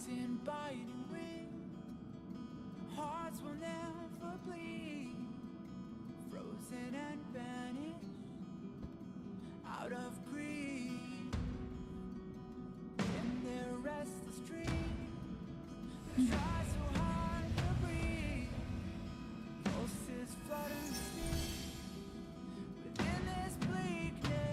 In biting wind, hearts will never bleed, frozen and vanished out of greed. In their restless dreams, they try so hard to breathe, pulses flutter and sleep within this bleakness.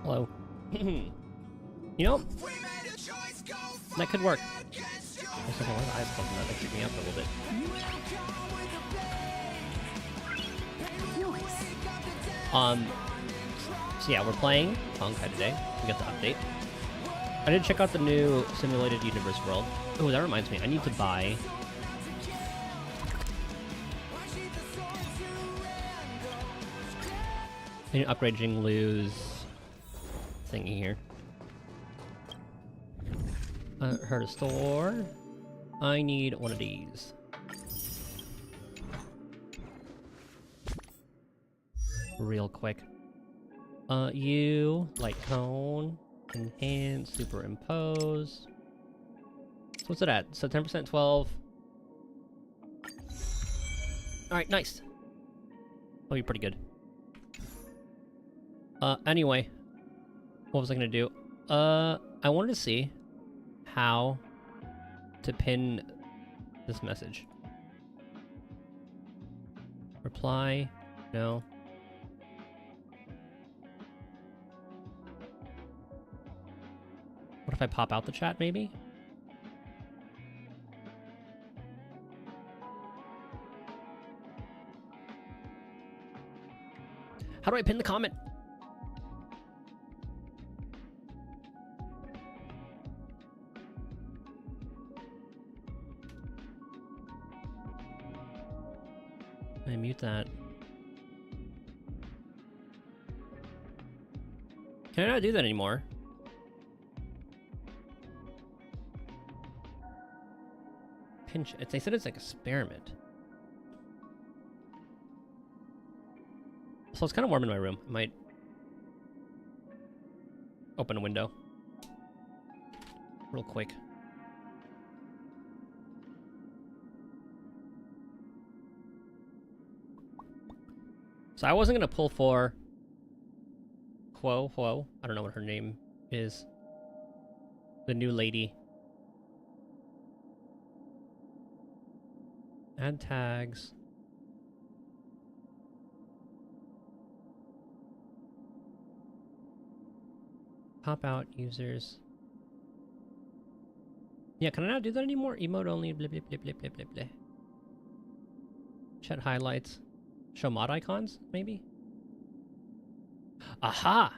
Hello. You know, that could work. Looks like I want eyes closed, that creeped me up a little bit. So yeah, we're playing Honkai today. We got the update. I did check out the new Simulated Universe world. Oh, that reminds me, I need to buy... I need to upgrade Jinglu's thingy here. Heard a store. I need one of these. Real quick. Light cone, enhance, superimpose. So what's it at? So 10%, 12. Alright, nice. That'll be pretty good. Anyway. What was I gonna do? I wanted to see how to pin this message. Reply? No. What if I pop out the chat, maybe? How do I pin the comment? I mute that. Can I not do that anymore? Pinch. They said it's like experiment. So it's kind of warm in my room. I might open a window real quick. So I wasn't gonna pull for Whoa. I don't know what her name is. The new lady. Add tags. Pop out users. Yeah, can I not do that anymore? Emote only, blah blah blah blah blah blah blah. Chat highlights. Show mod icons, maybe? Aha!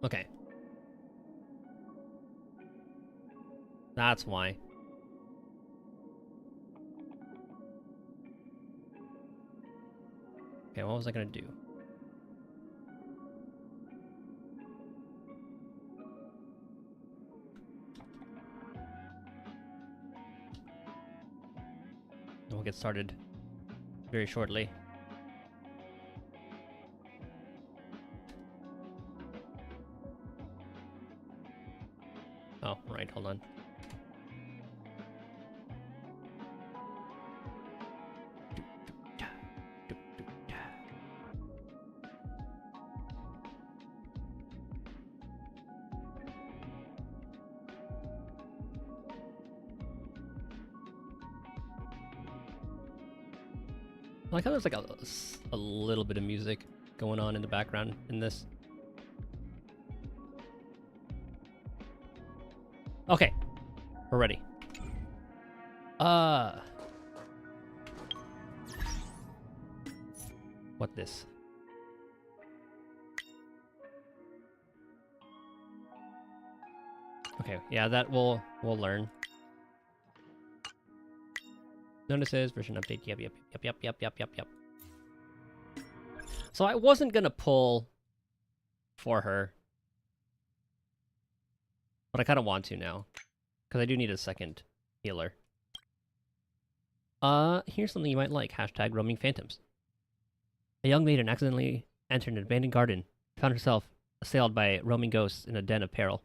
Okay. That's why. Okay, what was I gonna do? We'll get started very shortly. Oh, right, hold on. I like how there's like a little bit of music going on in the background in this. Okay, we're ready. What this? Okay, yeah, that we'll learn. Notices, version update, yep. So I wasn't gonna pull for her, but I kind of want to now, because I do need a second healer. Here's something you might like, hashtag roaming phantoms. A young maiden accidentally entered an abandoned garden, found herself assailed by roaming ghosts in a den of peril.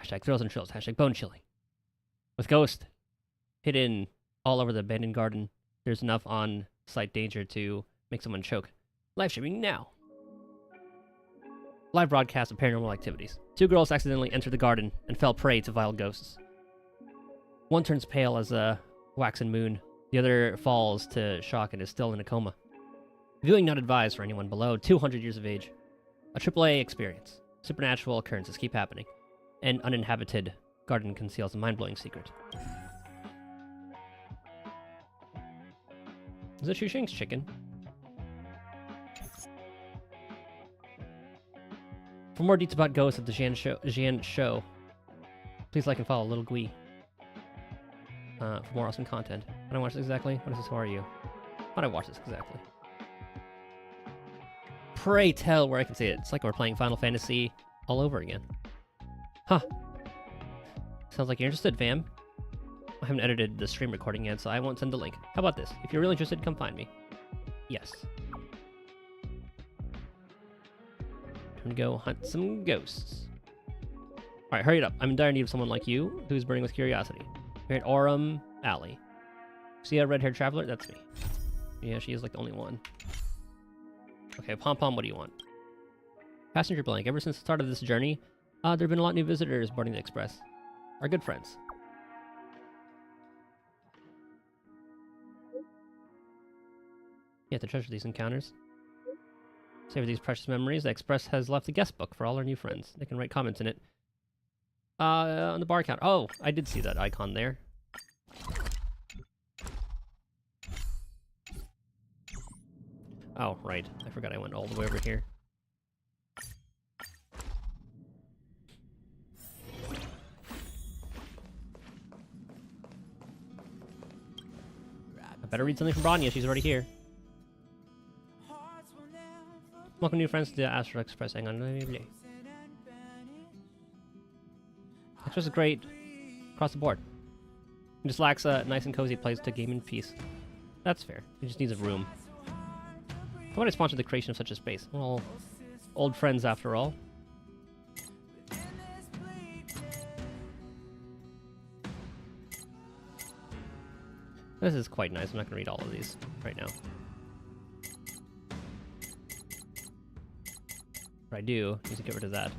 Hashtag thrills and chills, hashtag bone chilling. With ghosts hidden all over the abandoned garden, there's enough on-site danger to make someone choke. Live streaming now. Live broadcast of paranormal activities. 2 girls accidentally entered the garden and fell prey to vile ghosts. One turns pale as a waxen moon. The other falls to shock and is still in a coma. Viewing not advised for anyone below 200 years of age. A AAA experience. Supernatural occurrences keep happening. An uninhabited garden conceals a mind-blowing secret. Is it Shushing's chicken? For more deets about ghosts of the Jian show, please like and follow Little Gui. For more awesome content. How do I watch this exactly? What is this? Who are you? How do I watch this exactly? Pray tell where I can see it. It's like we're playing Final Fantasy all over again. Huh. Sounds like you're interested, fam. I haven't edited the stream recording yet, so I won't send the link. How about this? If you're really interested, come find me. Yes. Time to go hunt some ghosts. Alright, hurry it up. I'm in dire need of someone like you, who's burning with curiosity. We're at Aurum Alley. See a red-haired traveler? That's me. Yeah, she is like the only one. Okay, Pom-Pom, what do you want? Passenger blank. Ever since the start of this journey, there have been a lot of new visitors boarding the express. Our good friends. You have to treasure these encounters. Savor these precious memories. The Express has left a guest book for all our new friends. They can write comments in it. On the bar counter. Oh, I did see that icon there. Oh, right. I forgot I went all the way over here. I better read something from Bronya. She's already here. Welcome new friends to the Astral Express. Hang on. Express is great across the board. It just lacks a nice and cozy place to game in peace. That's fair. It just needs a room. Why would I sponsor the creation of such a space? Well, old friends after all. This is quite nice. I'm not going to read all of these right now. But I do need to get rid of that.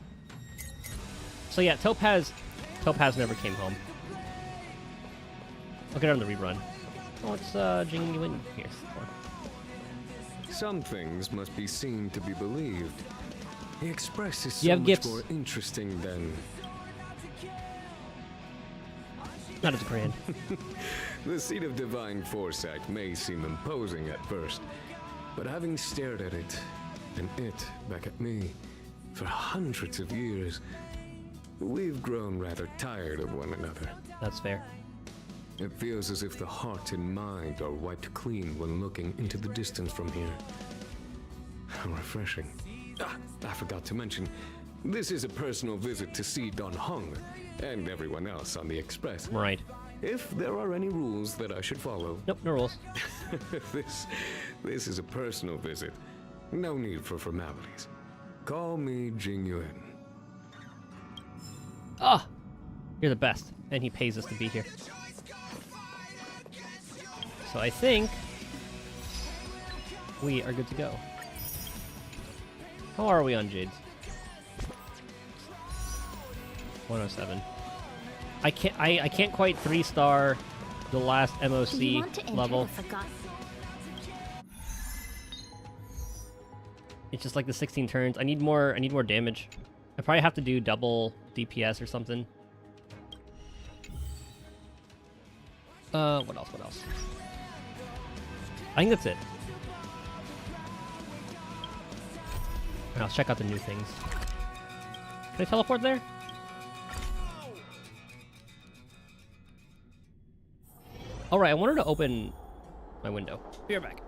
So yeah, Topaz never came home. I'll get on the rerun. Oh, it's Jing Yuan here. Some things must be seen to be believed. The Express is You so have much gifts. more interesting than... Not as grand. The seat of divine foresight may seem imposing at first, but having stared at it, and it back at me, for hundreds of years, we've grown rather tired of one another. That's fair. It feels as if the heart and mind are wiped clean when looking into the distance from here. How refreshing. I forgot to mention, this is a personal visit to see Don Hung and everyone else on the Express. Right. If there are any rules that I should follow, Nope, no rules. this is a personal visit. No need for formalities. Call me Jing Yuan. Ah! You're the best. And he pays us to be here. So I think we are good to go. How are we on Jades? 107. I can't quite 3-star the last MOC level. It's just like the 16 turns. I need more damage. I probably have to do double DPS or something. What else? I think that's it. Alright, let's check out the new things. Can I teleport there? Alright, I wanted to open my window. Be right back.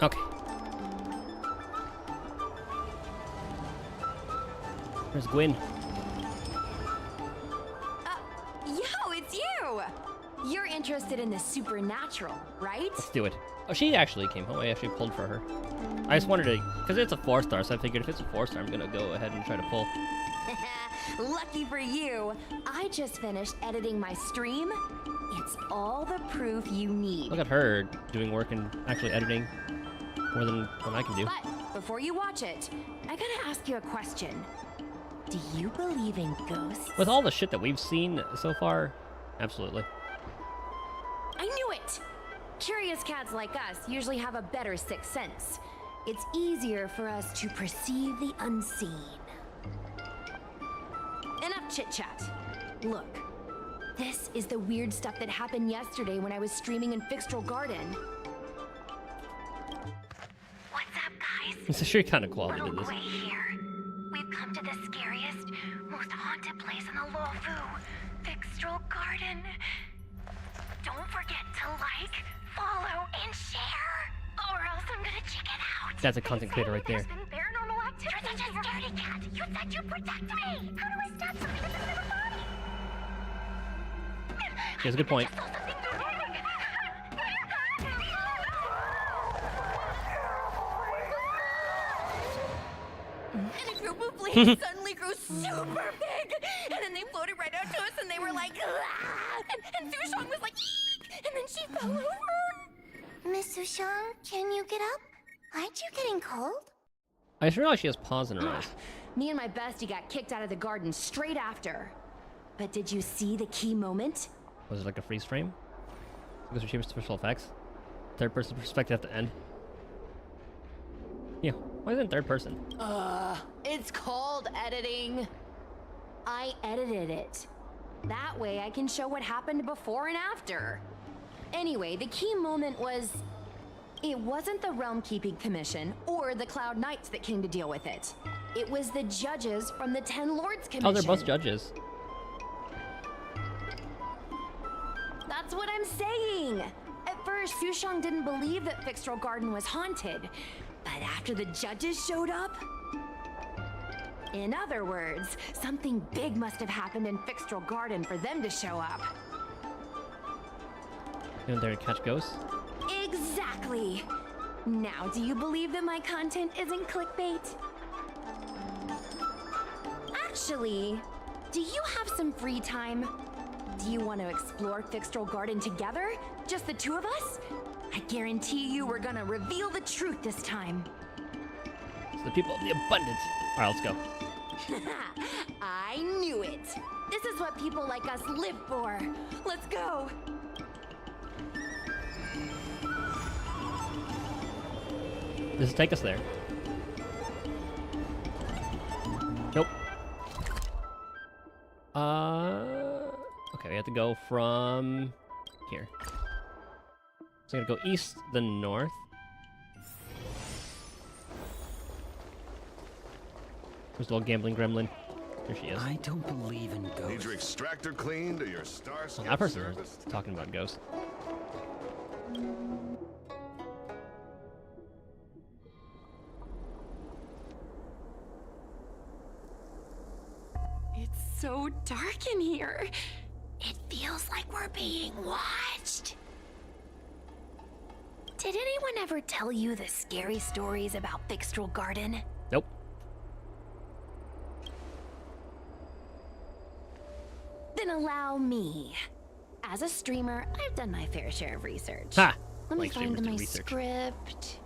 Okay. Where's Gwyn? Yo, it's you! You're interested in the supernatural, right? Let's do it. Oh, she actually came home. I actually pulled for her. I just wanted to, because it's a 4-star, so I figured if it's a 4-star, I'm gonna go ahead and try to pull. Lucky for you, I just finished editing my stream. It's all the proof you need. Look at her doing work and actually editing more than what I can do. But before you watch it, I gotta ask you a question. Do you believe in ghosts? With all the shit that we've seen so far, absolutely. I knew it! Curious cats like us usually have a better sixth sense. It's easier for us to perceive the unseen. Enough chit-chat. Look, this is the weird stuff that happened yesterday when I was streaming in Fixtral Garden. What's up, guys? It's a sheer kind of quality to Little this. Gray here. We've come to the scariest, most haunted place in the Luofu, Fixtral Garden. Don't forget to like, follow, and share, or else I'm gonna check it out. That's a content creator right there. There's been paranormal activity. You're such a scaredy cat. You said you'd protect me. How do I stop something that's in my body? She has a good point. I just saw something moving. group of blades suddenly grew super big, and then they floated right out to us, and they were like, "Ah!" and Sushong was like, "Eek!" and then she fell over. Miss Sushong, can you get up? Aren't you getting cold? I just realized she has paws in her eyes. Me and my bestie got kicked out of the garden straight after. But did you see the key moment? Was it like a freeze frame? Because we changed special effects. Third person perspective at the end. Yeah, why isn't it third person? It's called editing. I edited it. That way I can show what happened before and after. Anyway, the key moment was... It wasn't the Realm Keeping Commission or the Cloud Knights that came to deal with it. It was the judges from the Ten Lords Commission. Oh, they're both judges. That's what I'm saying. At first, Sushong didn't believe that Fixtral Garden was haunted. But after the judges showed up... In other words, something big must have happened in Fixtral Garden for them to show up. You went there to catch ghosts? Exactly. Now, do you believe that my content isn't clickbait? Actually, do you have some free time? Do you want to explore Fixtral Garden together? Just the two of us? I guarantee you we're gonna reveal the truth this time. It's the people of the abundance. Alright, let's go. I knew it. This is what people like us live for. Let's go. Does it take us there? Nope. Okay, we have to go from here. So I'm gonna go east, then north. There's the little gambling gremlin. Here she is. I don't believe in Need ghosts. your extractor cleaned or your star Oh, that person is talking about ghosts. It's so dark in here. It feels like we're being watched. Did anyone ever tell you the scary stories about Fixtral Garden? Nope. Then allow me. As a streamer, I've done my fair share of research. Ha! Let me Like streamers find do my research. script.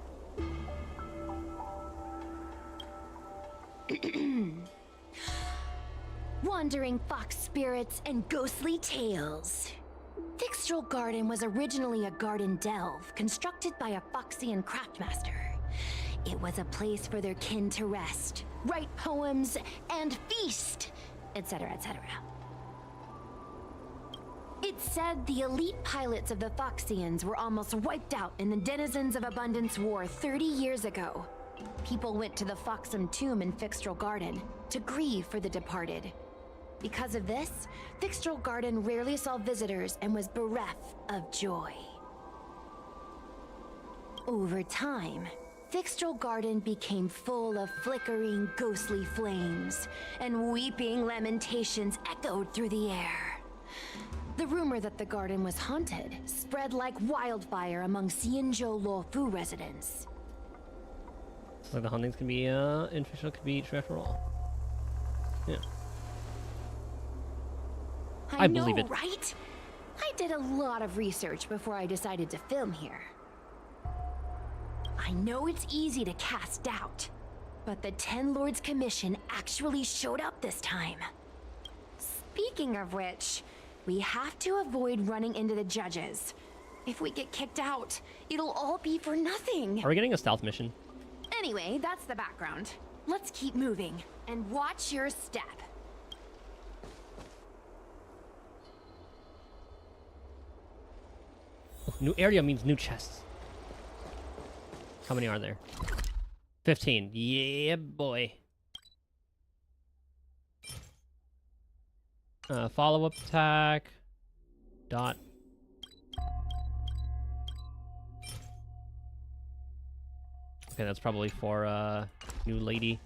Wandering fox spirits and ghostly tales. Fixtral Garden was originally a garden delve constructed by a Foxian craftmaster. It was a place for their kin to rest, write poems, and feast, etc., etc. It's said the elite pilots of the Foxians were almost wiped out in the Denizens of Abundance War 30 years ago. People went to the Foxum tomb in Fixtral Garden to grieve for the departed. Because of this, Fixtral Garden rarely saw visitors and was bereft of joy. Over time, Fixtral Garden became full of flickering, ghostly flames, and weeping lamentations echoed through the air. The rumor that the garden was haunted spread like wildfire among Xianzhou Luofu residents. So the hauntings can be in Fixtral could be true after all. Yeah. I believe know, it. Right? I did a lot of research before I decided to film here. I know it's easy to cast doubt, but the Ten Lords Commission actually showed up this time. Speaking of which, we have to avoid running into the judges. If we get kicked out, it'll all be for nothing. Are we getting a stealth mission? Anyway, that's the background. Let's keep moving, and watch your step. Oh, new area means new chests. How many are there? 15. Yeah, boy. Follow-up attack. Dot. Okay, that's probably for, new lady.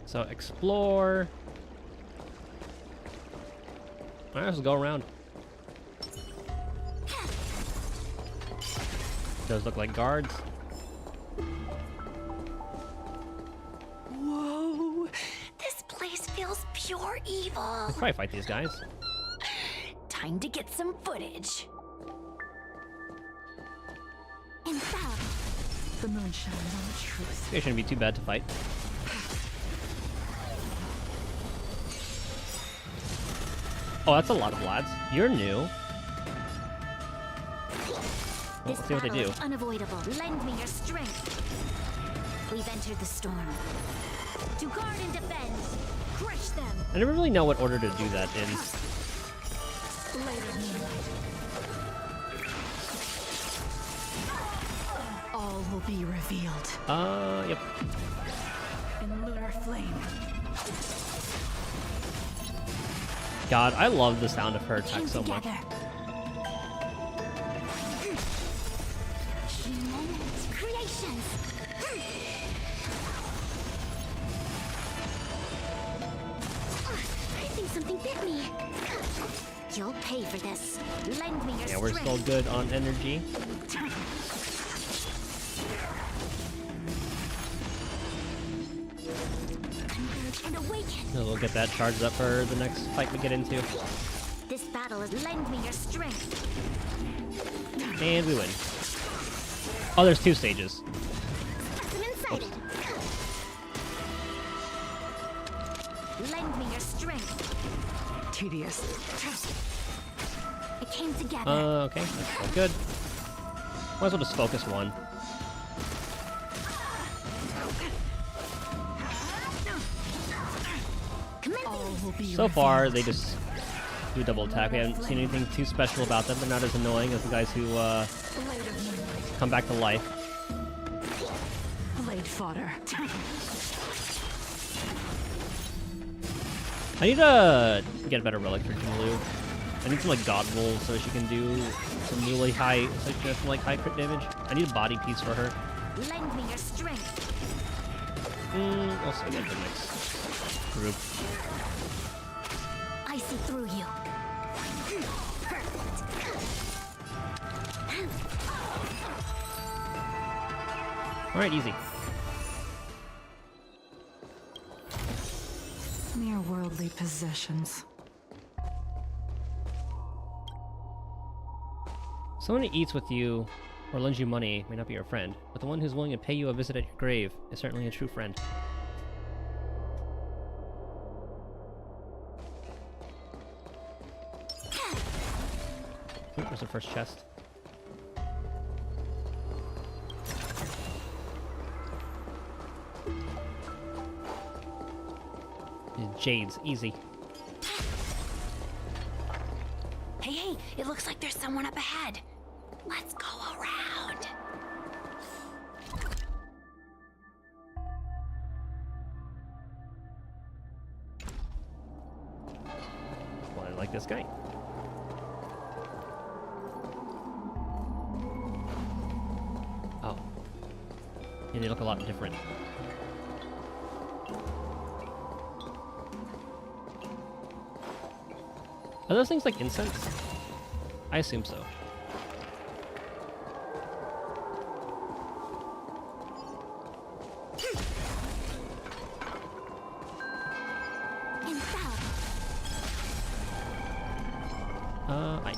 So, explore. Alright, let's go around. Those look like guards. Whoa! This place feels pure evil. I could probably fight these guys. Time to get some footage. And that, the moonshine of truth. They shouldn't be too bad to fight. Oh, that's a lot of lads. You're new. Well, let's see what they do. Is unavoidable. Lend me your strength. We've entered the storm. To guard and defend. Crush them. I never really know what order to do that in. Later moonlight. All will be revealed. Yep. In lunar flame. God, I love the sound of her attack Came so much. together. Human creations. I think something bit me. You'll pay for this. Lend me your Yeah, we're still strength. good on energy. Converge and awaken. We'll get that charged up for the next fight we get into. This battle is lend me your strength. And we win. Oh, there's 2 stages. Specimen sighted. Lend me your strength. Tedious. It came together. Okay, that's good. Might as well just focus one. All will be So far, revealed. they just do double attack. We haven't seen anything too special about them. They're not as annoying as the guys who Blade of moonlight. come back to life. Blade fodder. I need to get a better relic for Jinlu. I need some like god rolls so she can do some really high, so she has some like high crit damage. I need a body piece for her. Lend me your strength. We'll save that for the next group. I see through you. All right, easy. Mere worldly possessions. Someone who eats with you or lends you money may not be your friend, but the one who's willing to pay you a visit at your grave is certainly a true friend. Ooh, there's the first chest. Jades, easy. Hey, hey, it looks like there's someone up ahead. Let's go around. Well, I like this guy. Oh. And they look a lot different. Are those things like incense? I assume so. And fell. Ice.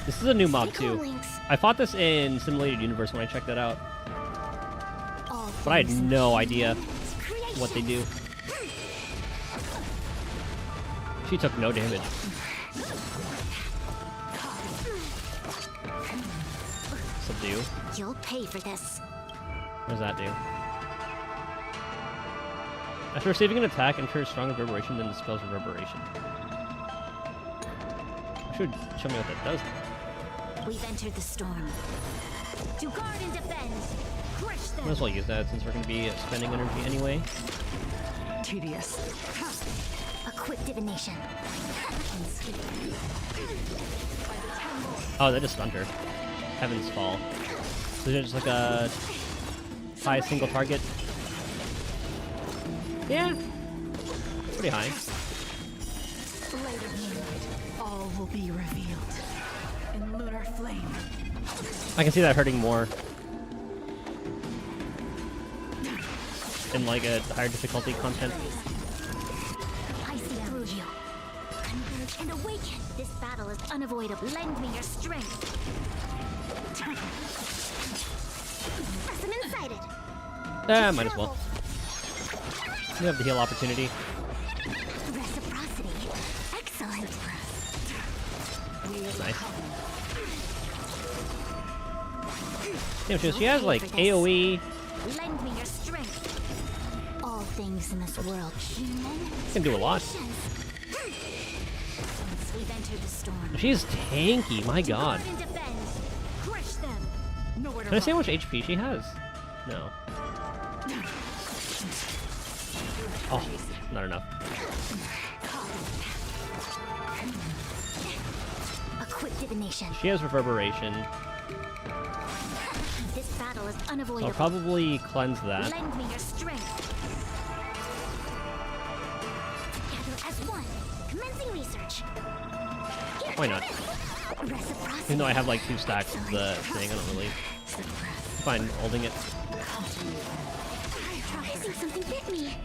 This is a new mob too. Links. I fought this in Simulated Universe when I checked that out, All but I had things no idea creation. what they do. She took no damage. Subdue. You'll pay for this. What does that do? After receiving an attack, incurs strong reverberation, then dispels reverberation. Should show me what that does. We've entered the storm. To guard and defend. Crush them. Might as well use that since we're going to be spending energy anyway. Tedious. A quick divination. Oh, that just stunned her. Heaven's Fall. So it's just like a high single target. Yeah. Pretty high. Blade of moonlight. All will be revealed. In lunar flame. I can see that hurting more in like a higher difficulty content. I see through you. Converge and awaken. This battle is unavoidable. Lend me your strength. Press him inside it. Might as well. You have the heal opportunity. Reciprocity. Excellent. Nice. Damn, she has like AoE. Lend me your strength. All things in this world, human. Can do a lot. We've entered the storm. She's tanky, my god. Guard and defend. Crush them. Nowhere to Can I see how run. much HP she has? No. Oh, not enough. A quick divination. She has reverberation. This battle is So I'll unavoidable. probably cleanse that. Lend me your strength. Together as one. Commencing research. Here. Why not? Reciprocity. Even though I have like 2 stacks of the thing, I don't really find holding it. I think something bit me.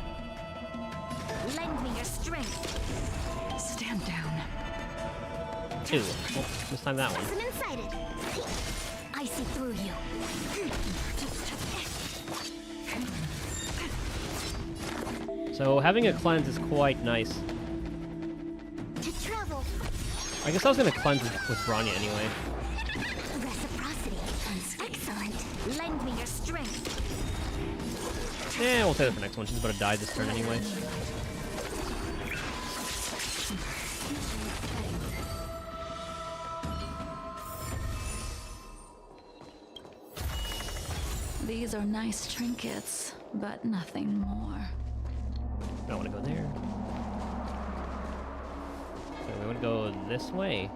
Lend me your strength. Stand down. Ew. Well, this time that one. Press him inside it. I see through you. So having a cleanse is quite nice. To travel. I guess I was gonna cleanse with Bronya anyway. Reciprocity. Excellent. Lend me your strength. Yeah, we'll save it for next one. She's about to die this turn anyway. These are nice trinkets, but nothing more. Don't want to go there. Okay, we want to go this way.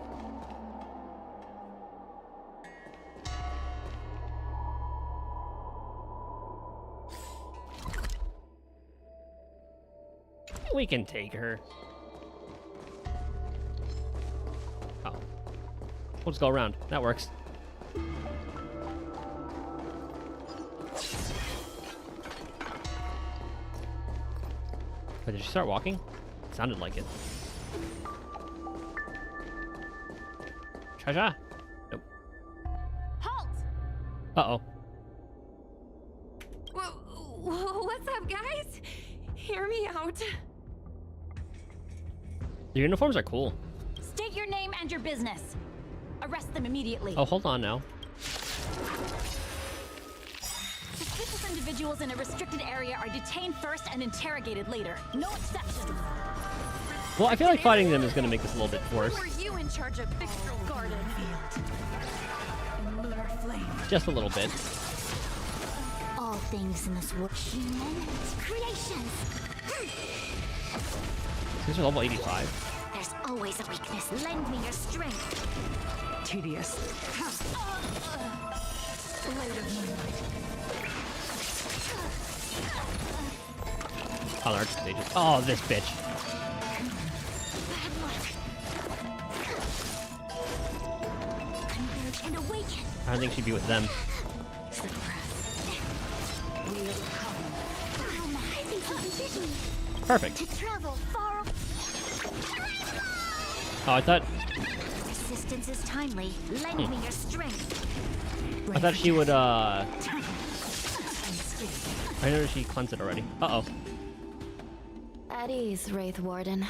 We can take her. Oh. We'll just go around. That works. Wait, did she start walking? Sounded like it. Treasure? Nope. Halt! Uh-oh. What's up, guys? Hear me out. The uniforms are cool. State your name and your business. Arrest them immediately. Oh, hold on now. Suspicious individuals in a restricted area are detained first and interrogated later. No exceptions. Well, I feel like fighting them is going to make this a little bit worse. Who are you in charge of Bixtrel Garden? In lunar flame. Just a little bit. All things in this world, human creations. These are level 85. There's always a weakness. Lend me your strength. Tedious. Blade of moonlight. Oh, they're stages. Oh, this bitch. Bad luck. Converge and awaken. I don't think she'd be with them. I think something bit me. Perfect. To travel far. Oh, I thought Resistance is timely. Lend me your strength. I thought she would I noticed she cleansed it already. Uh-oh. At ease, Wraith Warden.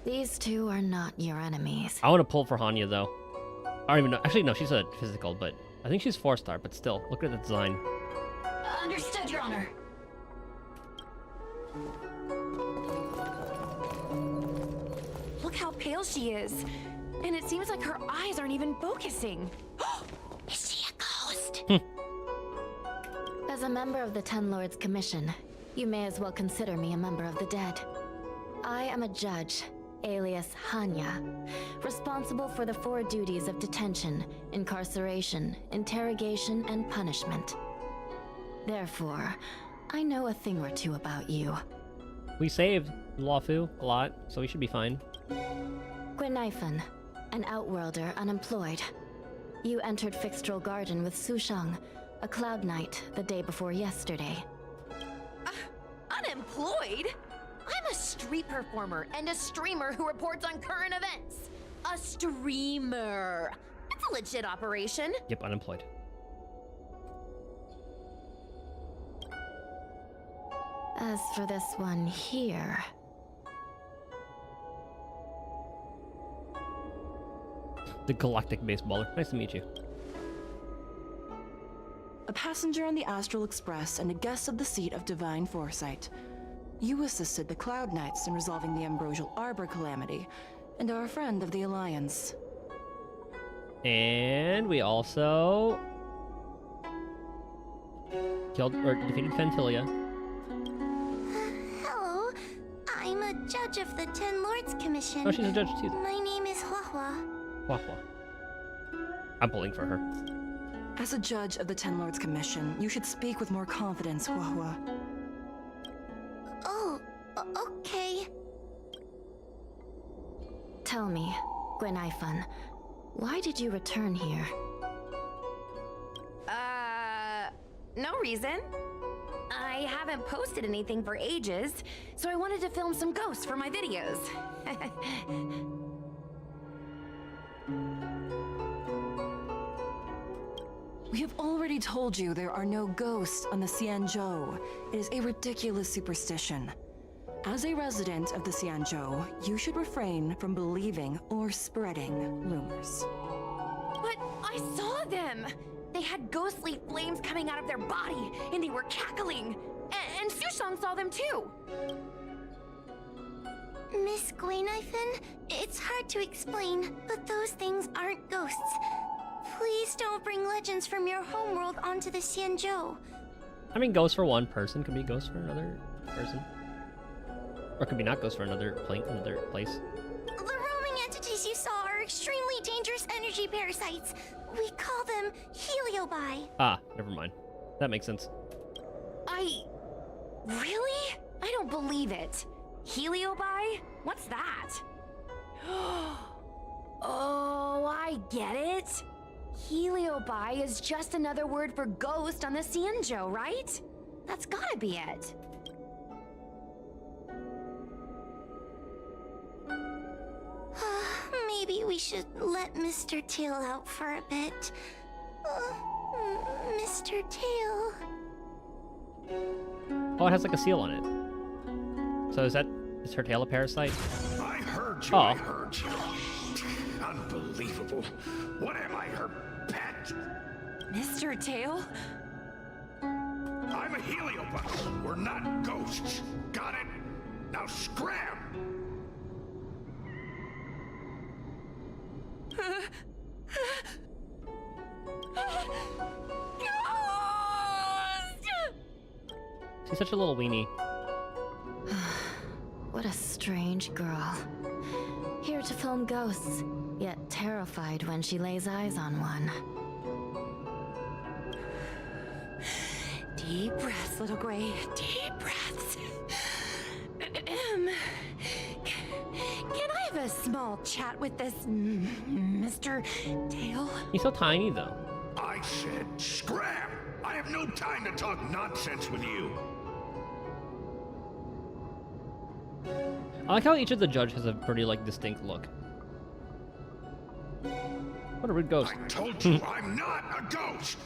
These two are not your enemies. I want to pull for Hanya though. I don't even know. Actually, no, she's a physical, but I think she's 4-star, but still, look at the design. Understood, Your Honor. Look how pale she is. And it seems like her eyes aren't even focusing. Is she a ghost? As a member of the Ten Lords Commission, you may as well consider me a member of the dead. I am a judge, alias Hanya, responsible for the 4 duties of detention, incarceration, interrogation, and punishment. Therefore, I know a thing or two about you. We saved Luofu a lot, so we should be fine. Guinaifen, an outworlder unemployed. You entered Fixtral Garden with Sushang, a cloud knight, the day before yesterday. Unemployed? I'm a street performer and a streamer who reports on current events. A streamer. That's a legit operation. Yep, unemployed. As for this one here... The galactic baseballer. Nice to meet you. A passenger on the Astral Express and a guest of the seat of divine foresight. You assisted the Cloud Knights in resolving the Ambrosial Arbor calamity, and are a friend of the Alliance. And we also killed or defeated Fantilia. Hello, I'm a judge of the Ten Lords Commission. Oh, she's a judge too. My name is Huahua. Wah. I'm pulling for her. As a judge of the Ten Lords Commission, you should speak with more confidence, Huahua. Oh, okay. Tell me, Guinaifen, why did you return here? No reason. I haven't posted anything for ages, so I wanted to film some ghosts for my videos. We have already told you there are no ghosts on the Xianzhou. It is a ridiculous superstition. As a resident of the Xianzhou, you should refrain from believing or spreading rumors. But I saw them! They had ghostly flames coming out of their body, and they were cackling. And Sushang saw them too! Miss Guinaifen, it's hard to explain, but those things aren't ghosts. Please don't bring legends from your homeworld onto the Xianzhou. I mean, ghost for one person could be ghost for another person. Or it could be not ghost for another place. The roaming entities you saw are extremely dangerous energy parasites. We call them heliobi. Ah, never mind. That makes sense. Really? I don't believe it. Heliobi? What's that? Oh, I get it. Heliobi is just another word for ghost on the Xianzhou, right? That's gotta be it. Maybe we should let Mr. Tail out for a bit. Mr. Tail. Oh, it has like a seal on it. So is her tail a parasite? I heard you, Oh. I heard you. Unbelievable. What am I, her pet? Mr. Tail? I'm a heliobus. We're not ghosts. Got it? Now scram! She's such a little weenie. What a strange girl. Here to film ghosts, yet terrified when she lays eyes on one. Deep breaths, little Gray. Deep breaths. Can I have a small chat with this Mr. Tail? He's so tiny though. I said scram! I have no time to talk nonsense with you. I like how each of the judge has a pretty like distinct look. What a rude ghost. I told you I'm not a ghost.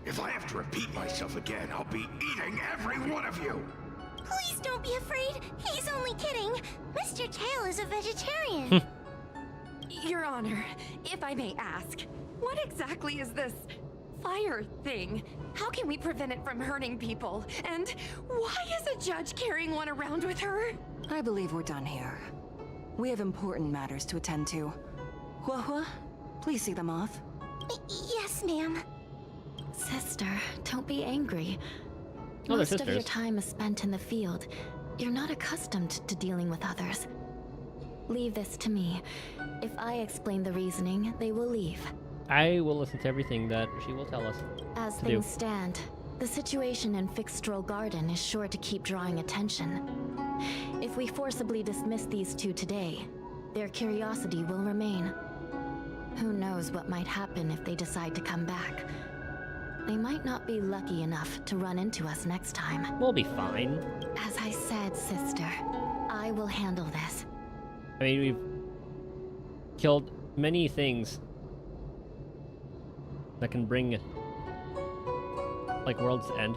If I have to repeat myself again, I'll be eating every one of you. Please don't be afraid. He's only kidding. Mr. Tail is a vegetarian. Your Honor, if I may ask, what exactly is this fire thing? How can we prevent it from hurting people? And why is a judge carrying one around with her? I believe we're done here. We have important matters to attend to. Huahua, please see them off. Yes, ma'am. Sister, don't be angry. Oh, they're Most of your sisters. time is spent in the field. You're not accustomed to dealing with others. Leave this to me. If I explain the reasoning, they will leave. I will listen to everything that she will tell us. As To things do. stand, the situation in Fixtral Garden is sure to keep drawing attention. If we forcibly dismiss these two today, their curiosity will remain. Who knows what might happen if they decide to come back? They might not be lucky enough to run into us next time. We'll be fine. As I said, sister, I will handle this. I mean, we've killed many things that can bring, like, world's end.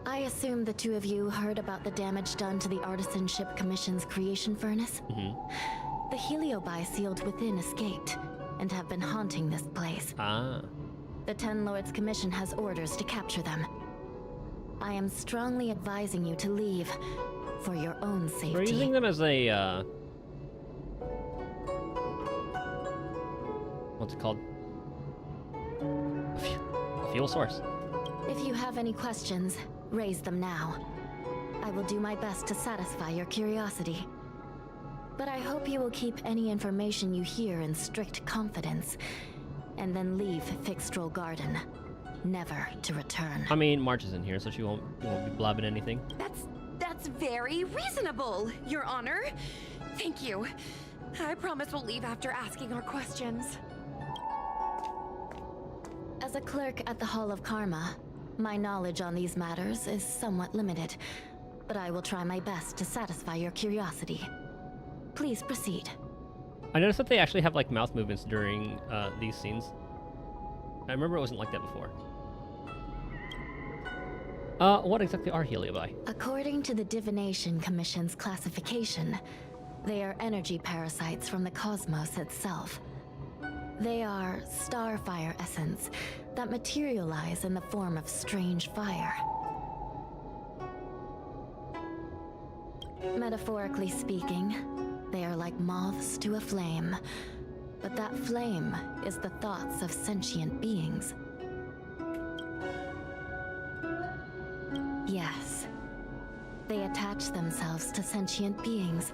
I assume the two of you heard about the damage done to the Artisan Ship Commission's creation furnace? The Heliobi sealed within escaped, and have been haunting this place. Ah. The Ten Lords Commission has orders to capture them. I am strongly advising you to leave, for your own safety. We're using them as a, what's it called? A fuel source. If you have any questions, raise them now. I will do my best to satisfy your curiosity. But I hope you will keep any information you hear in strict confidence, and then leave Fixtrol Garden, never to return. I mean, March is in here, so she won't be blabbing anything. That's very reasonable, Your Honor. Thank you. I promise we'll leave after asking our questions. As a clerk at the Hall of Karma, my knowledge on these matters is somewhat limited, but I will try my best to satisfy your curiosity. Please proceed. I noticed that they actually have, like, mouth movements during these scenes. I remember it wasn't like that before. What exactly are Heliobi? According to the Divination Commission's classification, they are energy parasites from the cosmos itself. They are starfire essence that materialize in the form of strange fire. Metaphorically speaking, they are like moths to a flame, but that flame is the thoughts of sentient beings. Yes, they attach themselves to sentient beings,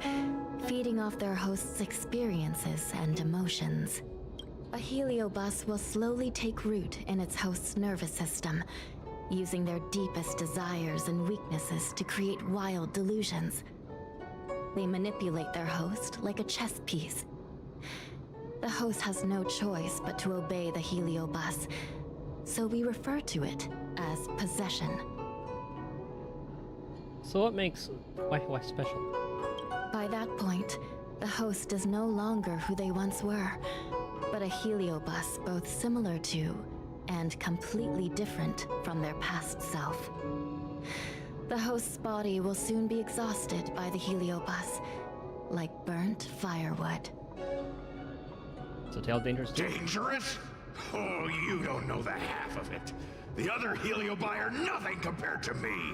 feeding off their host's experiences and emotions. A heliobus will slowly take root in its host's nervous system, using their deepest desires and weaknesses to create wild delusions. They manipulate their host like a chess piece. The host has no choice but to obey the heliobus, so we refer to it as possession. So what makes... Why special? By that point, the host is no longer who they once were, but a heliobus both similar to and completely different from their past self. The host's body will soon be exhausted by the heliobus, like burnt firewood. So Tail dangerous too? Dangerous? Oh, you don't know the half of it. The other Heliobi are nothing compared to me.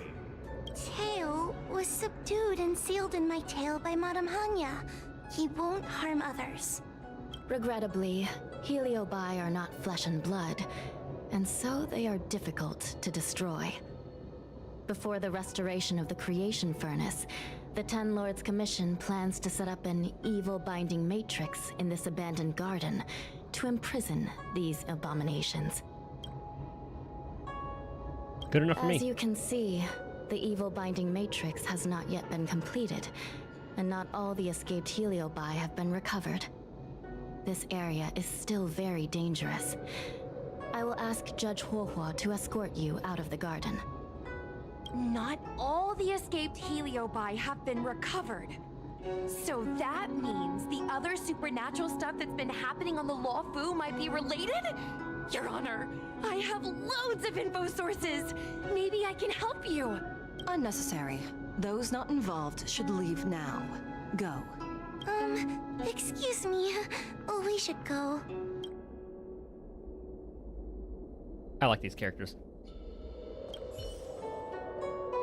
Tail was subdued and sealed in my tail by Madame Hanya. He won't harm others. Regrettably, Heliobi are not flesh and blood, and so they are difficult to destroy. Before the restoration of the creation furnace, the Ten Lords Commission plans to set up an evil binding matrix in this abandoned garden to imprison these abominations. Good enough for me. As you can see, the evil binding matrix has not yet been completed, and not all the escaped Heliobi have been recovered. This area is still very dangerous. I will ask Judge Huohuo to escort you out of the garden. Not all the escaped Heliobi have been recovered. So that means the other supernatural stuff that's been happening on the Law Fu might be related? Your Honor, I have loads of info sources. Maybe I can help you. Unnecessary. Those not involved should leave now. Go. Excuse me. We should go. I like these characters.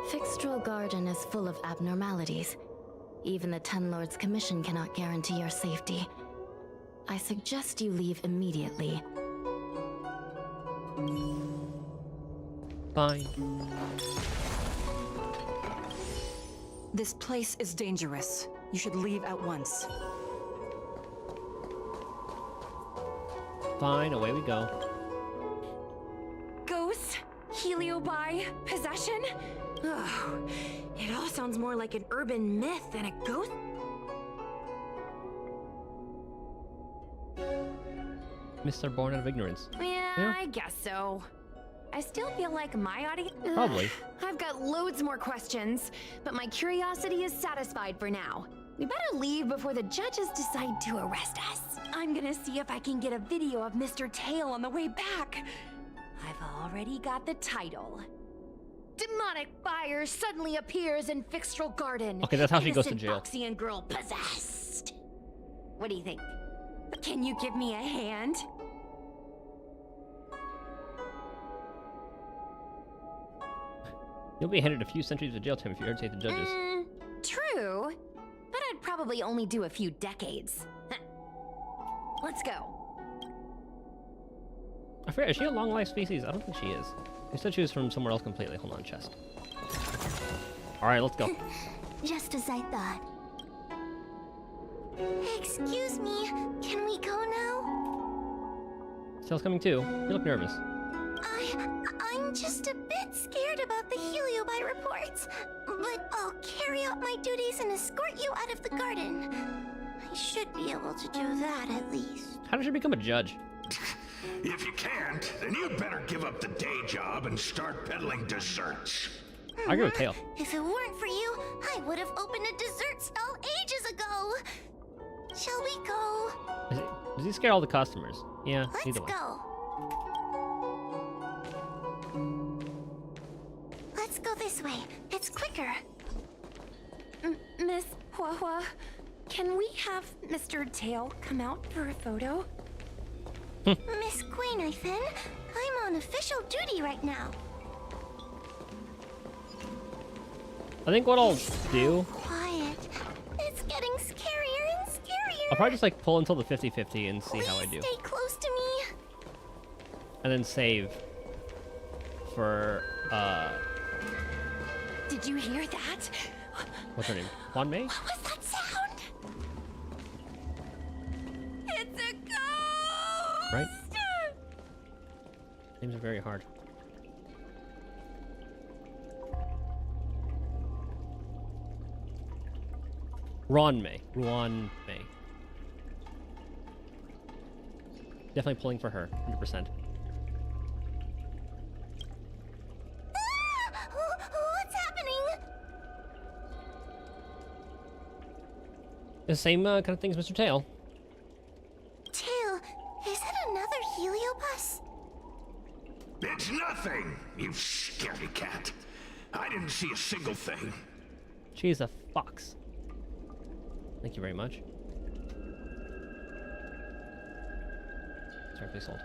Fixtrol Garden is full of abnormalities. Even the Ten Lords Commission cannot guarantee your safety. I suggest you leave immediately. Fine. This place is dangerous. You should leave at once. Fine, away we go. Ghosts? Heliobi? Possession? Oh, it all sounds more like an urban myth than a ghost. Myths are born out of ignorance. Yeah, Yeah. I guess so. I still feel like my audience. Probably. I've got loads more questions, but my curiosity is satisfied for now. We better leave before the judges decide to arrest us. I'm gonna see if I can get a video of Mr. Tail on the way back. I've already got the title. Demonic fire suddenly appears in Fixtral Garden. Okay, that's how she goes to Innocent jail. Foxian girl possessed. What do you think? Can you give me a hand? You'll be handed a few centuries of jail time if you irritate the judges. True, but I'd probably only do a few decades. Let's go. I forget, is she a long life species? I don't think she is. You said she was from somewhere else completely. Hold on, chest. Alright, let's go. Just as I thought. Excuse me, can we go now? Tail's coming too. You look nervous. I'm just a bit scared about the heliobite reports, but I'll carry out my duties and escort you out of the garden. I should be able to do that at least. How did she become a judge? If you can't, then you'd better give up the day job and start peddling desserts. I agree with Tail. If it weren't for you, I would have opened a dessert stall ages ago. Shall we go? Does he scare all the customers? Yeah, Let's either one. go. Let's go this way. It's quicker. Miss Hua, can we have Mr. Tail come out for a photo? Miss Queen, I'm on official duty right now. I think what I'll do, Quiet. It's getting scarier and scarier. I'll probably just like pull until the 50-50 and see how I do. Stay close to me. And then save for, Did you hear that? what's her name? Juan Mei? What was that sound? It's a ghost! Right? Names are very hard. Ruan Mei. Definitely pulling for her, 100%. What's happening? The same kind of thing as Mr. Tail. Tail, is it another heliobus? It's nothing, you scaredy cat. I didn't see a single thing. She's a fox. Thank you very much. Sorry, please hold.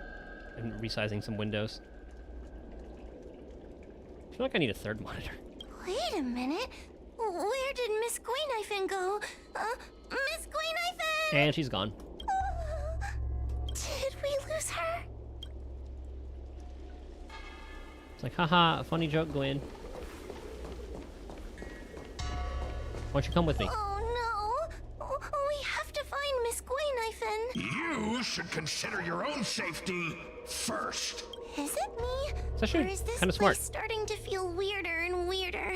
I'm resizing some windows. I feel like I need a third monitor. Wait a minute. Where did Miss Gwaynifin go? Miss Gwaynifin! And she's gone. Did we lose her? It's like, haha, funny joke, Gwen. Why don't you come with me? Oh no. We have to find Miss Gwaynifin. You should consider your own safety first. Is it me? It's actually or is this kinda place smart. starting to feel weirder and weirder?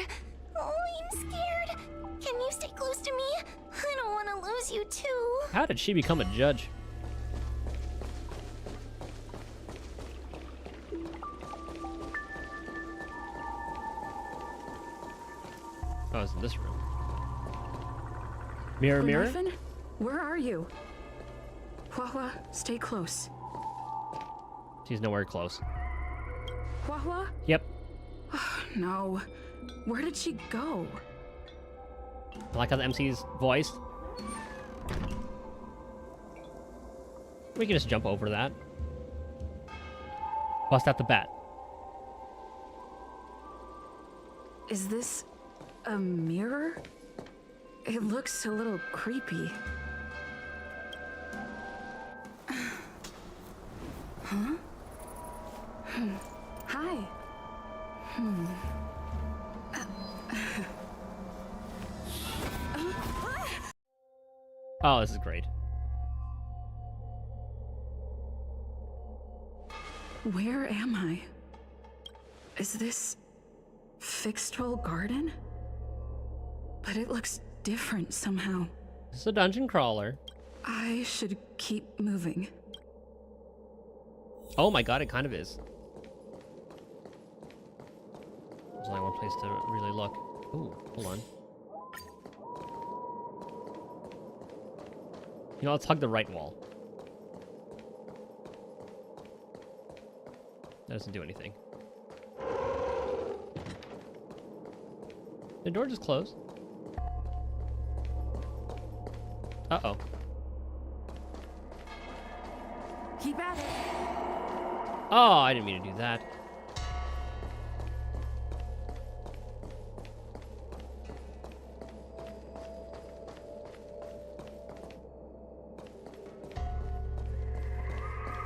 Oh, I'm scared. Can you stay close to me? I don't want to lose you too. How did she become a judge? Oh, it's in this room. Mirror, mirror? Glenarvan, where are you? Hua, stay close. She's nowhere close. Hua? Yep. No. Where did she go? I like how the MC's voice. We can just jump over that. Bust out the bat. Is this a mirror? It looks a little creepy. Huh? Hi. Oh, this is great. Where am I? Is this Fixtral Garden? But it looks different somehow. This is a dungeon crawler. I should keep moving. Oh my god, it kind of is. There's only one place to really look. Ooh, hold on. You know, let's hug the right wall. That doesn't do anything. The door just closed. Uh-oh. Keep at it. Oh, I didn't mean to do that.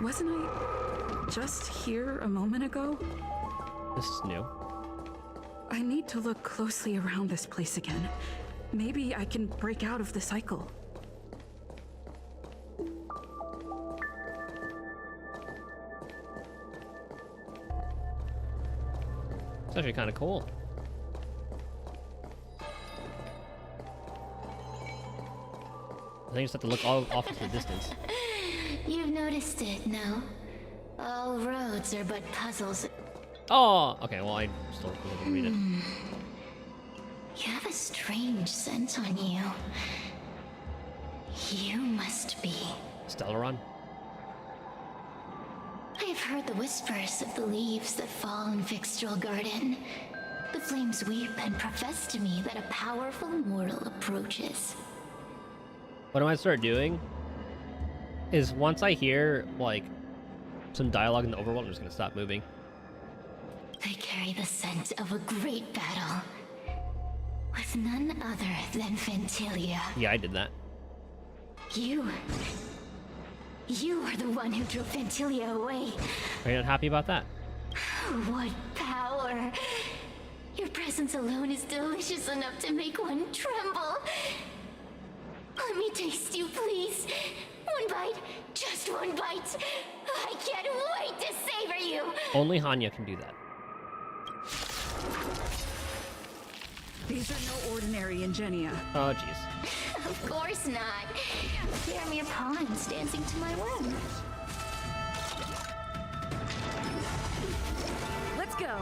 Wasn't I just here a moment ago? This is new. I need to look closely around this place again. Maybe I can break out of the cycle. It's actually kind of cool. I think you just have to look all off into the distance. You've noticed it, no? All roads are but puzzles. Oh, okay. Well, I still wasn't gonna read it. You have a strange scent on you. You must be. Stellaron. I have heard the whispers of the leaves that fall in Fixtral Garden. The flames weep and profess to me that a powerful mortal approaches. What I might start doing is once I hear like some dialogue in the overworld, I'm just gonna stop moving. They carry the scent of a great battle with none other than Ventilia. Yeah, I did that. You are the one who drove Ventilia away. Are you not happy about that? What power! Your presence alone is delicious enough to make one tremble. Let me taste you, please. One bite, just one bite. I can't wait to savor you. Only Hanya can do that. These are no ordinary Ingenia. Oh, jeez. Of course not. They're mere pawns dancing to my whim. Let's go.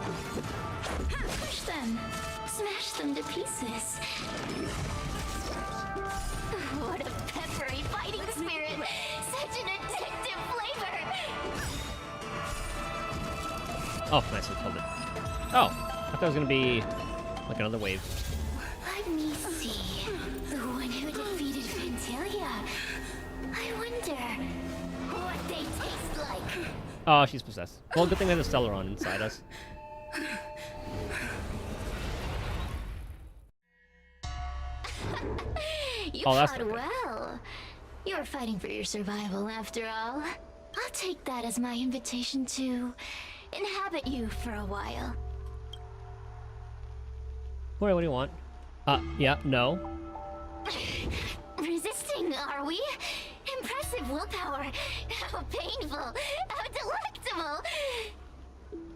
Push them. Smash them to pieces. What a peppery fighting spirit. Such an addictive flavor. Oh, nice, we killed it. Oh, I thought it was gonna be like another wave. Let me see. The one who defeated Ventilia. I wonder what they taste like. Oh, she's possessed. Well, good thing there's a Stellaron inside us. You Oh, that's fought not good. well. You were fighting for your survival, after all. I'll take that as my invitation to inhabit you for a while. What do you want? Yeah, no. Resisting, are we? Impressive willpower. How painful. How delectable.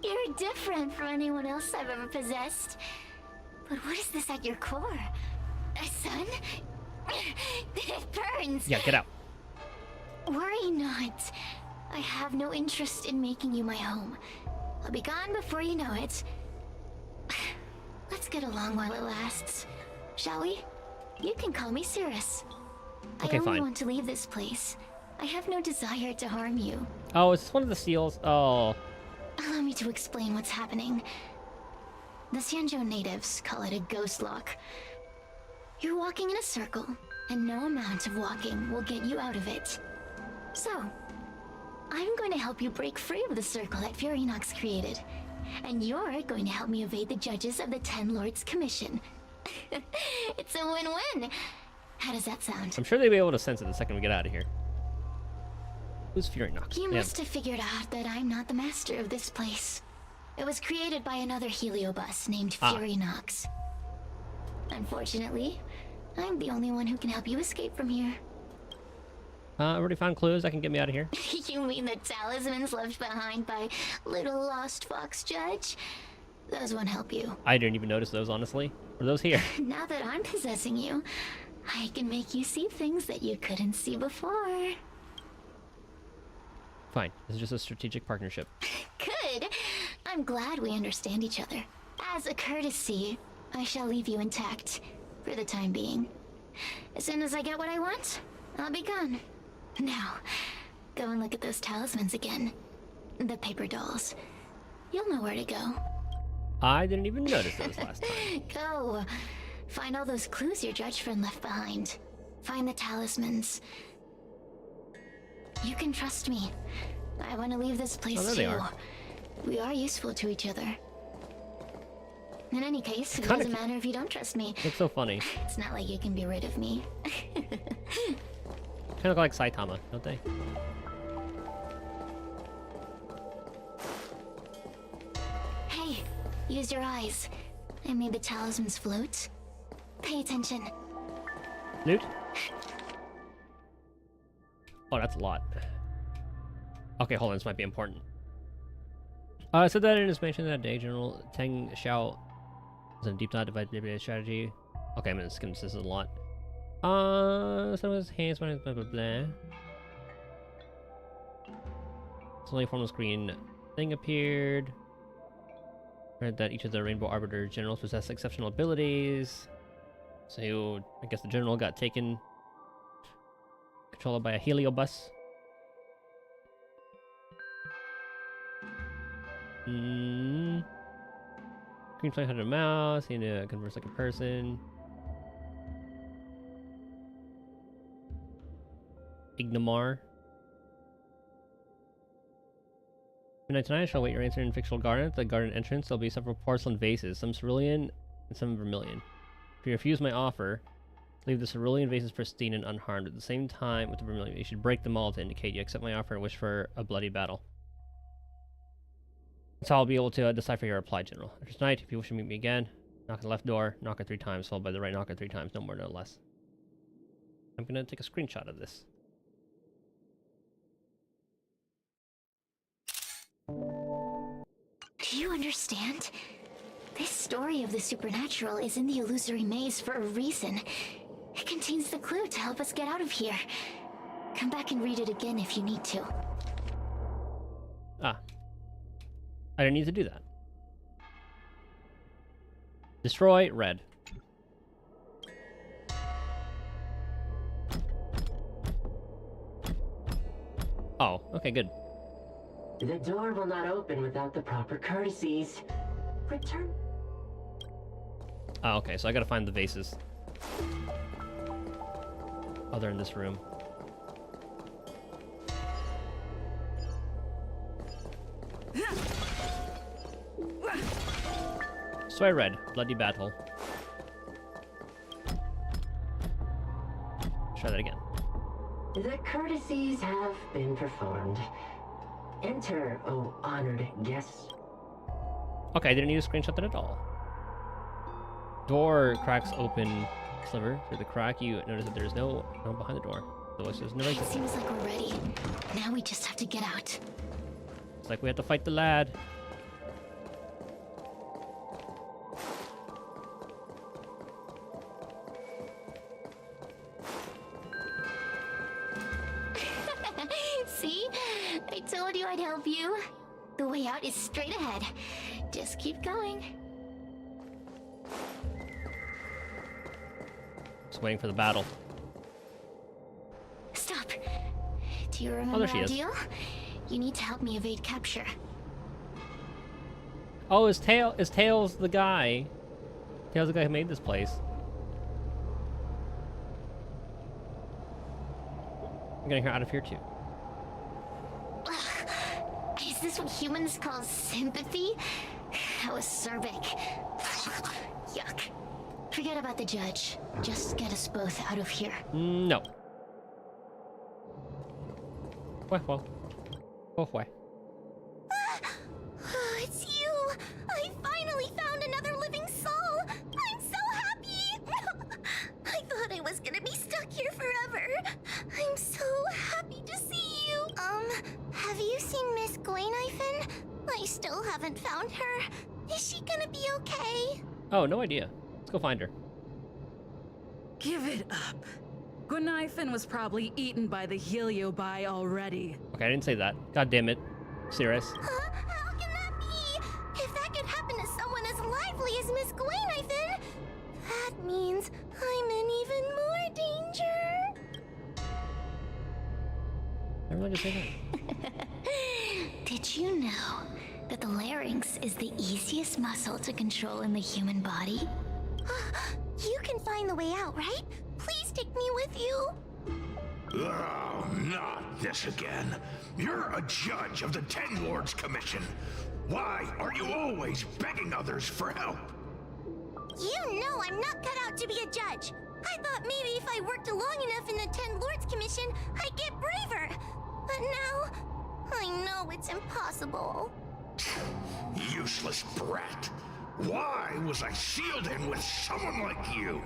You're different from anyone else I've ever possessed. But what is this at your core? A sun? It burns. Yeah, get out. Worry not. I have no interest in making you my home. I'll be gone before you know it. Let's get along while it lasts, shall we? You can call me Cirrus. Okay, I only fine. want to leave this place. I have no desire to harm you. Oh, is this one of the seals? Oh. Allow me to explain what's happening. The Xianzhou natives call it a ghost lock. You're walking in a circle, and no amount of walking will get you out of it. So, I'm going to help you break free of the circle that Furinox created. And you're going to help me evade the judges of the Ten Lords Commission. It's a win-win. How does that sound? I'm sure they'll be able to sense it the second we get out of here. Who's Furinox? You Yeah. must have figured out that I'm not the master of this place. It was created by another heliobus named Furinox. Unfortunately, I'm the only one who can help you escape from here. I already found clues that can get me out of here. You mean the talismans left behind by little lost fox judge? Those won't help you. I didn't even notice those, honestly. Were those here? Now that I'm possessing you, I can make you see things that you couldn't see before. Fine. This is just a strategic partnership. Good. I'm glad we understand each other. As a courtesy, I shall leave you intact for the time being. As soon as I get what I want, I'll be gone. Now, go and look at those talismans again. The paper dolls. You'll know where to go. I didn't even notice those last time. Go. Find all those clues your judge friend left behind. Find the talismans. You can trust me. I want to leave this place there too. they are. We are useful to each other. In any case, it Kinda doesn't matter if you don't trust me. It's so funny. It's not like you can be rid of me. Kind of like Saitama, don't they? Hey, use your eyes. I made the talismans float. Pay attention. Loot? Oh, that's a lot. Okay, hold on, this might be important. I said that in his mention that day, General Teng Xiao was in a deep thought about strategy. Okay, I'm gonna skim this, this is a lot. Some of his hands went blah blah blah. Suddenly a formless green thing appeared. Read that each of the Rainbow Arbiter generals possess exceptional abilities. So I guess the general got taken, controlled by a heliobus. Green flame had a mouse, he to converse like a person. Ignamar. Midnight tonight, I shall wait your answer in fictional garden. At the garden entrance, there'll be several porcelain vases, some cerulean and some vermilion. If you refuse my offer, leave the cerulean vases pristine and unharmed. At the same time, with the vermilion, you should break them all to indicate you accept my offer and wish for a bloody battle. That's how I'll be able to decipher your reply, General. After tonight, if you wish to meet me again, knock on the left door, knock it 3 times, followed by the right knock it 3 times, no more, no less. I'm gonna take a screenshot of this. Do you understand? This story of the supernatural is in the illusory maze for a reason. It contains the clue to help us get out of here. Come back and read it again if you need to. Ah. I didn't need to do that. Destroy red. Oh, okay, good. The door will not open without the proper courtesies. Return. Oh, okay, so I gotta find the vases. Oh, they're in this room. So I read bloody battle. Try that again. The courtesies have been performed. Enter, O honored guests. Okay, I didn't need to screenshot that at all. Door cracks open, sliver through the crack. You notice that there's no one behind the door. The voice is narrated. It seems like we're ready. Now we just have to get out. It's like we have to fight the lad. See? I told you I'd help you. The way out is straight ahead. Just keep going. Just waiting for the battle. Stop. Do you remember there she our is. deal? You need to help me evade capture. Oh, is Tails the guy? Tails the guy who made this place. I'm getting her out of here too. Is this what humans call sympathy? How acerbic. Yuck. Forget about the judge. Just get us both out of here. No. Well. Both way. It's you! I finally found another living soul! I'm so happy! I thought I was gonna be stuck here forever. I'm so happy to see you. Have you seen Miss Gleyniphen? I still haven't found her. Is she gonna be okay? Oh, no idea. Let's go find her. Give it up. Gwynaifin was probably eaten by the Heliobi already. Okay, I didn't say that. God damn it. Serious. Huh? How can that be? If that could happen to someone as lively as Miss Gwynaifin, that means I'm in even more danger. I really just say that. Did you know that the larynx is the easiest muscle to control in the human body? You can find the way out, right? Please take me with you. Oh, not this again. You're a judge of the Ten Lords Commission. Why are you always begging others for help? You know I'm not cut out to be a judge. I thought maybe if I worked long enough in the Ten Lords Commission, I'd get braver. But now, I know it's impossible. Useless brat. Why was I sealed in with someone like you?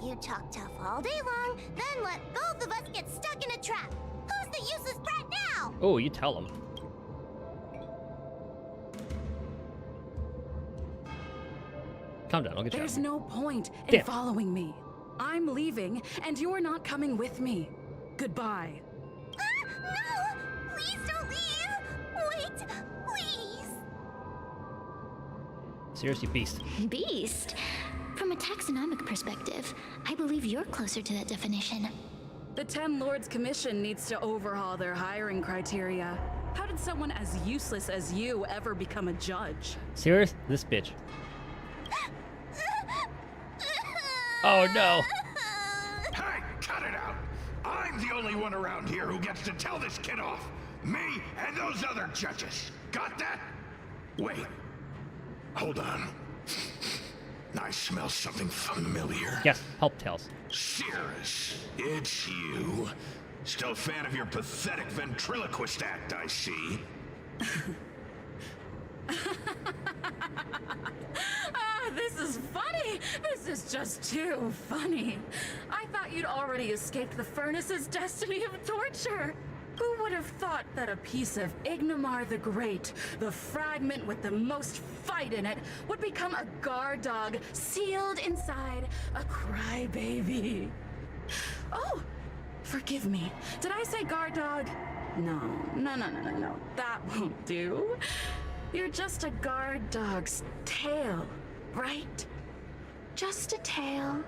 You talk tough all day long, then let both of us get stuck in a trap. Who's the useless brat now? Oh, you tell him. Calm down, I'll get you out. There's no point in Damn. following me. I'm leaving, and you're not coming with me. Goodbye. No! Please don't leave! Wait, please! Seriously, beast. Beast? From a taxonomic perspective, I believe you're closer to that definition. The Ten Lords Commission needs to overhaul their hiring criteria. How did someone as useless as you ever become a judge? Serious? This bitch. Oh no. Hey, cut it out! I'm the only one around here who gets to tell this kid off. Me and those other judges. Got that? Wait. Hold on. I smell something familiar. Yes, help Tails. Cirrus, it's you. Still a fan of your pathetic ventriloquist act, I see. This is funny! This is just too funny. I thought you'd already escaped the furnace's destiny of torture. Who would have thought that a piece of Ignomar the Great, the fragment with the most fight in it, would become a guard dog sealed inside a crybaby? Oh, forgive me. Did I say guard dog? No. That won't do. You're just a guard dog's tail, right? Just a tail.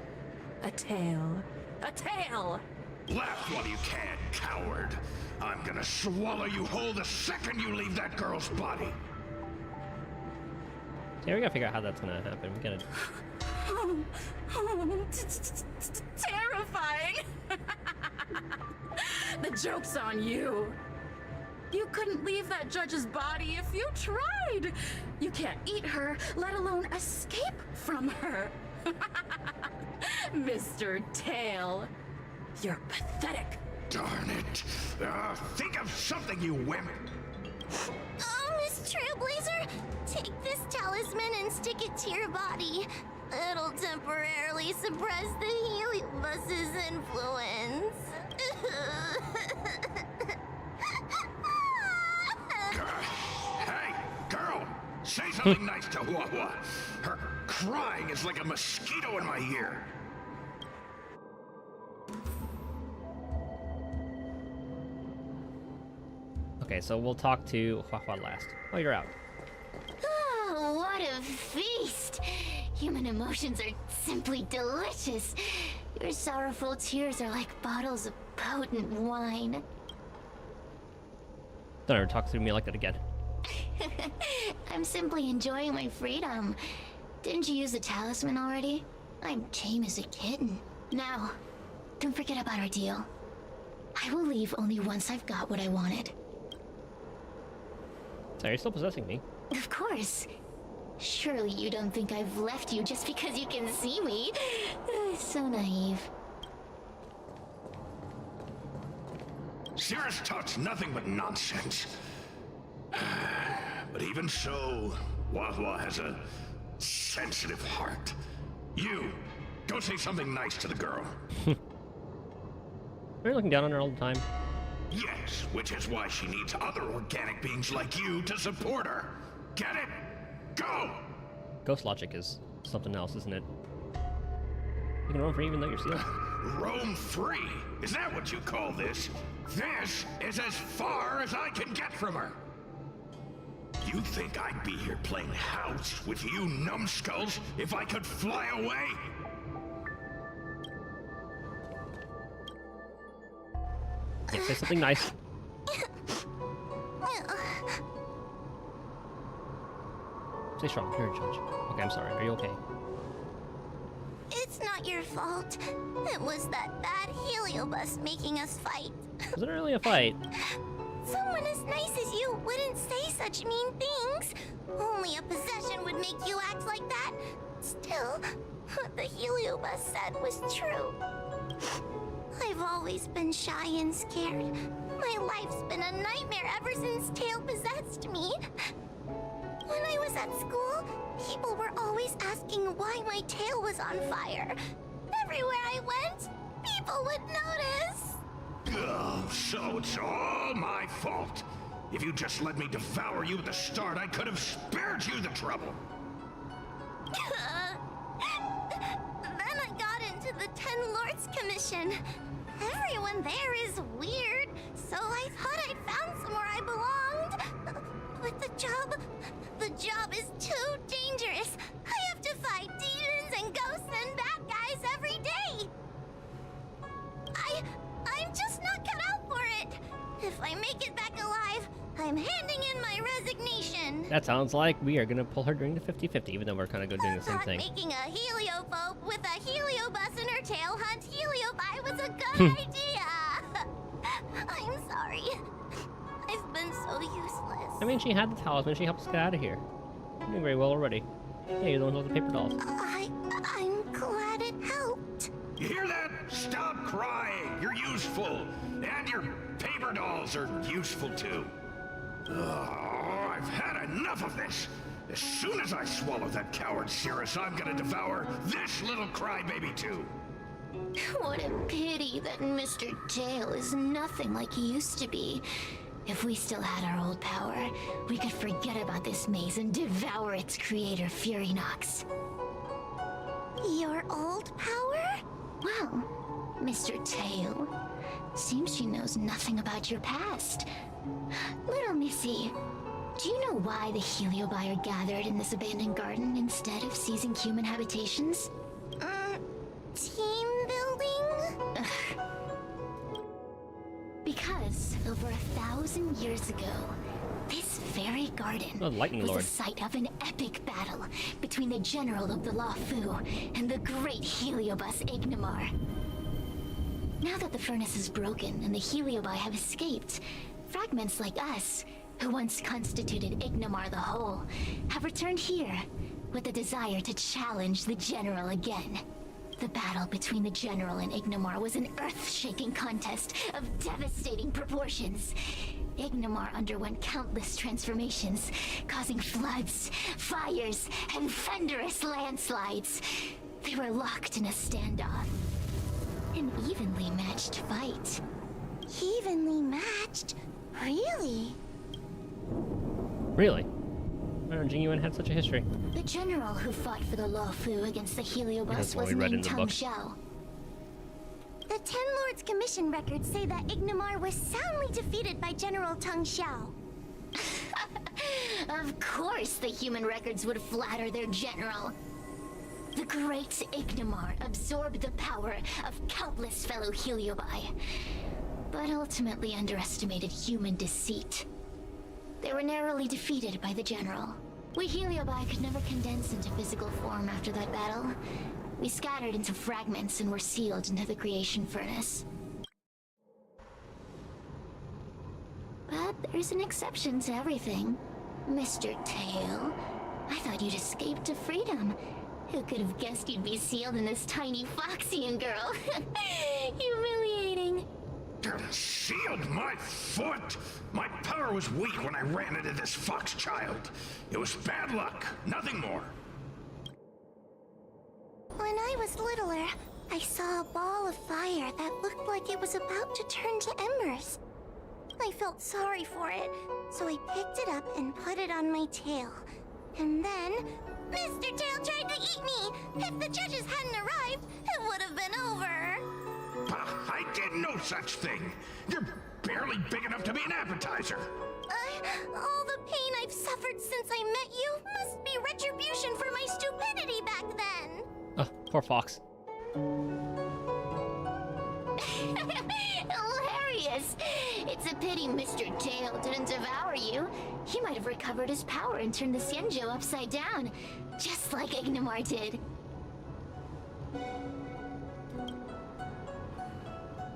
A tail. A tail! Laugh while you can, coward. I'm gonna swallow you whole the second you leave that girl's body. Yeah, we gotta figure out how that's gonna happen. We gotta. Terrifying! The joke's on you. You couldn't leave that judge's body if you tried. You can't eat her, let alone escape from her. Mr. Tail, you're pathetic. Darn it. Think of something, you women. Oh, Miss Trailblazer, take this talisman and stick it to your body. It'll temporarily suppress the Heliobus's influence. Hey, girl, say something nice to Huahua. Her crying is like a mosquito in my ear. Okay, so we'll talk to Huahua last. Oh, you're out. Oh, what a feast! Human emotions are simply delicious. Your sorrowful tears are like bottles of potent wine. Don't ever talk to me like that again. I'm simply enjoying my freedom. Didn't you use the talisman already? I'm tame as a kitten. Now, don't forget about our deal. I will leave only once I've got what I wanted. So you're still possessing me. Of course. Surely you don't think I've left you just because you can see me. So naive. Cirrus talks nothing but nonsense. But even so, Huahua has a sensitive heart. You, go say something nice to the girl. Are you looking down on her all the time? Yes, which is why she needs other organic beings like you to support her. Get it? Go! Ghost logic is something else, isn't it? You can run free even though you're sealed. Roam free? Is that what you call this? This is as far as I can get from her. You think I'd be here playing house with you numbskulls if I could fly away? Yeah, say something nice. Stay strong. You're a judge. Okay, I'm sorry. Are you okay? It's not your fault. It was that bad heliobus making us fight. Wasn't really a fight. Someone as nice as you wouldn't say such mean things. Only a possession would make you act like that. Still, what the heliobus said was true. I've always been shy and scared. My life's been a nightmare ever since Tail possessed me. When I was at school, people were always asking why my tail was on fire. Everywhere I went, people would notice. Oh, so it's all my fault. If you just let me devour you at the start, I could have spared you the trouble. Then I got into the Ten Lords Commission. Everyone there is weird, so I thought I'd found somewhere I belonged. But the job is too dangerous. I have to fight demons and ghosts and bad guys every day. I'm just not cut out for it. If I make it back alive, I'm handing in my resignation. That sounds like we are gonna pull her during the 50-50, even though we're kind of doing the same Thought thing. making a heliophobe with a heliobus in her tail hunt heliobi was a good idea. I'm sorry. I've been so useless. I mean, she had the talisman. She helped us get out of here. You're doing very well already. Hey, you're the one with the paper dolls. I'm glad it helped. You hear that? Stop crying. You're useful. And your paper dolls are useful too. Oh, I've had enough of this. As soon as I swallow that coward Cirrus, I'm gonna devour this little crybaby too. What a pity that Mr. Tail is nothing like he used to be. If we still had our old power, we could forget about this maze and devour its creator, Furynox. Your old power? Well, Mr. Tail, seems she knows nothing about your past. Little Missy, do you know why the Heliobi are gathered in this abandoned garden instead of seizing human habitations? Team building? Because over 1,000 years ago, this very garden Oh, Lightning was Lord. the site of an epic battle between the general of the Lafu and the great Heliobus Ignamar. Now that the furnace is broken and the Heliobi have escaped, fragments like us, who once constituted Ignamar the Whole, have returned here with the desire to challenge the general again. The battle between the general and Ignamar was an earth-shaking contest of devastating proportions. Ignamar underwent countless transformations, causing floods, fires, and thunderous landslides. They were locked in a standoff. An evenly matched fight. Evenly matched? Really? Really? I don't know Jingyuan had such a history. The general who fought for the Lafu against the That's Heliobus what was we read in named the Tang book. Xiao. The Ten Lords Commission records say that Ignamar was soundly defeated by General Tang Xiao. Of course the human records would flatter their general. The great Ignamar absorbed the power of countless fellow Heliobi, but ultimately underestimated human deceit. They were narrowly defeated by the general. We Heliobi could never condense into physical form after that battle. We scattered into fragments and were sealed into the creation furnace. But there's an exception to everything. Mr. Tail, I thought you'd escaped to freedom. Who could have guessed you'd be sealed in this tiny Foxian girl? Humiliating. Sealed my foot? My power was weak when I ran into this fox child. It was bad luck, nothing more. When I was littler, I saw a ball of fire that looked like it was about to turn to embers. I felt sorry for it, so I picked it up and put it on my tail. And then, Mr. Tail tried to eat me! If the judges hadn't arrived, it would have been over! I did no such thing. You're barely big enough to be an appetizer. All the pain I've suffered since I met you must be retribution for my stupidity back then. Oh, poor Fox. Hilarious! It's a pity Mr. Tail didn't devour you. He might have recovered his power and turned the Xianzhou upside down, just like Ignimar did.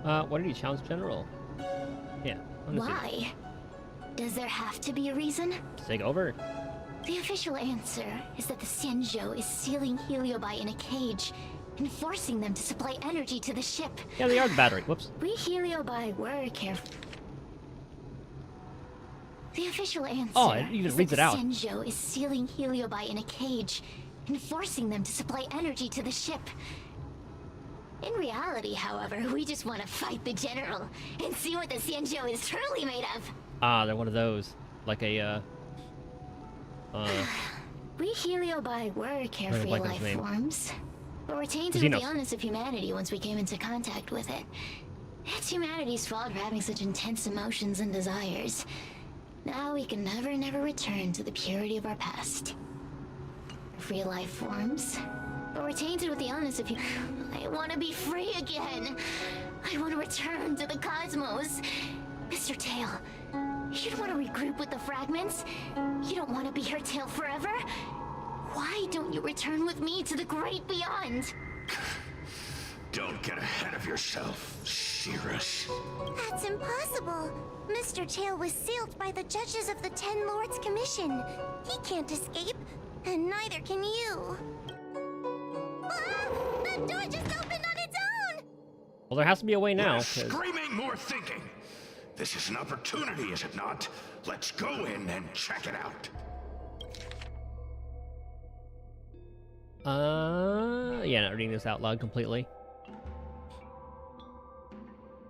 Why did you challenge General? Yeah. I wanna see Why? Does there have to be a reason? that. Take over. The official answer is that the Xianzhou is sealing Heliobi in a cage and forcing them to supply energy to the ship. Yeah, they are the battery. Whoops. We Heliobi were careful. The official answer Oh, it even is reads that it out. the Xianzhou is sealing Heliobi in a cage and forcing them to supply energy to the ship. In reality, however, we just want to fight the General and see what the Xianzhou is truly made of. Ah, they're one of those. Like a, We Heliobi were carefree like his life name. forms, but were tainted Xenos. with the illness of humanity once we came into contact with it. It's humanity's fault for having such intense emotions and desires. Now we can never return to the purity of our past. Free life forms, but we're tainted with the illness of I want to be free again. I want to return to the cosmos. Mr. Tail, you don't want to regroup with the fragments? You don't want to be here, Tail, forever? Why don't you return with me to the great beyond? Don't get ahead of yourself, Cirrus. That's impossible. Mr. Tail was sealed by the judges of the Ten Lords Commission. He can't escape, and neither can you. Ah! The door just opened on its own! well, there has to be a way now. Less 'Cause screaming, more thinking. This is an opportunity, is it not? Let's go in and check it out. Yeah, not reading this out loud completely.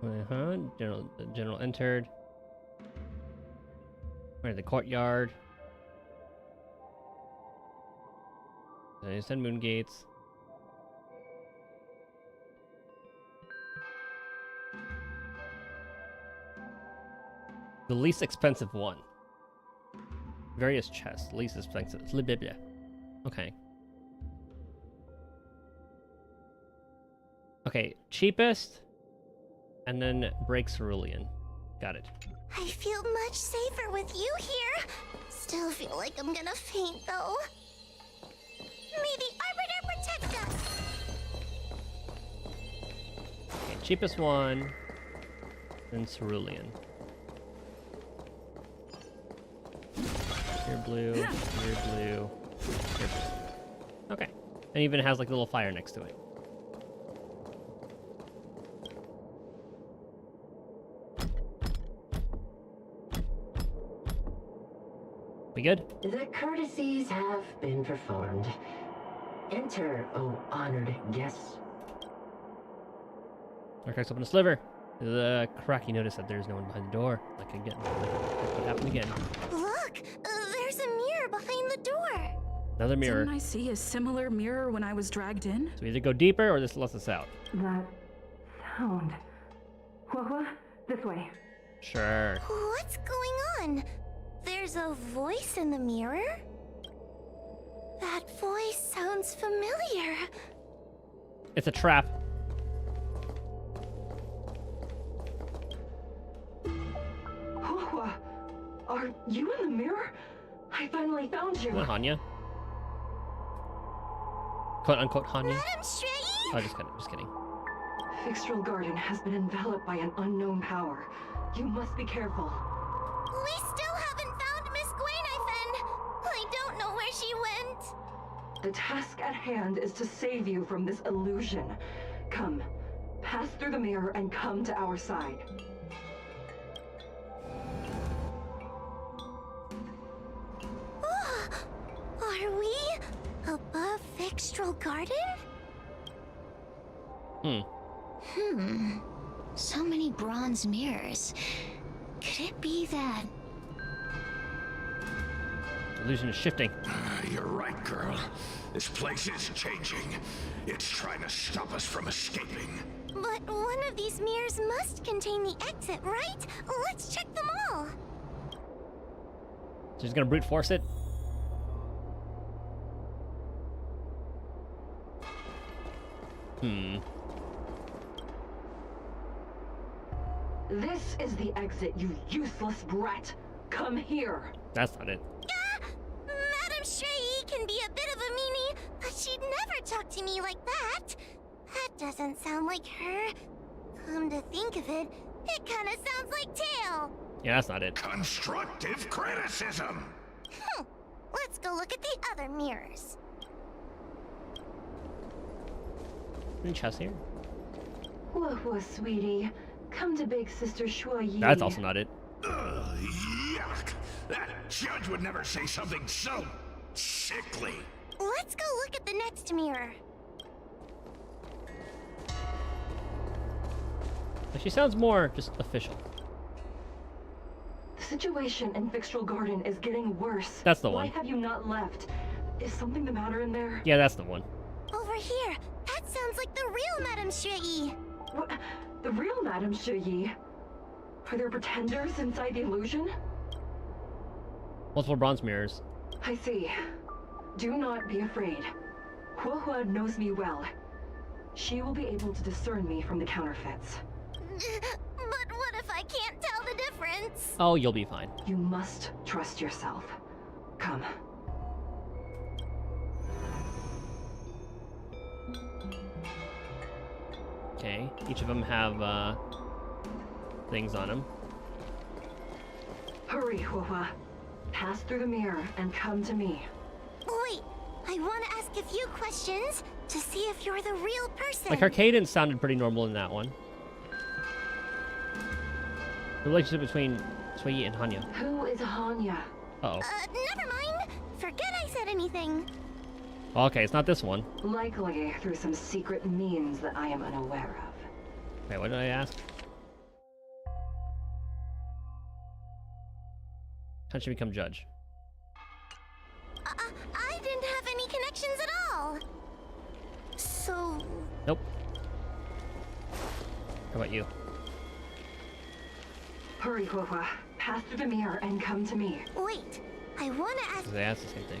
General entered. We're in the courtyard. There's 10 moon gates. The least expensive one. Various chests. Least expensive. Okay. Okay, cheapest, and then break cerulean. Got it. I feel much safer with you here. Still feel like I'm gonna faint, though. May the Arbiter protect us! Okay, cheapest one, then cerulean. You're blue, you're blue, you're blue. Okay. And even has like a little fire next to it. We good? The courtesies have been performed. Enter, O honored guests. Cracks open a sliver. The crack, you notice that there's no one behind the door. Like again. Like what happened again. Look! There's a mirror behind the door! Another mirror. Didn't I see a similar mirror when I was dragged in? So we either go deeper or this lets us out. That sound. What? This way. Sure. What's going on? There's a voice in the mirror? That voice sounds familiar. It's a trap. Are you in the mirror? I finally found you. Not Hanya. Quote unquote Hanya. Madam Shrey? Oh, just kidding. Fixtral Garden has been enveloped by an unknown power. You must be careful. We still haven't found Miss Gwainithen. I don't know where she went. The task at hand is to save you from this illusion. Come, pass through the mirror and come to our side. Are we above Fixtral Garden? So many bronze mirrors. Could it be that... Illusion is shifting. You're right, girl. This place is changing. It's trying to stop us from escaping. But one of these mirrors must contain the exit, right? Let's check them all. She's gonna brute force it. This is the exit, you useless brat. Come here. That's not it. Madame Shrey can be a bit of a meanie, but she'd never talk to me like that. That doesn't sound like her. Come to think of it, it kind of sounds like Tail. Yeah, that's not it. Constructive criticism! Let's go look at the other mirrors. Any chest here? Whoa, sweetie. Come to Big Sister Shuo Yi. That's also not it. Ugh, yuck! That judge would never say something so sickly. Let's go look at the next mirror. She sounds more just official. The situation in Vixtral Garden is getting worse. That's the one. Why have you not left? Is something the matter in there? Yeah, that's the one. Over here. That sounds like the real Madame Shrey. What? The real Madame Shuyi? Are there pretenders inside the illusion? Multiple bronze mirrors. I see. Do not be afraid. Huohua knows me well. She will be able to discern me from the counterfeits. But what if I can't tell the difference? Oh, you'll be fine. You must trust yourself. Come. Okay, each of them have things on them. Hurry, Huohua. Pass through the mirror and come to me. Wait, I want to ask a few questions to see if you're the real person. Like her cadence sounded pretty normal in that one. The relationship between Sui and Hanya. Who is Hanya? Uh-oh. Never mind. Forget I said anything. Okay, it's not this one. Likely through some secret means that I am unaware of. Wait, what did I ask? How should become judge? I didn't have any connections at all. So... Nope. How about you? Hurry, Huohua. Pass through the mirror and come to me. Wait, I want to ask... They asked the same thing.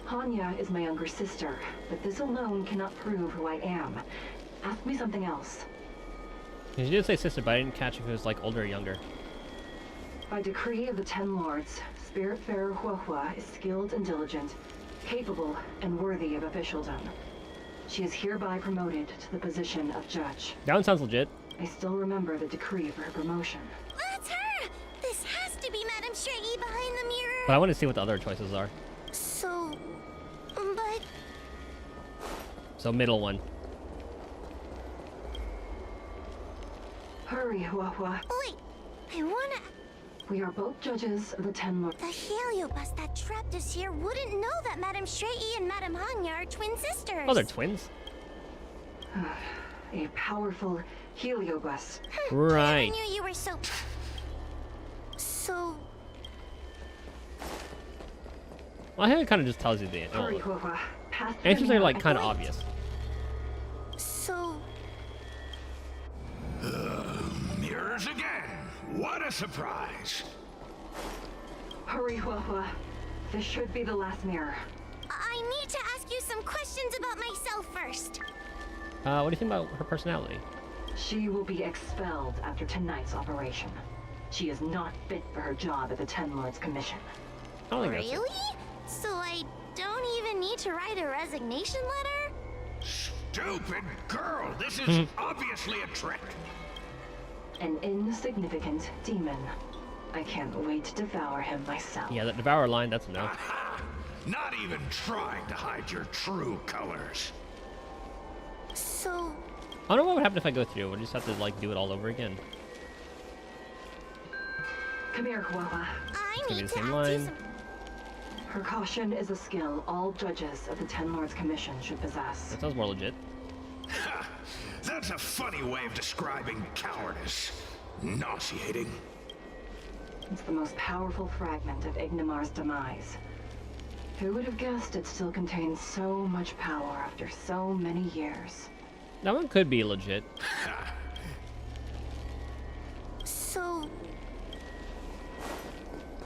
Hanya is my younger sister, but this alone cannot prove who I am. Ask me something else. She did say sister, but I didn't catch if it was like older or younger. By decree of the Ten Lords, Spiritfarer Huohua is skilled and diligent, capable and worthy of officialdom. She is hereby promoted to the position of judge. That one sounds legit. I still remember the decree for her promotion. That's her! This has to be Madame Shrey behind the mirror. But I want to see what the other choices are. So... but... So middle one. Hurry, Huohua. Wait, I wanna... We are both judges of the Ten Lords. The heliobus that trapped us here wouldn't know that Madame Shrey and Madame Hanya are twin sisters. Oh, they're twins? A powerful heliobus. Right. I knew you were so... So... Well, I think it kind of just tells you the Hurry, Huohua. Pass through answers the are mirror like and- kind of Wait. obvious. So... Mirrors again! What a surprise! Hurry, Huohua. This should be the last mirror. I need to ask you some questions about myself first. What do you think about her personality? She will be expelled after tonight's operation. She is not fit for her job at the Ten Lords Commission. I don't think that's it. Really? So I don't even need to write a resignation letter? Stupid girl! This is obviously a trick! An insignificant demon. I can't wait to devour him myself. Yeah, that Devourer line, that's a no. Aha! Not even trying to hide your true colors. So... I don't know what would happen if I go through. We'll just have to, like, do it all over again. Come here, Huohua. I gonna be need the to same ask line. you some... Her caution is a skill all judges of the Ten Lords Commission should possess. That sounds more legit. Ha! That's a funny way of describing cowardice. Nauseating. It's the most powerful fragment of Ignimar's demise. Who would have guessed it still contains so much power after so many years? That one could be legit. Ha! So,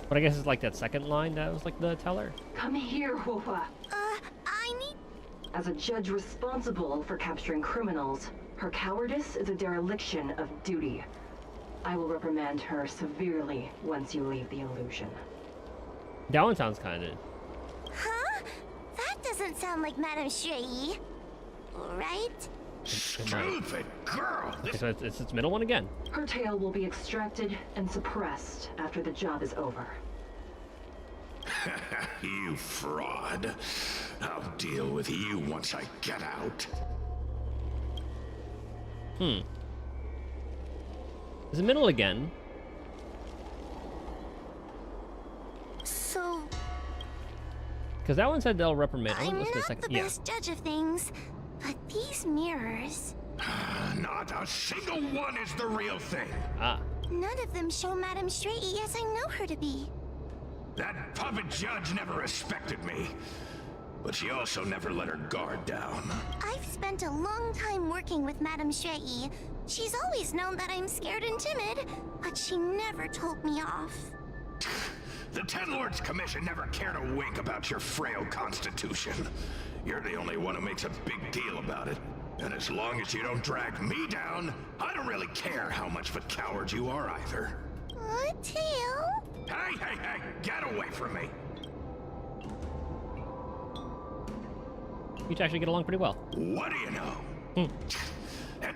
But I guess it's like that second line that was like the teller. Come here, Huohua. I need... As a judge responsible for capturing criminals, her cowardice is a dereliction of duty. I will reprimand her severely once you leave the illusion. That one sounds kind of. Huh? That doesn't sound like Madame Shui. Right? Stupid girl! Okay, so it's its middle one again. Her tail will be extracted and suppressed after the job is over. You fraud. I'll deal with you once I get out. It's the middle again. So, Because that one said they'll reprimand. I'm Let's do a not second. the best judge of things, but these mirrors, Not a single one is the real thing. Ah. none of them show Madame Shui as I know her to be. That puppet judge never respected me. But she also never let her guard down. I've spent a long time working with Madame Shui. She's always known that I'm scared and timid, but she never told me off. The Ten Lords Commission never cared a wink about your frail constitution. You're the only one who makes a big deal about it. And as long as you don't drag me down, I don't really care how much of a coward you are either. Tail? Hey, get away from me. You two actually get along pretty well. What do you know? And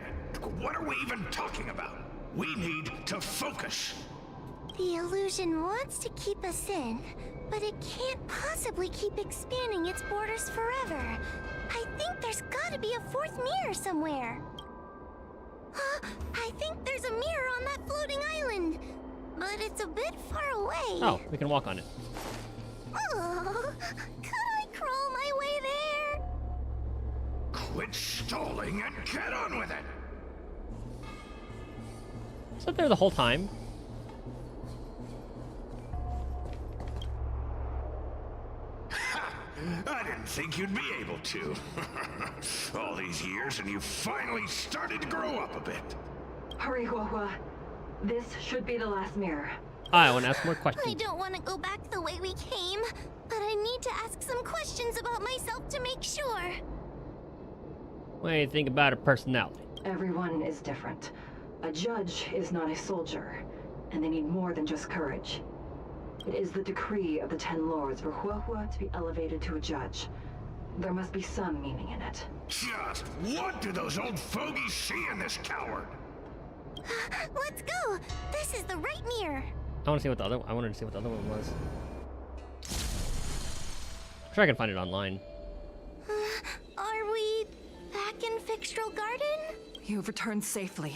what are we even talking about? We need to focus. The illusion wants to keep us in, but it can't possibly keep expanding its borders forever. I think there's gotta be a fourth mirror somewhere. I think there's a mirror on that floating island, but it's a bit far away. Oh, we can walk on it. Oh, could I crawl my way there? Quit stalling and get on with it. Sit there the whole time. I didn't think you'd be able to. All these years and you finally started to grow up a bit. Hurry, Huohua. This should be the last mirror. I want to ask more I questions. don't want to go back the way we came, but I need to ask some questions about myself to make sure. What do you think about her personality? Everyone is different. A judge is not a soldier, and they need more than just courage. It is the decree of the Ten Lords for Huohua to be elevated to a judge. There must be some meaning in it. Just what do those old fogies see in this coward? Let's go! This is the right mirror! I want to see what the other. I wanted to see what the other one was. I'm sure I can find it online. Are we back in Fixtral Garden? You have returned safely.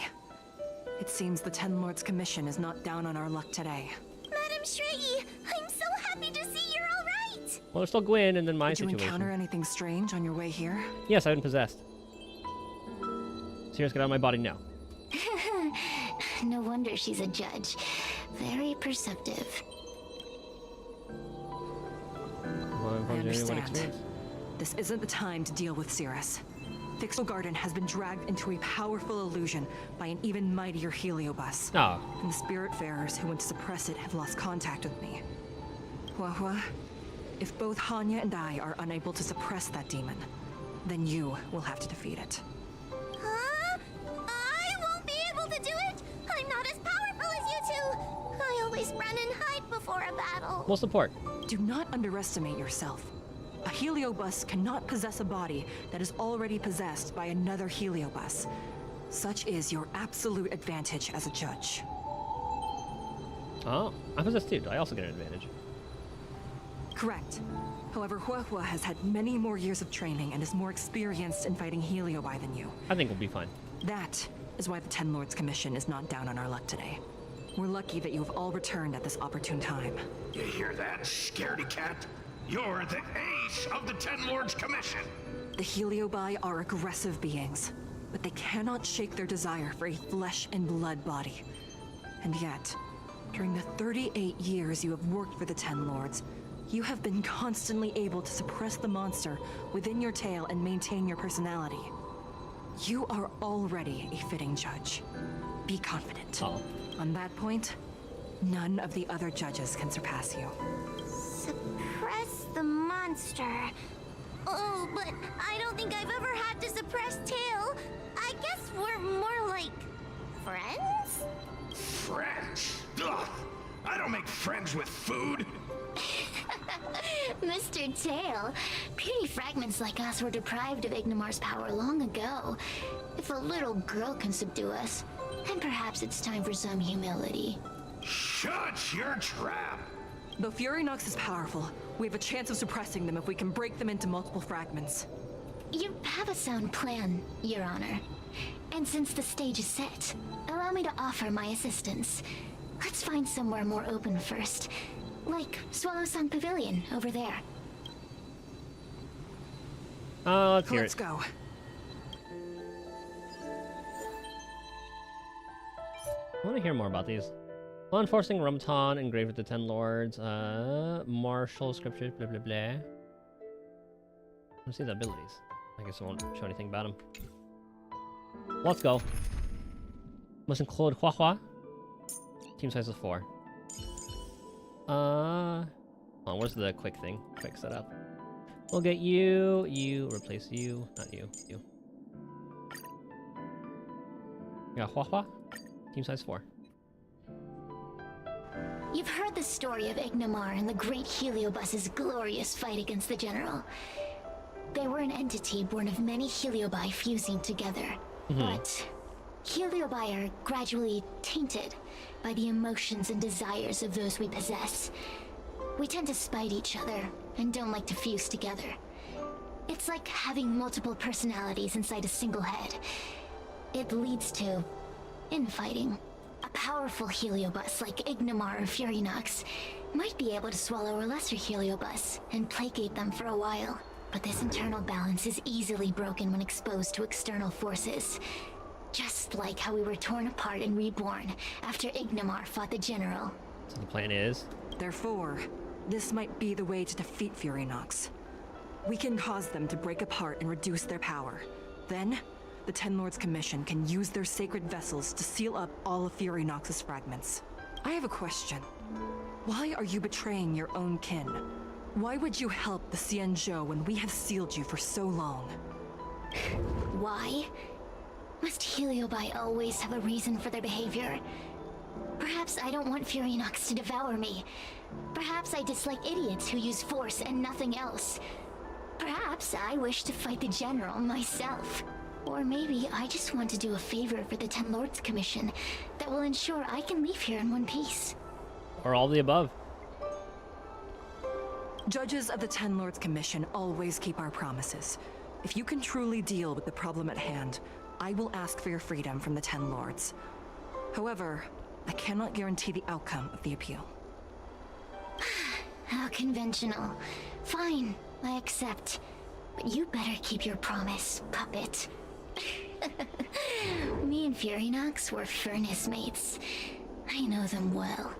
It seems the Ten Lords Commission is not down on our luck today. Madame Shrey, I'm so happy to see you're alright! Well, there's still Gwyn and then my Did you situation. encounter anything strange on your way here? Yes, I've been possessed. Serious, get out of my body now. No wonder she's a judge. Very perceptive. I understand. This isn't the time to deal with Cirrus. Fixal Garden has been dragged into a powerful illusion by an even mightier heliobus. Oh, And the Spiritfarers who went to suppress it have lost contact with me. Huohua, if both Hanya and I are unable to suppress that demon, then you will have to defeat it. Huh? I won't be able to do it! I'm not as powerful as you two! I always run and hide before a battle. we'll support. Do not underestimate yourself. A heliobus cannot possess a body that is already possessed by another heliobus. Such is your absolute advantage as a judge. Oh, I'm possessed too. I also get an advantage. Correct. However, Huohua has had many more years of training and is more experienced in fighting heliobi than you. I think we'll be fine. That is why the Ten Lords Commission is not down on our luck today. We're lucky that you have all returned at this opportune time. You hear that, scaredy cat? You're the ace of the Ten Lords Commission. The heliobi are aggressive beings, but they cannot shake their desire for a flesh and blood body. And yet, during the 38 years you have worked for the Ten Lords, you have been constantly able to suppress the monster within your tail and maintain your personality. You are already a fitting judge. Be confident. Oh, On that point, none of the other judges can surpass you. Suppress the monster. Oh, but I don't think I've ever had to suppress Tail. I guess we're more like friends? Friends? Ugh! I don't make friends with food. Mr. Tail, puny fragments like us were deprived of Ignimar's power long ago. If a little girl can subdue us, then perhaps it's time for some humility. Shut your trap! Though Fury Nox is powerful, we have a chance of suppressing them if we can break them into multiple fragments. You have a sound plan, Your Honor. And since the stage is set, allow me to offer my assistance. Let's find somewhere more open first. Like Swallow Song Pavilion over there. Let's hear Let's it. go. I want to hear more about these. Law enforcing Rumton, engraved with the 10 lords. Martial scriptures, blah blah blah. Let's see the abilities. I guess I won't show anything about them. Let's go. Must include Hua Hua. Team size is 4. Oh, where's the quick thing? Quick setup. We'll get you, replace you, not you, you. Yeah, Hua Hua. Team size 4. You've heard the story of Ignimar and the great Heliobus's glorious fight against the General. They were an entity born of many Heliobi fusing together. But Heliobi are gradually tainted by the emotions and desires of those we possess. We tend to spite each other and don't like to fuse together. It's like having multiple personalities inside a single head. It leads to infighting. A powerful Heliobus like Ignimar or Fury Nox might be able to swallow a lesser Heliobus and placate them for a while. But this internal balance is easily broken when exposed to external forces. Just like how we were torn apart and reborn after Ignimar fought the General. So the plan is? Therefore, this might be the way to defeat Fury Nox. We can cause them to break apart and reduce their power. Then, the Ten Lords Commission can use their sacred vessels to seal up all of Fury Nox's fragments. I have a question. Why are you betraying your own kin? Why would you help the Xianzhou when we have sealed you for so long? Why? Must Heliobi always have a reason for their behavior? Perhaps I don't want Fury Nox to devour me. Perhaps I dislike idiots who use force and nothing else. Perhaps I wish to fight the General myself. Or maybe I just want to do a favor for the Ten Lords Commission that will ensure I can leave here in one piece. Or all the above. Judges of the Ten Lords Commission always keep our promises. If you can truly deal with the problem at hand, I will ask for your freedom from the Ten Lords. However, I cannot guarantee the outcome of the appeal. How conventional. Fine, I accept. But you better keep your promise, puppet. Me and Fury Nox were furnace mates. I know them well.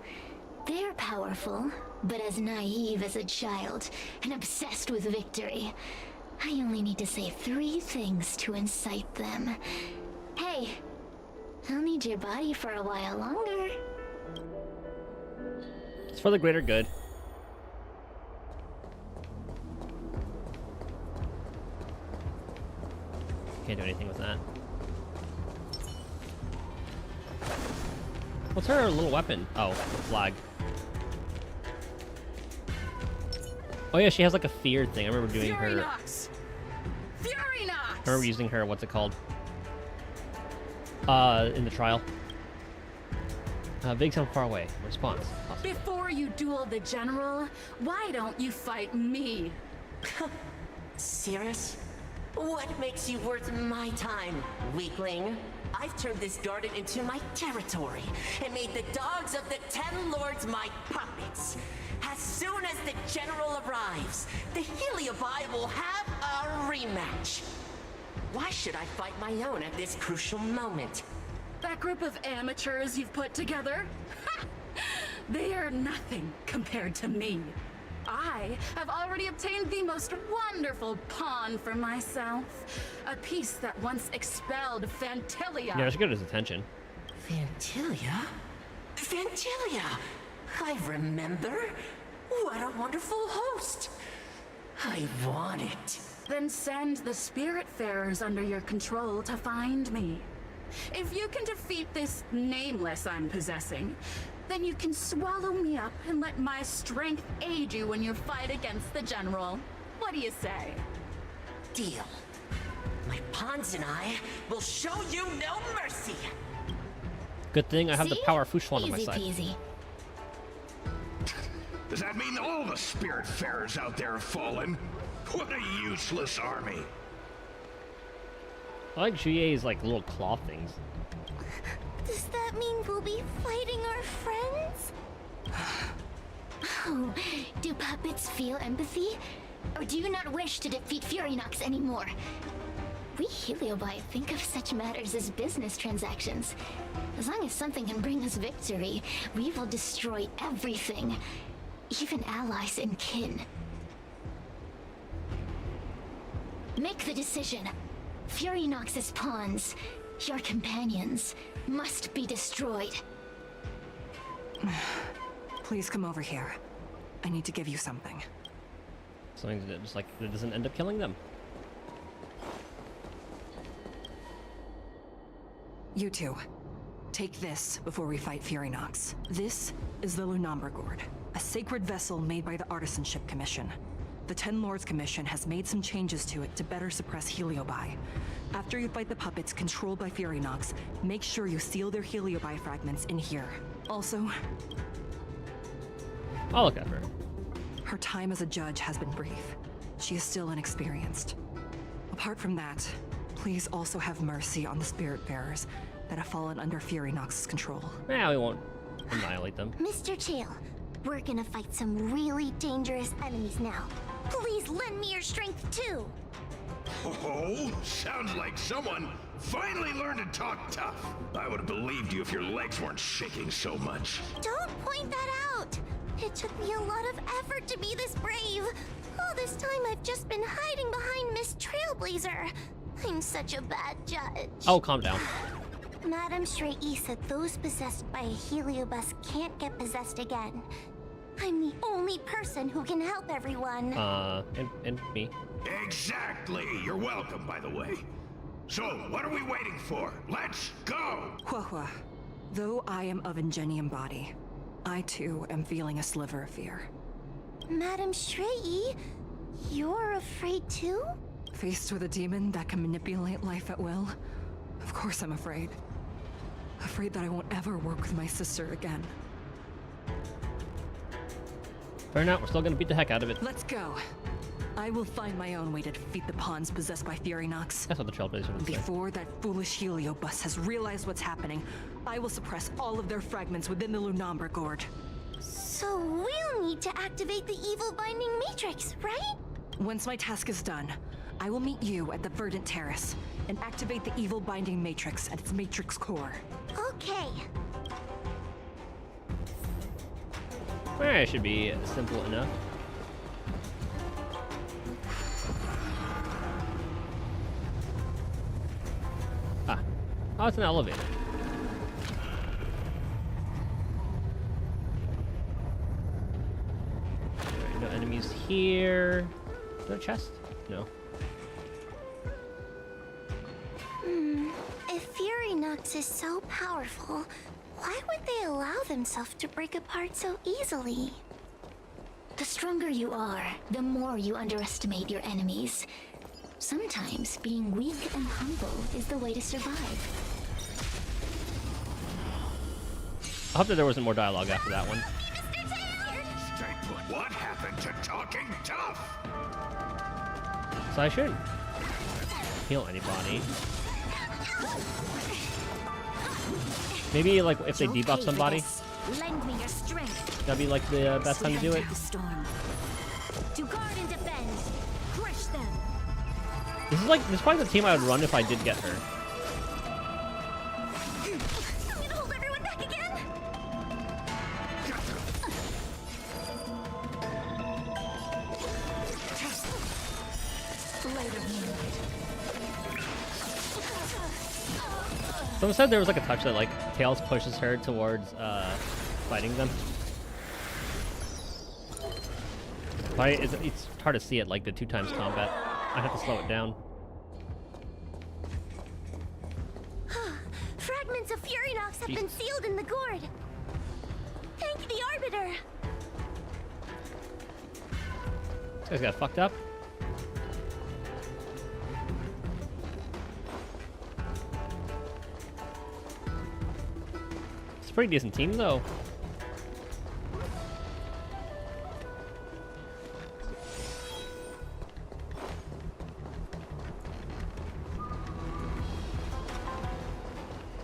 They're powerful, but as naive as a child, and obsessed with victory. I only need to say 3 things to incite them. Hey, I'll need your body for a while longer. It's for the greater good. Can't do anything with that. What's her little weapon? Oh, the flag. Oh yeah, she has like a feared thing. I remember doing Fury her. Nox! Fury Nox! I remember using her. What's it called? In the trial. Big sound far away. Response. Awesome. Before you duel the General, why don't you fight me? Serious? What makes you worth my time, weakling? I've turned this garden into my territory and made the dogs of the Ten Lords my puppets. As soon as the General arrives, the Heliobi will have a rematch. Why should I fight my own at this crucial moment? That group of amateurs you've put together? They are nothing compared to me. I have already obtained the most wonderful pawn for myself. A piece that once expelled Fantilia. Yeah, she got his attention. Fantilia? Vantilia! I remember. What a wonderful host. I want it. Then send the Spiritfarers under your control to find me. If you can defeat this nameless I'm possessing, then you can swallow me up and let my strength aid you in your fight against the General. What do you say? Deal. My pawns and I will show you no mercy. Good thing I have the See? power of Fushwan on my Easy side. peasy. Does that mean all the Spiritfarers out there have fallen? What a useless army. I like Juye's like little claw things. Does that mean we'll be fighting our friends? Oh, do puppets feel empathy? Or do you not wish to defeat Furynox anymore? We Heliobi think of such matters as business transactions. As long as something can bring us victory, we will destroy everything. Even allies and kin. Make the decision. Furynox's pawns, your companions, must be destroyed. Please come over here. I need to give you something. Something that just like that doesn't end up killing them. You two, take this before we fight Furynox. This is the Lunambra Gourd, a sacred vessel made by the Artisanship Commission. The Ten Lords Commission has made some changes to it to better suppress Heliobi. After you fight the puppets controlled by Furynox, make sure you seal their Heliobi fragments in here. Also, I'll look at her. her time as a judge has been brief. She is still inexperienced. Apart from that, please also have mercy on the Spiritfarers that have fallen under Furynox's control. Yeah, we won't annihilate them. Mr. Chill, we're gonna fight some really dangerous enemies now. Please lend me your strength too. Oh, sounds like someone finally learned to talk tough. I would have believed you if your legs weren't shaking so much. Don't point that out. It took me a lot of effort to be this brave. All this time I've just been hiding behind Miss Trailblazer. I'm such a bad judge. Oh, calm down. Madame Straight-E said those possessed by a Heliobus can't get possessed again. I'm the only person who can help everyone. And me. Exactly. You're welcome, by the way. So, what are we waiting for? Let's go! Huahua, though I am of Ingenium body, I too am feeling a sliver of fear. Madame Straight-E, you're afraid too? Faced with a demon that can manipulate life at will, of course I'm afraid. Afraid that I won't ever work with my sister again. Fair enough, we're still gonna beat the heck out of it. Let's go. I will find my own way to defeat the pawns possessed by Furynox. That's what the Trailblazer would say. Before that foolish Heliobus has realized what's happening, I will suppress all of their fragments within the Lunambra Gourd. So we'll need to activate the evil binding matrix, right? Once my task is done, I will meet you at the Verdant Terrace and activate the evil binding matrix at its matrix core. Okay. It should be simple enough. Ah. Oh, it's an elevator. Alright, no enemies here. Is there a chest? No. If Furynox is so powerful, why would they allow themselves to break apart so easily? The stronger you are, the more you underestimate your enemies. Sometimes being weak and humble is the way to survive. I hope that there wasn't more dialogue after that one. Stay put. What happened to talking tough? So I shouldn't heal anybody. Maybe like if they You'll debuff pay for somebody, this. Lend me your strength. that'd be like the best time to do it. The storm. To guard and defend. Crush them. This is probably the team I would run if I did get her. I'm gonna hold everyone back again. Later moonlight. Someone said there was like a touch that like Tails pushes her towards fighting them. But it's hard to see it like the 2x combat. I have to slow it down. Fragments of Furynox have been sealed in the gourd. Thank the Arbiter. This guy's got fucked up. It's a pretty decent team though.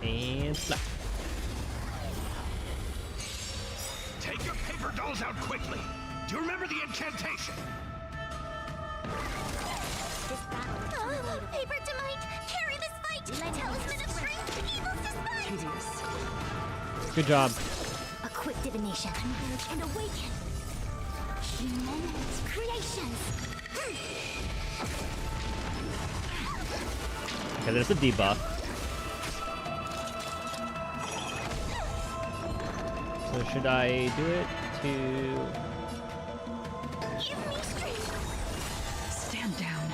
And slap. Take your paper dolls out quickly. Do you remember the incantation? Oh, paper to might, carry this fight. Talisman of strength, evil despite. Tedious. Good job. A quick divination. Converge and awaken. Human creations. Okay, there's a debuff. So should I do it to... Give me strength. Stand down.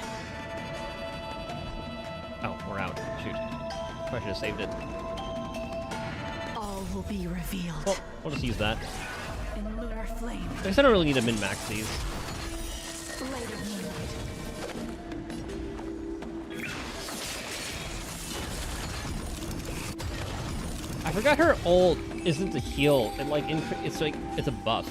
Oh, we're out. Shoot. Probably should have saved it. All will be revealed. Well, we'll just use that. In lunar flame. I guess I don't really need to min-max these. Light of moonlight. I forgot her ult isn't a heal. It like it's like it's a buff.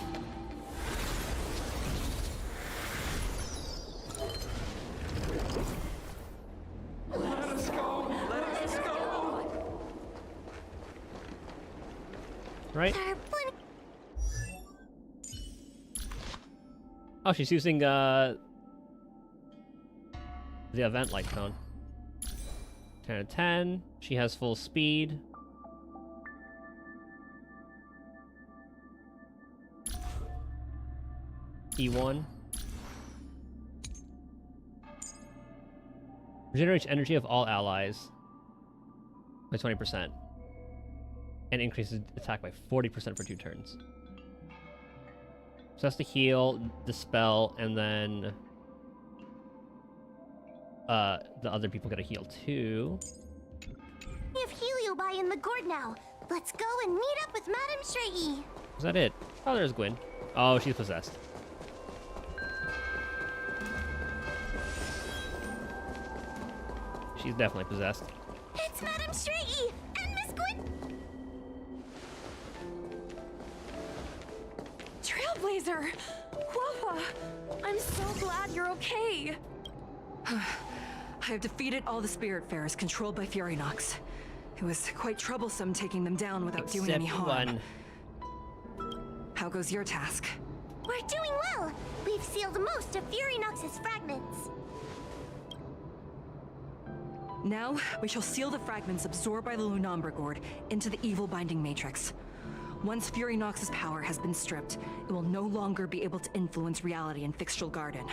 Right? Oh, she's using the event light cone. 10 out of 10. She has full speed. E1. Regenerates energy of all allies by 20%. And increases attack by 40% for 2 turns. So that's the heal, dispel, and then the other people get a heal too. We have Heliobi in the gourd now. Let's go and meet up with Madame Shrey. Is that it? Oh, there's Gwyn. Oh, she's possessed. She's definitely possessed. It's Madame Shrey and Miss Gwyn. Trailblazer! Wawa! I'm so glad you're okay. I have defeated all the Spiritfarers controlled by Furynox. It was quite troublesome taking them down without doing any Except harm. one. How goes your task? We're doing well. We've sealed most of Furynox's fragments. Now, we shall seal the fragments absorbed by the Lunombra Gourd into the evil binding matrix. Once Furynox's power has been stripped, it will no longer be able to influence reality in Fixtral Garden.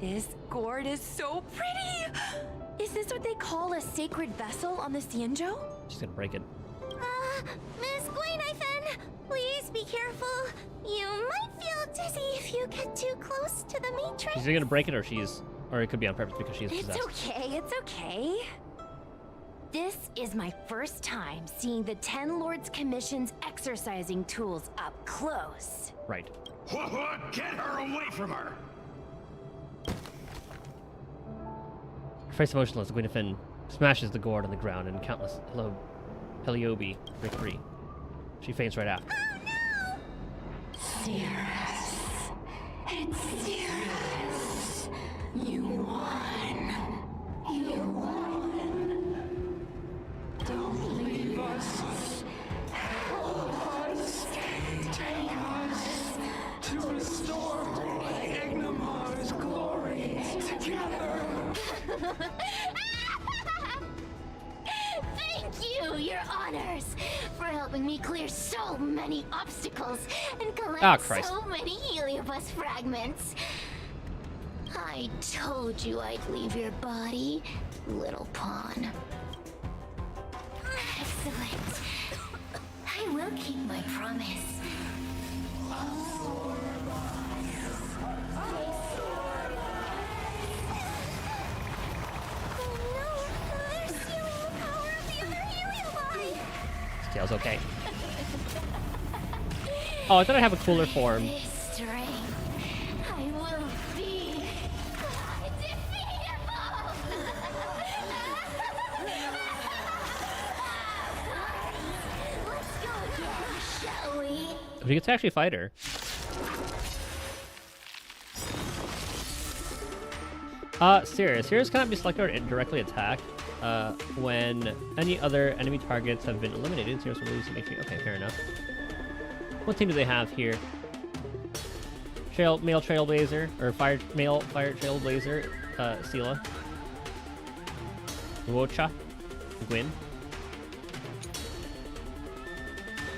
This gourd is so pretty! Is this what they call a sacred vessel on the Xianzhou? She's gonna break it. Miss Gwynethan, please be careful. You might feel dizzy if you get too close to the matrix. She's either gonna break it or it could be on purpose because she's It's possessed. okay, it's okay. This is my first time seeing the Ten Lords Commission's exercising tools up close. Right. What? Get her away from her! Face motionless, Gwyneth smashes the gourd on the ground and countless Heliobi break free. She faints right after. Cirrus. It's Cirrus. You won. You won. Don't leave us. Help us. Take us to restore Ignimar's glory together. Thank you, your honors, for helping me clear so many obstacles and collect Ah, Christ. so many Heliobus fragments. I told you I'd leave your body, little pawn. Excellent. I will keep my promise. Tails okay. Oh, I thought I'd have a cooler form. This strength, I will be undefeatable. Let's go again, shall we? We get to actually fight her. Sirius cannot be selected or directly attacked. When any other enemy targets have been eliminated, Sirius will lose some HP. Okay, fair enough. What team do they have here? Male Trailblazer, or male Fire Trailblazer, Sela. Wocha, Gwyn.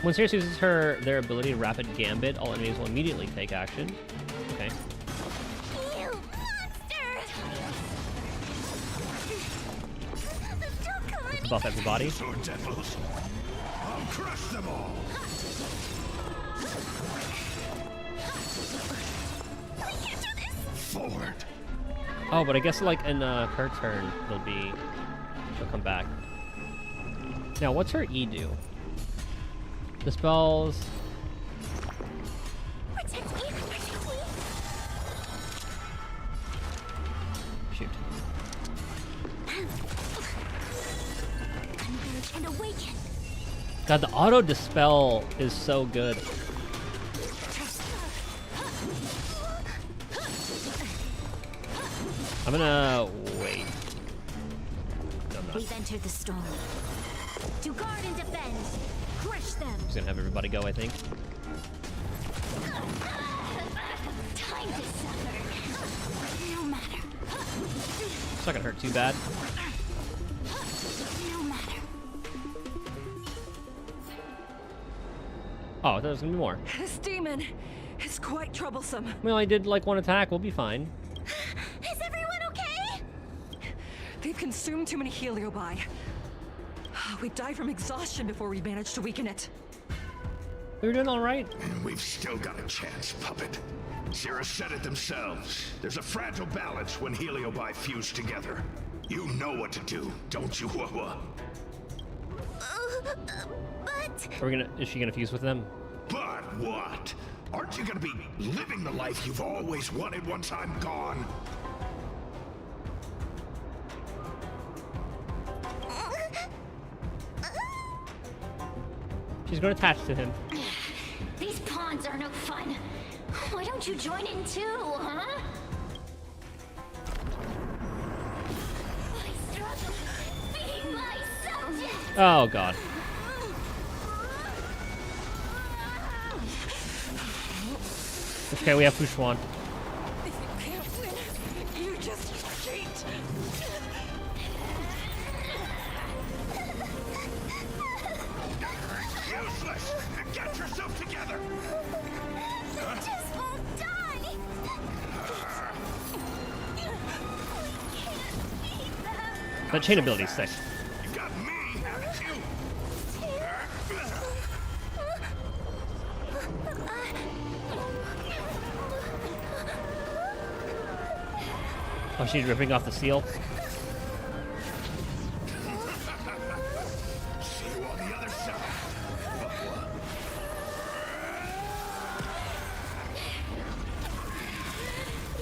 When Sirius uses their ability Rapid Gambit, all enemies will immediately take action. Okay. You monster! Don't come Let's buff everybody. Sword devils. I'll crush them all. Forward. Oh, but I guess like in her turn, she'll come back. Now, what's her E do? Dispels. Protect me, protect me. Shoot. Converge and awaken. God, the auto dispel is so good. I'm gonna wait. No, I'm not. We've entered the storm. To guard and defend. Crush them. He's gonna have everybody go, I think. Time to suffer. No matter. It's not gonna hurt too bad. No matter. Oh, I thought there was gonna be more. This demon is quite troublesome. Well, I did like one attack. We'll be fine. Is everyone okay? They've consumed too many heliobi. We died from exhaustion before we managed to weaken it. We were doing all right. And we've still got a chance, puppet. Sirius said it themselves. There's a fragile balance when heliobi fuse together. You know what to do, don't you, Huahua? But Is she gonna fuse with them? But what? Aren't you gonna be living the life you've always wanted once I'm gone? She's gonna attach to him. these pawns are no fun. Why don't you join in too, huh? I struggle being my subject. Oh god. Okay, we have Fushwan. If you can't win, you just cheat. Useless! Get yourself together! It just won't die. We can't beat them. That chain ability's sick. You got me, haven't you? Oh, she's ripping off the seal. See you on the other side.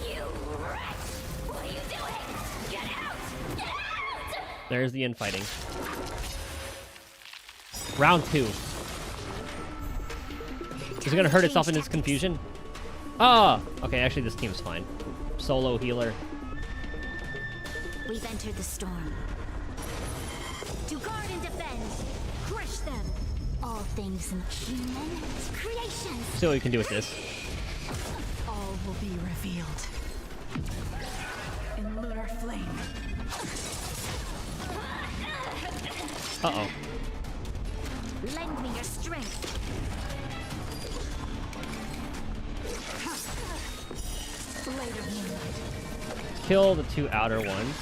You wretch! What are you doing? Get out! Get out! There's the infighting. Round 2. Is it gonna hurt itself in its confusion? Ah! Okay, actually this team's fine. Solo healer. We've entered the storm. To guard and defend. Crush them. All things human creations. See what we can do with this. All will be revealed in lunar flame. Uh-oh. Lend me your strength. Blade of moonlight. kill the two outer ones.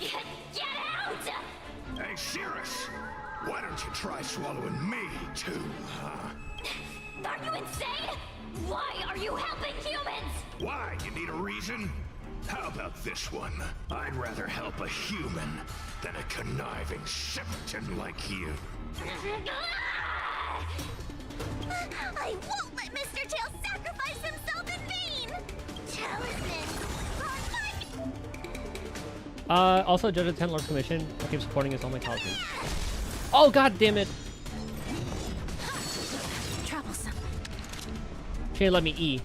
Get out! Hey, Cirrus! Why don't you try swallowing me, too, huh? Are you insane? Why are you helping humans? Why? You need a reason? How about this one? I'd rather help a human than a conniving simpleton like you. I won't let Mr. Tail sacrifice himself in vain! Talisman! Also, Judge of the 10 Lords Commission. I keep supporting his only talisman. Oh, god damn it! Troublesome. She didn't let me E.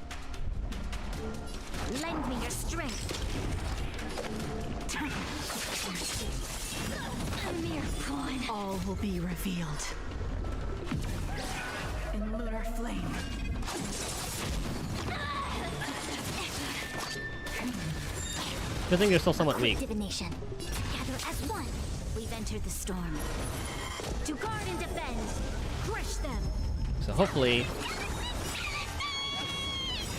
Lend me your strength. A mere pawn. All will be revealed. In lunar flame. Good thing you're still somewhat weak. Divination. Together as one, we've entered the storm. To guard and defend. Crush them. So hopefully...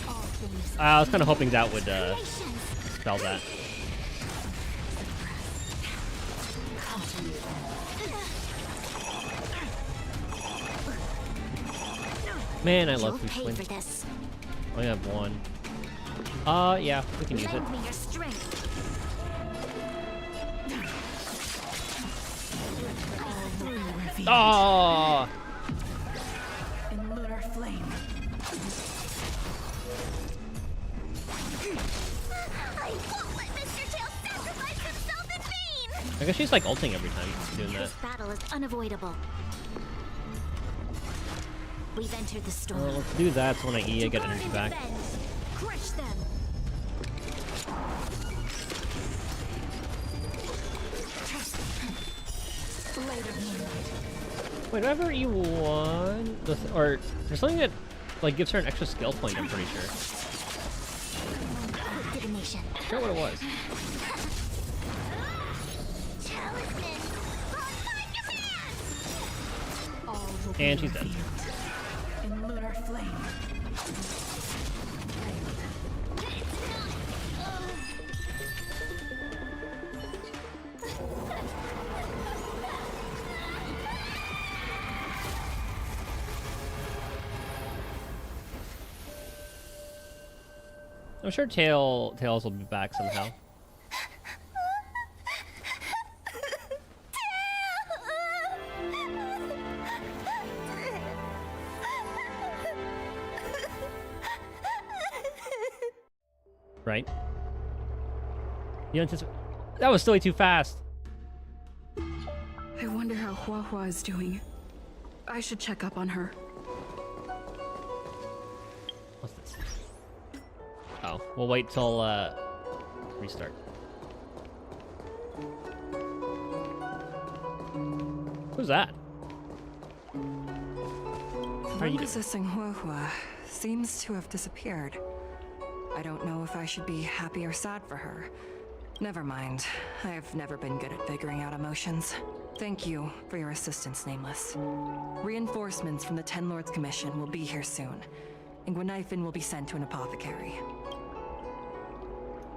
All things I was kind of hoping that would creations. spell that. Man, I love You'll Food pay Swing. for this. I only have one. Yeah, we can use it. Lend me your strength. Oh! In lunar flame. I won't let Mr. Tail sacrifice himself in vain! I guess she's like ulting every time doing that. This battle is unavoidable. We've entered the storm. Well, let's do that so when I E, I get Guard energy and back. defend. Crush them. Wait, do I ever E1? Or there's something that like gives her an extra skill point, I'm pretty sure. Quick divination. I forgot what it was. Talisman. On my command! All will be And she's dead. revealed. In lunar flame. I'm sure Tails will be back somehow. Right? You anticipate? That was still way too fast. I wonder how Hua Hua is doing. I should check up on her. What's this? Oh, we'll wait till restart. Who's that? The are you resisting Hua Hua seems to have disappeared. I don't know if I should be happy or sad for her. Never mind. I've never been good at figuring out emotions. Thank you for your assistance, Nameless. Reinforcements from the Ten Lords Commission will be here soon, and Gwenifin will be sent to an apothecary.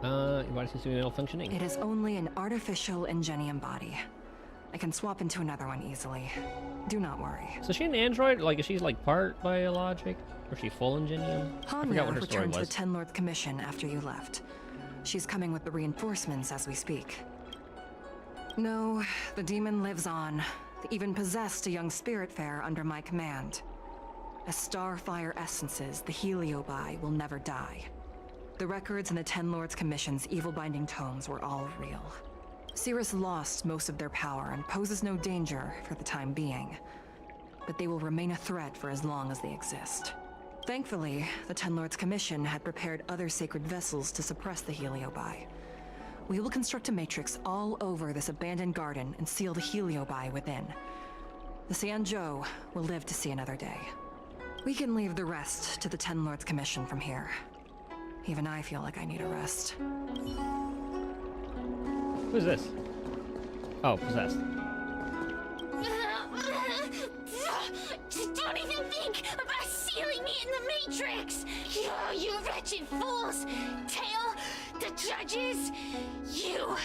Your body seems to be malfunctioning. It is only an artificial Ingenium body. I can swap into another one easily. Do not worry. So is she an android? Like, is she like part biologic? Or is she full Ingenium? I forgot what her story returned to the was. Ten Lords Commission after you left. She's coming with the reinforcements as we speak. No, the demon lives on. They even possessed a young spiritfarer under my command. As starfire essences, the Heliobi will never die. The records in the Ten Lords Commission's evil-binding tomes were all real. Cirrus lost most of their power and poses no danger for the time being. But they will remain a threat for as long as they exist. Thankfully, the Ten Lords Commission had prepared other sacred vessels to suppress the Heliobi. We will construct a matrix all over this abandoned garden and seal the Heliobi within. The Xianzhou will live to see another day. We can leave the rest to the Ten Lords Commission from here. Even I feel like I need a rest. Who's this? Oh, possessed. Don't even think about seeing killing me in the Matrix! You wretched fools! Tail, the judges, you,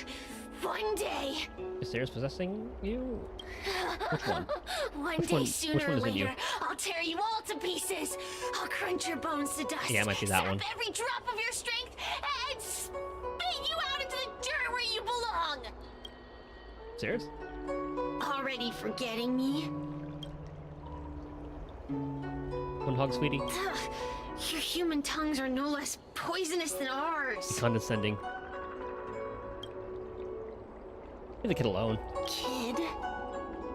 one day. Is Sarah's possessing you? Which one? One Which day, one- sooner which one or is in you? later, I'll tear you all to pieces. I'll crunch your bones to dust. Yeah, it might be that sap one. every drop of your strength and spit you out into the dirt where you belong. Serious? Already forgetting me? One hug, sweetie. Ugh, your human tongues are no less poisonous than ours. Condescending. Leave the kid alone. Kid?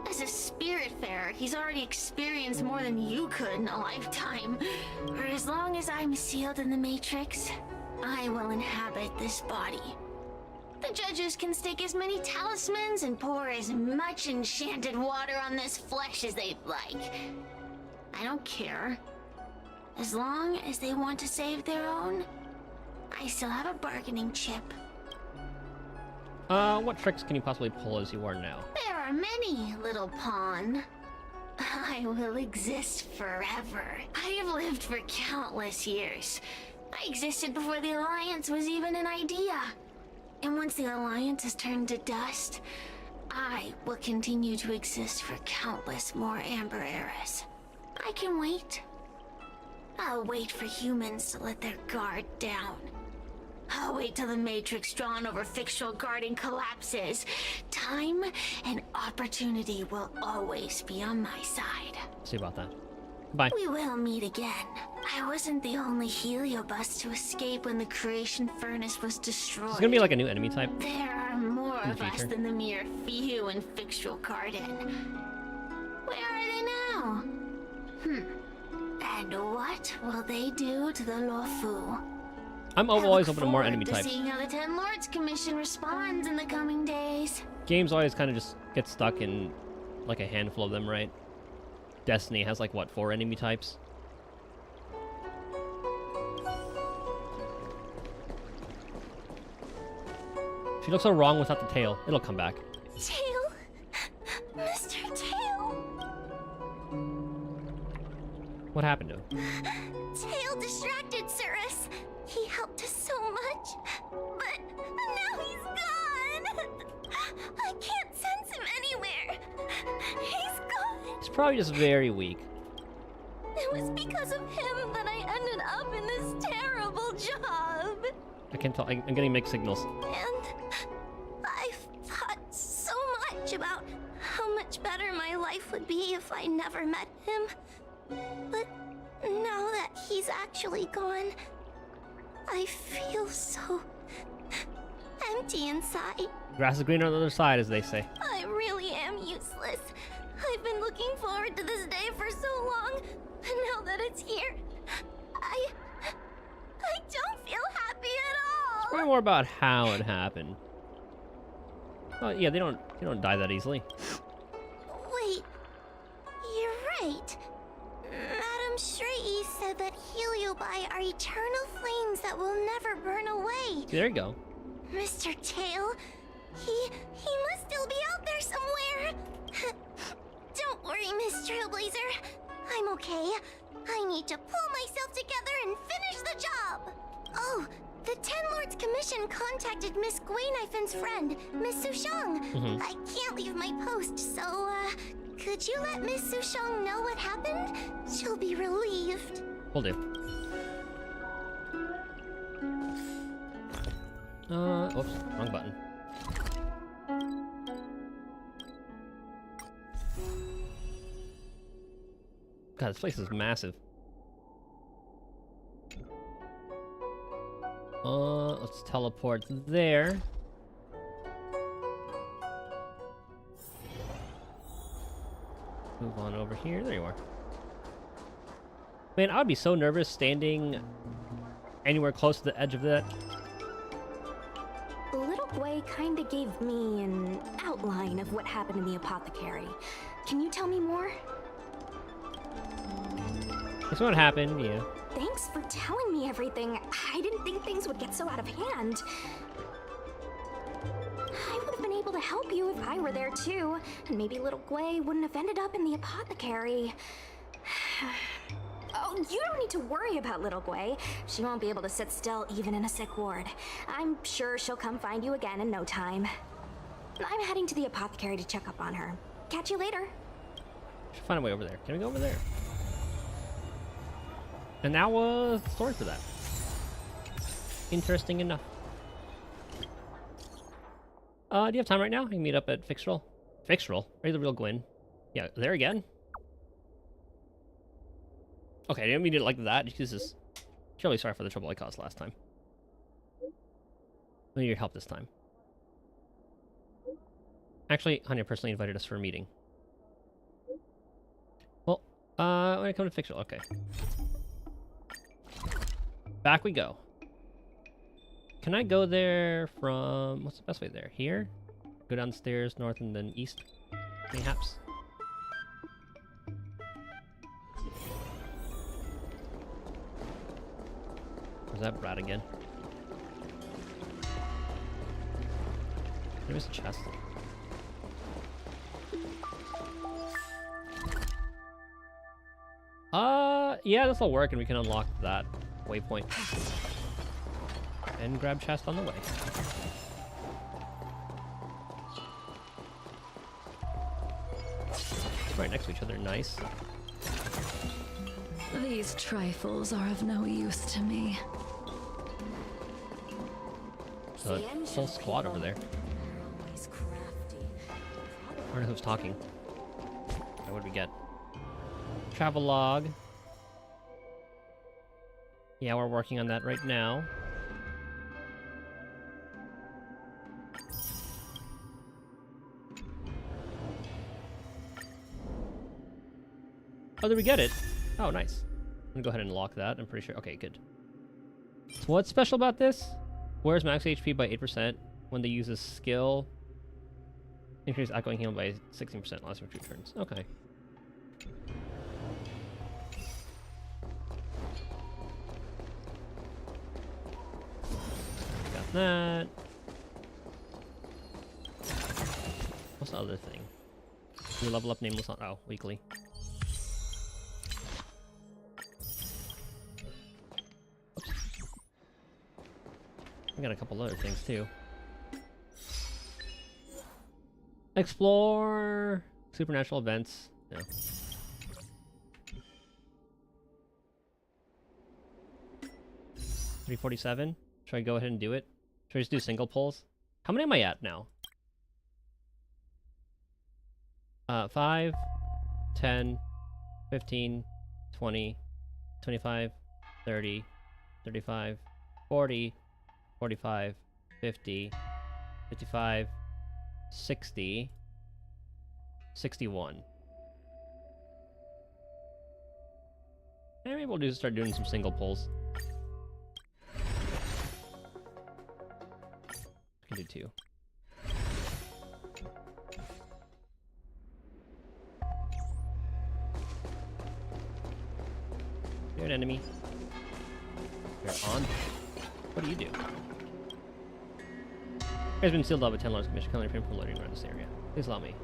As a spiritfarer, he's already experienced more than you could in a lifetime. For as long as I'm sealed in the Matrix, I will inhabit this body. The judges can stake as many talismans and pour as much enchanted water on this flesh as they'd like. I don't care. As long as they want to save their own, I still have a bargaining chip. What tricks can you possibly pull as you are now? There are many, little pawn. I will exist forever. I have lived for countless years. I existed before the Alliance was even an idea. And once the Alliance is turned to dust, I will continue to exist for countless more Amber eras. I can wait. I'll wait for humans to let their guard down. I'll wait till the Matrix drawn over Fictional Garden collapses. Time and opportunity will always be on my side. See about that. Bye. We will meet again. I wasn't the only Heliobus to escape when the creation furnace was destroyed. It's gonna be like a new enemy type. There are more in the of us future. than the mere few in Fictional Garden. Where are they now? And what will they do to the Luofu? I'm always open to more enemy To types. seeing how the Ten Lords Commission responds in the coming days. Games always kind of just get stuck in like a handful of them, right? Destiny has like what, 4 enemy types? She looks so wrong without the tail. It'll come back. Tail? Mr. Tail? What happened to him? Tail distracted Cirrus. He helped us so much, but now he's gone. I can't sense him anywhere. He's gone. He's probably just very weak. It was because of him that I ended up in this terrible job. I can't tell. I'm getting mixed signals. And I've thought so much about how much better my life would be if I never met him. But now that he's actually gone, I feel so empty inside. Grass is greener on the other side, as they say. I really am useless. I've been looking forward to this day for so long, and now that it's here, I don't feel happy at all. Probably more about how it happened. Oh yeah, they don't die that easily. Wait, you're right. Madame Shrei said that Heliobi are eternal flames that will never burn away. There you go. Mr. Tail, he must still be out there somewhere. Don't worry, Miss Trailblazer. I'm okay. I need to pull myself together and finish the job. Oh, the Ten Lords Commission contacted Miss Guinaifin's friend, Miss Sushang. I can't leave my post, so, could you let Miss Sushang know what happened? She'll be relieved. Will do. Oops, wrong button. God, this place is massive. Let's teleport there. Move on over here. There you are. Man, I would be so nervous standing anywhere close to the edge of that. Little Gwei kinda gave me an outline of what happened in the apothecary. Can you tell me more? That's what happened, yeah. Thanks for telling me everything. I didn't think things would get so out of hand. I would have been able to help you if I were there too, and maybe little Gwei wouldn't have ended up in the apothecary. Oh, you don't need to worry about little Gwei. She won't be able to sit still even in a sick ward. I'm sure she'll come find you again in no time. I'm heading to the apothecary to check up on her. Catch you later. Should find a way over there. Can we go over there? And now, story for that. Interesting enough. Do you have time right now? You can meet up at Fixroll. Fixroll? Are you the real Gwyn? Yeah, there again? Okay, I didn't mean it like that. Jesus. Surely sorry for the trouble I caused last time. I need your help this time. Actually, Hanya personally invited us for a meeting. Well, when I come to Fixroll, okay. Back we go. Can I go there from... What's the best way there? Here? Go downstairs, north, and then east? Mayhaps. Was that Brad again? There was a chest. Yeah, this'll work, and we can unlock that waypoint. And grab chest on the way. Right next to each other, nice. These trifles are of no use to me. So a whole squad over there. I don't know who's talking. Okay, what do we get? Travel log. Yeah, we're working on that right now. Oh, did we get it? Oh, nice. I'm gonna go ahead and lock that. I'm pretty sure. Okay, good. So what's special about this? Where's max HP by 8% when they use a skill. Increase outgoing heal by 16% last 2 turns. Okay. Got that. What's the other thing? You level up nameless on weekly. Oops. I got a couple other things too. Explore supernatural events. No. $347. Should I go ahead and do it? Should I just do single pulls? How many am I at now? 5, 10, 15, 20, 25, 30, 35, 40, 45, 50, 55, 60, 61. Maybe we'll just start doing some single pulls. I can do 2. You're an enemy. You're on. What do you do? Has been sealed up with 10 Lord's Commission, currently refrain from loitering around this area. Please allow me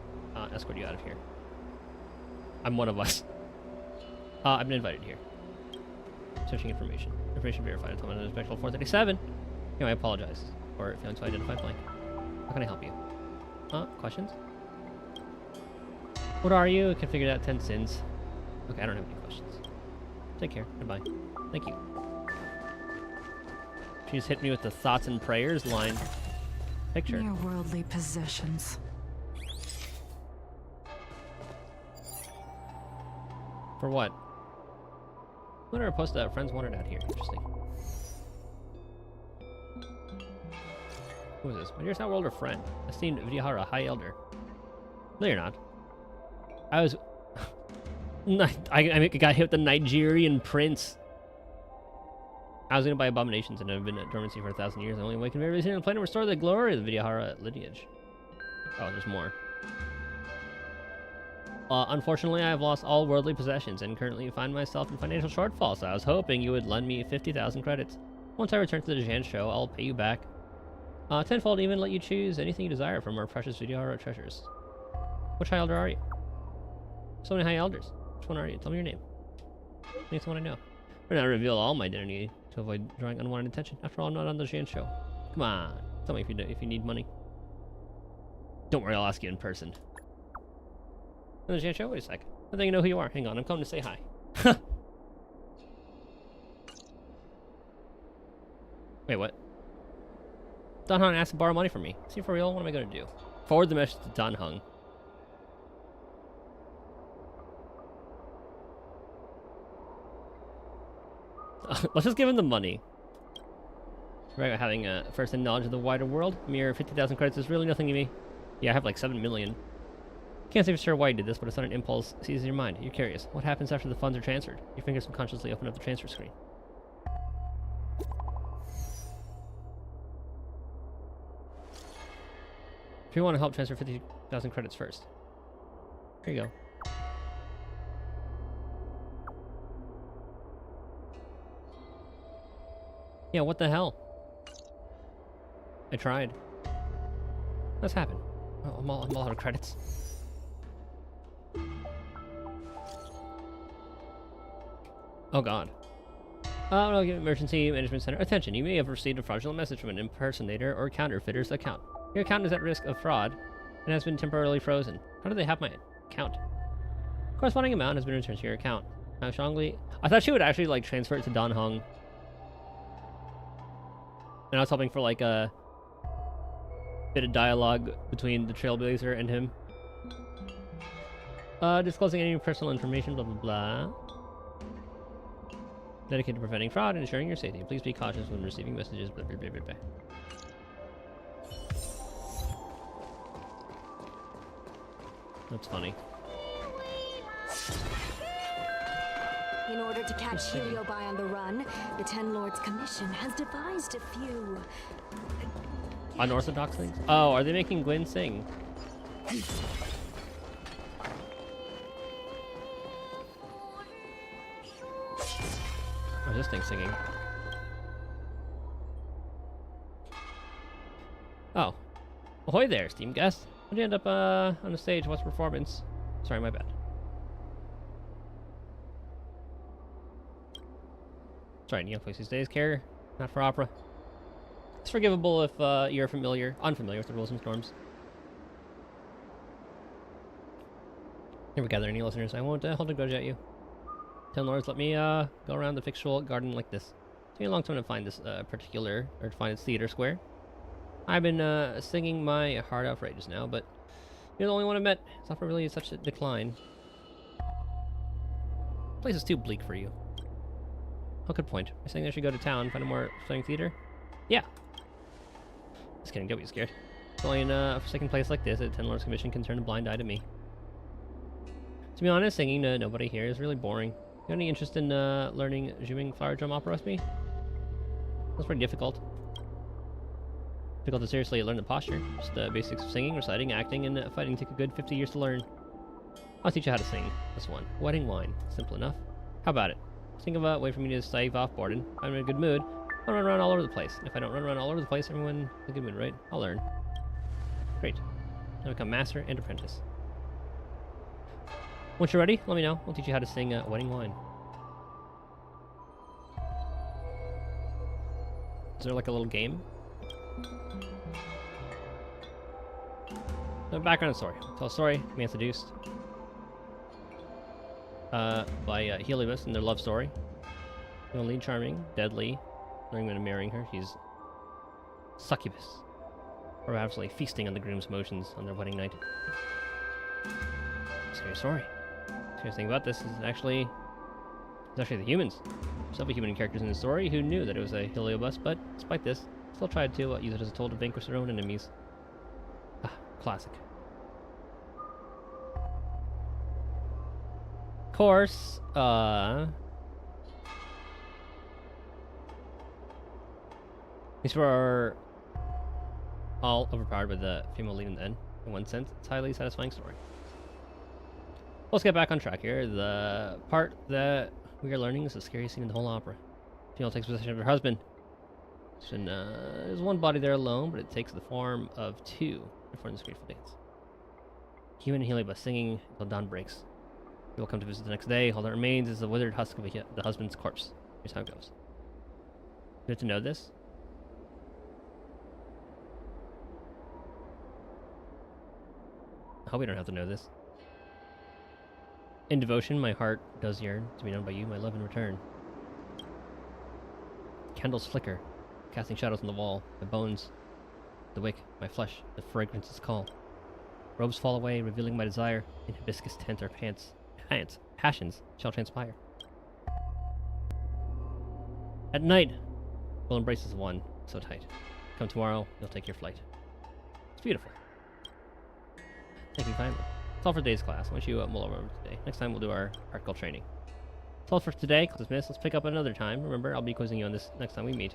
escort you out of here. I'm one of us. I've been invited here. Searching information. Information verified until I'm Spectral 437. Anyway, I apologize for failing to identify blank. How can I help you? Questions? What are you? I can figure out 10 sins. Okay, I don't have any questions. Take care. Goodbye. Thank you. She just hit me with the thoughts and prayers line. Picture. Mere worldly possessions. For what? What are posted that friends wanted out here? Interesting. Who is this? My dearest older friend. Esteemed Vidihara, High Elder. No, you're not. I was... I got hit with the Nigerian prince. I was gonna buy abominations and I've been at dormancy for 1,000 years. The only way I can very soon plan to restore the glory of the Vidihara lineage. Oh, there's more. Unfortunately, I have lost all worldly possessions and currently find myself in financial shortfall, so I was hoping you would lend me 50,000 credits. Once I return to the Jan show, I'll pay you back. Tenfold, even let you choose anything you desire from our precious Vidihara treasures. Which High Elder are you? So many High Elders. Which one are you? Tell me your name. Need someone I know. Better not reveal all my identity to avoid drawing unwanted attention. After all, I'm not on the Shan show. Come on, tell me if you need money. Don't worry, I'll ask you in person. On the Shan show? Wait a sec. I think you know who you are. Hang on, I'm coming to say hi. Wait, what? Dan Hung asked to borrow money from me. See for real? What am I gonna do? Forward the message to Dan Hung. Let's just give him the money. Right, having a first-hand knowledge of the wider world. Mere 50,000 credits is really nothing to me. Yeah, I have like 7 million. Can't say for sure why you did this, but a sudden impulse seizes your mind. You're curious. What happens after the funds are transferred? Your fingers subconsciously open up the transfer screen. If you want to help transfer 50,000 credits first. Here you go. Yeah, what the hell? I tried. What's happened? Oh, I'm all out of credits. Oh god. No, Emergency Management Center. Attention, you may have received a fraudulent message from an impersonator or counterfeiter's account. Your account is at risk of fraud and has been temporarily frozen. How do they have my account? Corresponding amount has been returned to your account. I thought she would actually like transfer it to Dan Hung. And I was hoping for like a bit of dialogue between the Trailblazer and him. Disclosing any personal information, blah blah blah. Dedicated to preventing fraud and ensuring your safety. Please be cautious when receiving messages, blah blah blah blah blah. That's funny. In order to catch Heliobi on the run, the Ten Lords Commission has devised a few Unorthodox things? Oh, are they making Gwen sing? Oh, this thing singing. Oh. Ahoy there, esteemed guest. How'd you end up on the stage? What's performance? Sorry, my bad. Sorry, Neil plays these days. Care, not for opera. It's forgivable if you're unfamiliar with the rules and norms. Here we gather any listeners. I won't hold a grudge at you. Ten Lords, let me go around the fictional garden like this. It took me a long time to find this to find its theater square. I've been singing my heart out for ages now, but you're the only one I met. It's not really such a decline. The place is too bleak for you. Oh, good point. You're saying I should go to town, find a more stunning theater? Yeah. Just kidding, don't be scared. It's only in a forsaken place like this that Ten Lords Commission can turn a blind eye to me. To be honest, singing to nobody here is really boring. You got any interest in learning Juming flower drum opera recipe? That's pretty difficult. Difficult to seriously learn the posture. Just the basics of singing, reciting, acting, and fighting take a good 50 years to learn. I'll teach you how to sing. This one. Wedding Wine. Simple enough. How about it? Think of a way for me to stave off boredom. I'm in a good mood. I'll run around all over the place. And if I don't run around all over the place, everyone in a good mood, right? I'll learn. Great. I'll become master and apprentice. Once you're ready, let me know. I'll teach you how to sing Wedding Wine. Is there like a little game? The background story. Tell a story. Be introduced by Helios and their love story. Only charming, deadly. Knowing when I'm marrying her, she's succubus, or absolutely feasting on the groom's motions on their wedding night. Scary story. Scary thing about this is actually the humans. Several human characters in the story who knew that it was a Heliobus, but despite this, still tried to use it as a tool to vanquish their own enemies. Ah, classic. Of course, these were all overpowered by the female lead in the end. In one sense, it's a highly satisfying story. Let's get back on track here. The part that we are learning is the scariest scene in the whole opera. Female takes possession of her husband. There's one body there alone, but it takes the form of two before this grateful dance. Human and Heliobus singing until dawn breaks. He will come to visit the next day. All that remains is the withered husk of the husband's corpse. Here's how it goes. You have to know this? I hope we don't have to know this. In devotion, my heart does yearn to be known by you, my love in return. Candles flicker, casting shadows on the wall. My bones, the wick, my flesh, the fragrances call. Robes fall away, revealing my desire. In hibiscus tent our passions shall transpire. At night, we'll embrace as one, so tight. Come tomorrow, you'll take your flight. It's beautiful. Thank you kindly. That's all for today's class. I want you mull over today. Next time we'll do our practical training. That's all for today. Class dismissed. Let's pick up another time. Remember, I'll be quizzing you on this next time we meet.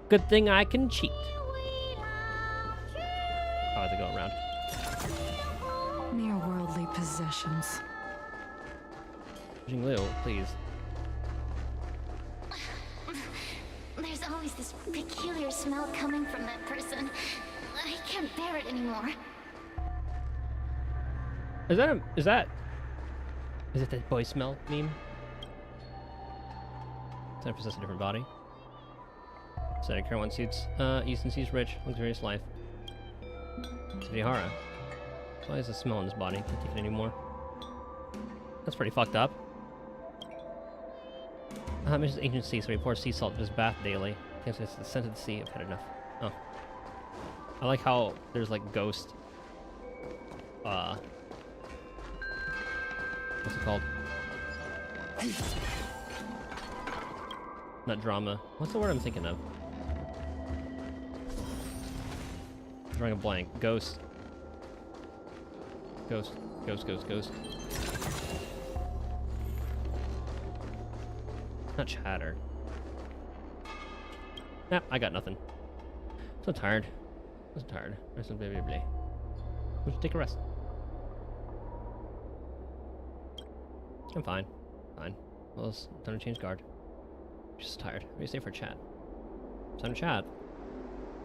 Good thing I can cheat. Oh, I have to go around. Mere worldly possessions. Jinglu, please. There's always this peculiar smell coming from that person. I can't bear it anymore. Is it that boy smell meme? Time to possess a different body. So Karawan suits Easton sees rich, luxurious life. Vihara. Why is the smell in this body? Can't take it anymore. That's pretty fucked up. Mrs. Ancient Sea, so he pours sea salt to his bath daily. Thinks it's the scent of the sea. I've had enough. Oh. I like how there's like ghost. What's it called? Not drama. What's the word I'm thinking of? I'm drawing a blank. Ghost. Ghost. Ghost, ghost, ghost. Not chatter. Nah, I got nothing. So tired. I'm so tired. I'm so blah, blah, blah. We should take a rest. I'm fine. Fine. Well, it's time to change guard. I'm just tired. What do you say for chat? It's time to chat.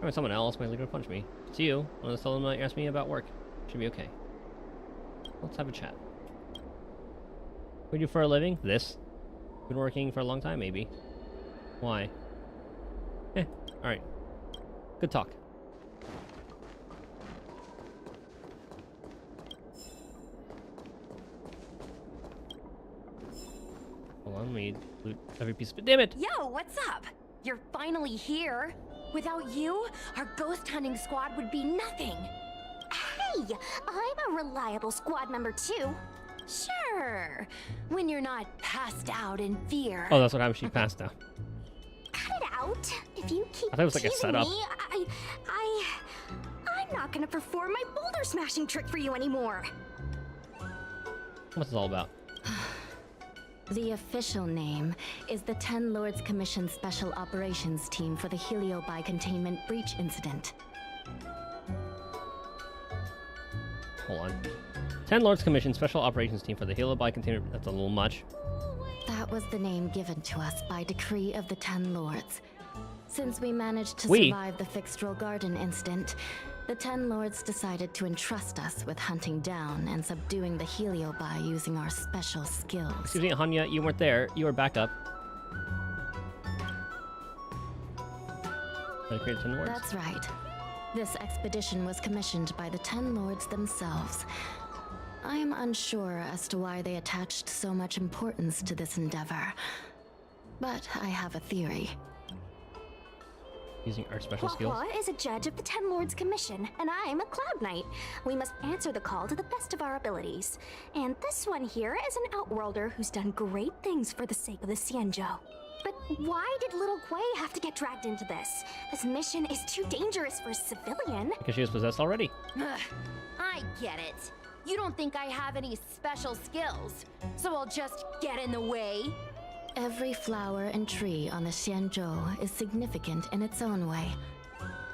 I mean, someone else might leave to punch me. If it's you, I'll just tell them to ask me about work. Should be okay. Let's have a chat. What do you do for a living? This. Been working for a long time, maybe. Why? Alright. Good talk. Hold on, we loot every piece of it. Damn it! Yo, what's up? You're finally here. Without you, our ghost hunting squad would be nothing. Hey, I'm a reliable squad member too. Sure, when you're not passed out in fear. Oh, that's what happened. She passed out. Cut it out. If you keep I thought it was like a teasing setup. me, I'm not gonna perform my boulder smashing trick for you anymore. What's this all about? The official name is the Ten Lords Commission Special Operations Team for the Heliobi Containment Breach Incident. Hold on. 10 Lords Commission Special Operations Team for the Heliobi Containment... That's a little much. That was the name given to us by decree of the Ten Lords. Since we managed to We? survive the Fixed-Roll Garden incident, the Ten Lords decided to entrust us with hunting down and subduing the Heliobi using our special skills. Excuse me, Hanya, you weren't there. You were backup. Dedicated 10 Lords. That's right. This expedition was commissioned by the Ten Lords themselves. I am unsure as to why they attached so much importance to this endeavor, but I have a theory. Using our special skills. Hua is a judge of the Ten Lords Commission, and I'm a Cloud Knight. We must answer the call to the best of our abilities. And this one here is an Outworlder who's done great things for the sake of the Xianzhou. But why did little Gui have to get dragged into this? This mission is too dangerous for a civilian. Because she was possessed already. Ugh, I get it. You don't think I have any special skills, so I'll just get in the way? Every flower and tree on the Xianzhou is significant in its own way.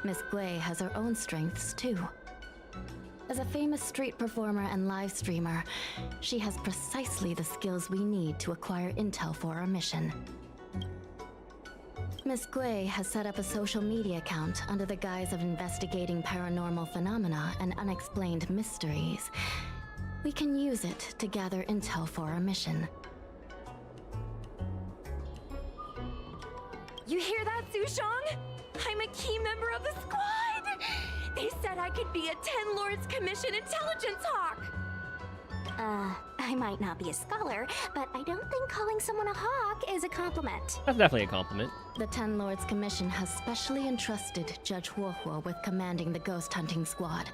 Miss Gui has her own strengths, too. As a famous street performer and live streamer, she has precisely the skills we need to acquire intel for our mission. Miss Gui has set up a social media account under the guise of investigating paranormal phenomena and unexplained mysteries. We can use it to gather intel for our mission. You hear that, Sushong? I'm a key member of the squad! They said I could be a Ten Lords Commission intelligence hawk! I might not be a scholar, but I don't think calling someone a hawk is a compliment. That's definitely a compliment. The Ten Lords Commission has specially entrusted Judge Huohuo with commanding the ghost hunting squad.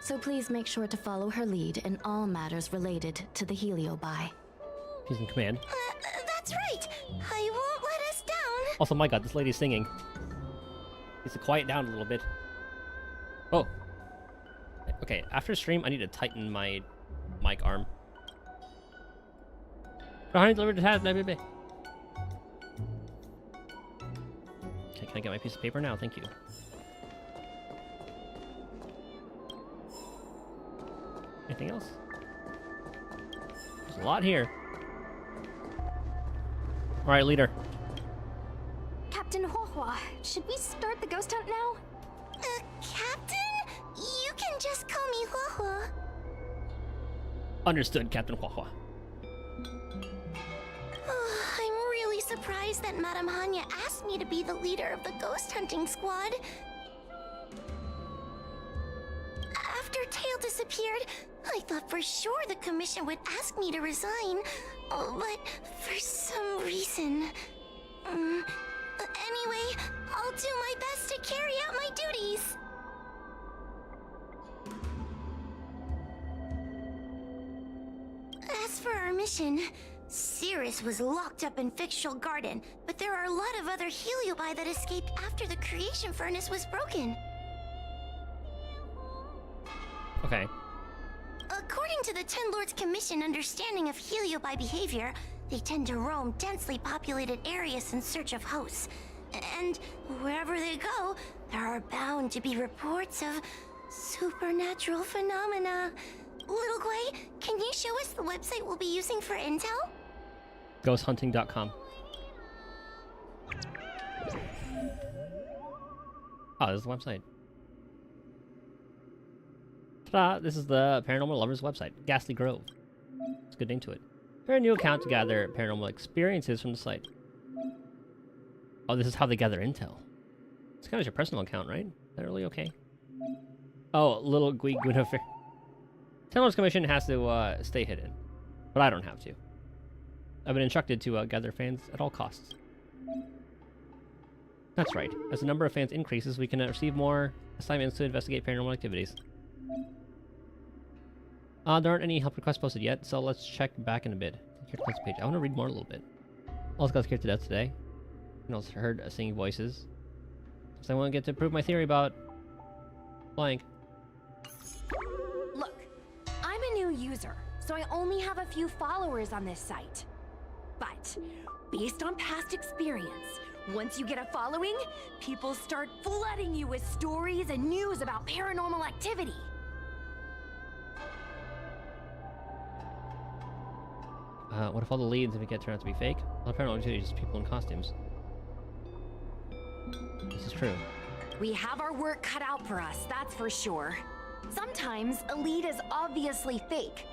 So please make sure to follow her lead in all matters related to the Heliobi. She's in command. That's right. I won't let us down. Also, my god, this lady's singing. Needs to quiet down a little bit. Oh. Okay, after stream, I need to tighten my mic arm. Behind delivered to tab, blah, blah, blah. Okay, can I get my piece of paper now? Thank you. Anything else? There's a lot here. Alright, leader. Captain Huohua, should we start the ghost hunt now? Captain? You can just call me Huohua. Understood, Captain Huahua. I'm really surprised that Madame Hanya asked me to be the leader of the ghost hunting squad. After Tail disappeared, I thought for sure the commission would ask me to resign. But for some reason... Anyway, I'll do my best to carry out my duties. As for our mission, Cirrus was locked up in Fictional Garden, but there are a lot of other Heliobi that escaped after the creation furnace was broken. Okay. According to the Ten Lords Commission understanding of Heliobi behavior, they tend to roam densely populated areas in search of hosts. And wherever they go, there are bound to be reports of supernatural phenomena. Little Guay, can you show us the website we'll be using for intel? Ghosthunting.com. Oh, this is the website. Ta-da! This is the Paranormal Lovers website. Ghastly Grove. It's a good name to it. Create a new account to gather paranormal experiences from the site. Oh, this is how they gather intel. It's kind of your personal account, right? Is that really okay? Oh, little Guinofer. Ten Lords Commission has to stay hidden, but I don't have to. I've been instructed to gather fans at all costs. That's right. As the number of fans increases, we can receive more assignments to investigate paranormal activities. There aren't any help requests posted yet, so let's check back in a bit. Here to page. I want to read more a little bit. Almost got scared to death today. And also heard singing voices. So I want to get to prove my theory about blank. Look, I'm a new user, so I only have a few followers on this site. But, based on past experience, once you get a following, people start flooding you with stories and news about paranormal activity. What if all the leads, if it get turned out to be fake? All paranormal activity is just people in costumes. This is true. We have our work cut out for us, that's for sure. Sometimes a lead is obviously fake.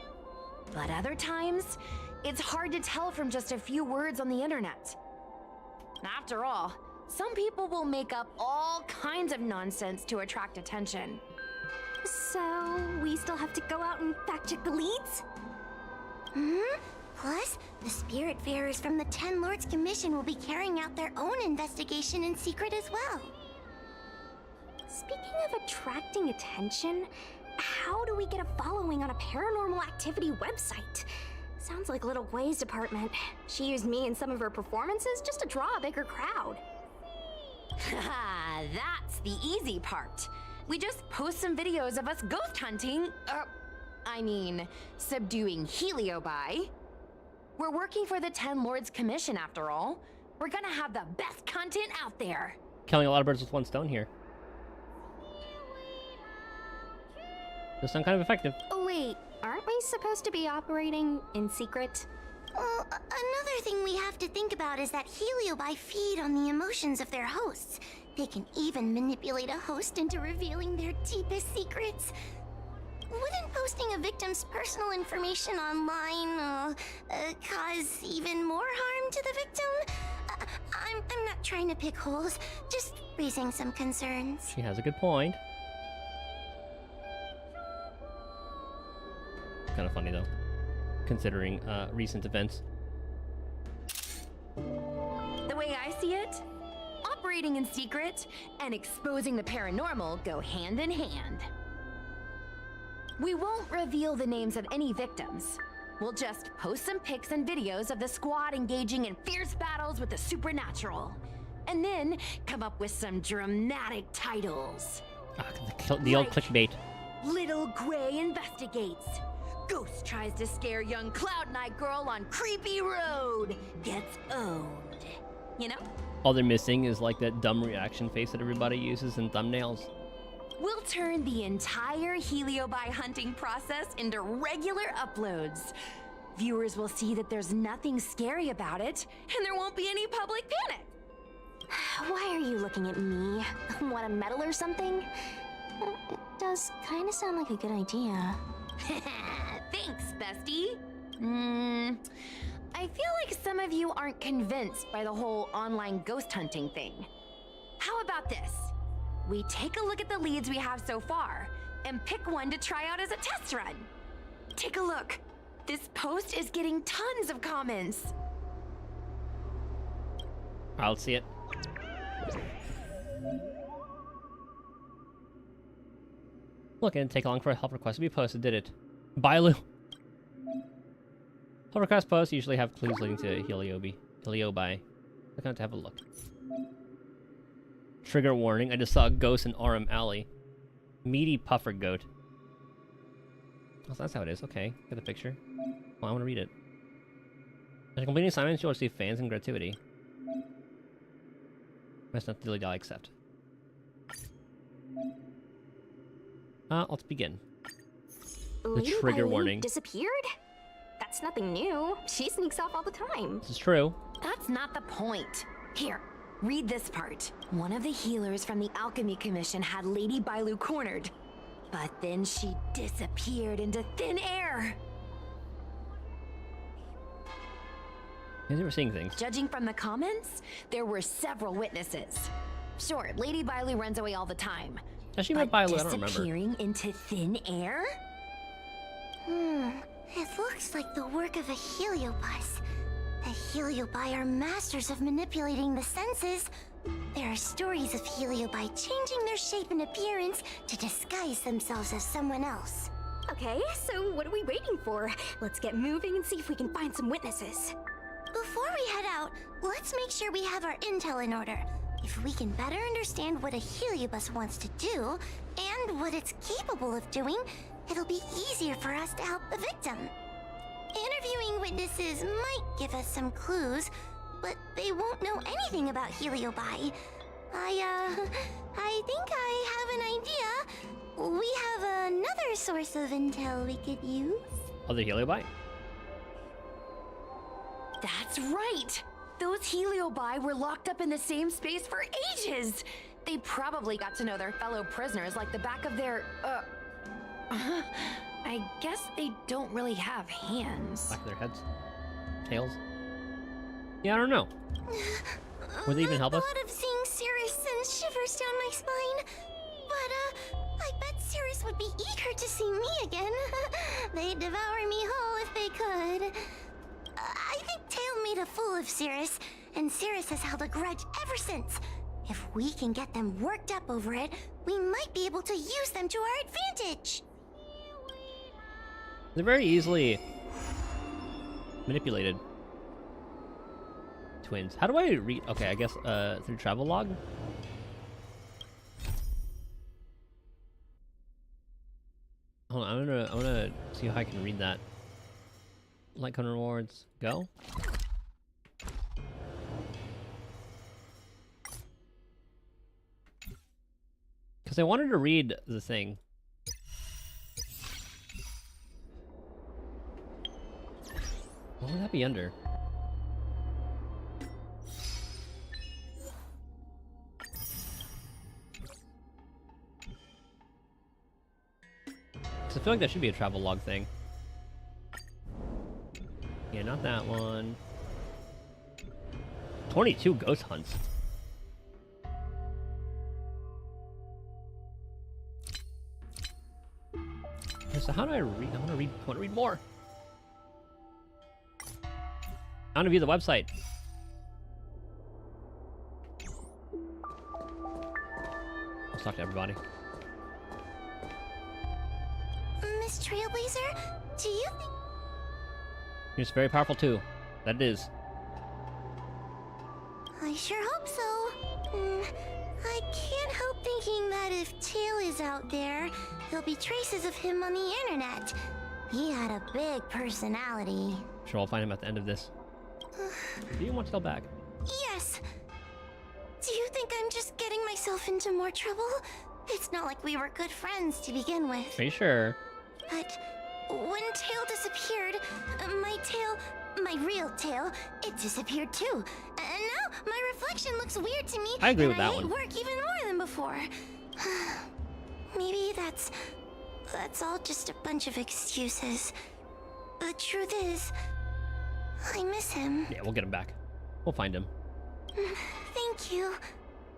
But other times, it's hard to tell from just a few words on the internet. After all, some people will make up all kinds of nonsense to attract attention. So, we still have to go out and fact-check the leads? Plus, the Spiritfarers from the Ten Lords Commission will be carrying out their own investigation in secret as well. Speaking of attracting attention, how do we get a following on a paranormal activity website? Sounds like Little Guay's department. She used me in some of her performances just to draw a bigger crowd. Haha, that's the easy part. We just post some videos of us ghost hunting, subduing Heliobi. We're working for the Ten Lords Commission after all. We're gonna have the best content out there. Killing a lot of birds with one stone here. Does sound kind of effective. Wait, aren't we supposed to be operating in secret? Well, another thing we have to think about is that Heliobi feed on the emotions of their hosts. They can even manipulate a host into revealing their deepest secrets. wouldn't posting a victim's personal information online cause even more harm to the victim? I'm not trying to pick holes, just raising some concerns. She has a good point. Kind of funny though, considering recent events. The way I see it, operating in secret and exposing the paranormal go hand in hand. We won't reveal the names of any victims. We'll just post some pics and videos of the squad engaging in fierce battles with the supernatural. And then come up with some dramatic titles. The old clickbait. Little Gray investigates. Ghost tries to scare young Cloud Knight girl on creepy road. Gets owned. You know? All they're missing is like that dumb reaction face that everybody uses in thumbnails. We'll turn the entire Heliobi hunting process into regular uploads. Viewers will see that there's nothing scary about it, and there won't be any public panic. Why are you looking at me? Want a medal or something? It does kind of sound like a good idea. Thanks, bestie. I feel like some of you aren't convinced by the whole online ghost hunting thing. How about this? We take a look at the leads we have so far and pick one to try out as a test run. Take a look. This post is getting tons of comments. I'll see it. Look, it didn't take long for a help request to be posted, did it? Bailu. Help request posts usually have clues leading to Heliobi. Click on it to have a look. Trigger warning, I just saw a ghost in Aurum Alley. Meaty puffer goat. Oh, so that's how it is. Okay, get the picture. Well, I want to read it. After completing assignments, you'll receive fans and gratuity. That's not dilly dally accept. Let's begin. The trigger warning. Disappeared? That's nothing new. She sneaks off all the time. This is true. That's not the point. Here, read this part. One of the healers from the Alchemy Commission had Lady Bailu cornered, but then she disappeared into thin air. You were seeing things. Judging from the comments, there were several witnesses. Sure, Lady Bailu runs away all the time. Has she met Bailu? I don't remember. Disappearing into thin air? It looks like the work of a heliobus. The heliobi are masters of manipulating the senses. There are stories of heliobi changing their shape and appearance to disguise themselves as someone else. Okay, so what are we waiting for? Let's get moving and see if we can find some witnesses. Before we head out, let's make sure we have our intel in order. If we can better understand what a heliobus wants to do, and what it's capable of doing, it'll be easier for us to help the victim. Interviewing witnesses might give us some clues, but they won't know anything about heliobi. I think I have an idea. We have another source of intel we could use. Other heliobi? That's right! Those heliobi were locked up in the same space for ages! They probably got to know their fellow prisoners like the back of their, I guess they don't really have hands. Back of their heads? Tails? Yeah, I don't know. Would they even help us? The thought of seeing Cirrus sends shivers down my spine. But, I bet Cirrus would be eager to see me again. They'd devour me whole if they could. I think Tail made a fool of Cirrus, and Cirrus has held a grudge ever since. If we can get them worked up over it, we might be able to use them to our advantage. They're very easily manipulated. Twins. How do I read? Okay, I guess through travel log. Hold on, I wanna see how I can read that. Like on rewards, go. Because I wanted to read the thing. What would that be under? Because if feel like that should be a travel log thing. Yeah, not that one. 22 ghost hunts. So how do I read? I want to read more. I want to view the website. Let's talk to everybody. Miss Trailblazer, do you think... It's very powerful too. That it is. I sure hope so. I can't help thinking that if Tail is out there, there'll be traces of him on the internet. He had a big personality. Sure, I'll find him at the end of this. Do you want Tail back? Yes. Do you think I'm just getting myself into more trouble? It's not like we were good friends to begin with. Are you sure? But when Tail disappeared, my real tail, it disappeared too. And now my reflection looks weird to me. I agree and with that I hate one. work even more than before. Maybe that's all just a bunch of excuses. The truth is, I miss him. Yeah, we'll get him back. We'll find him. Thank you.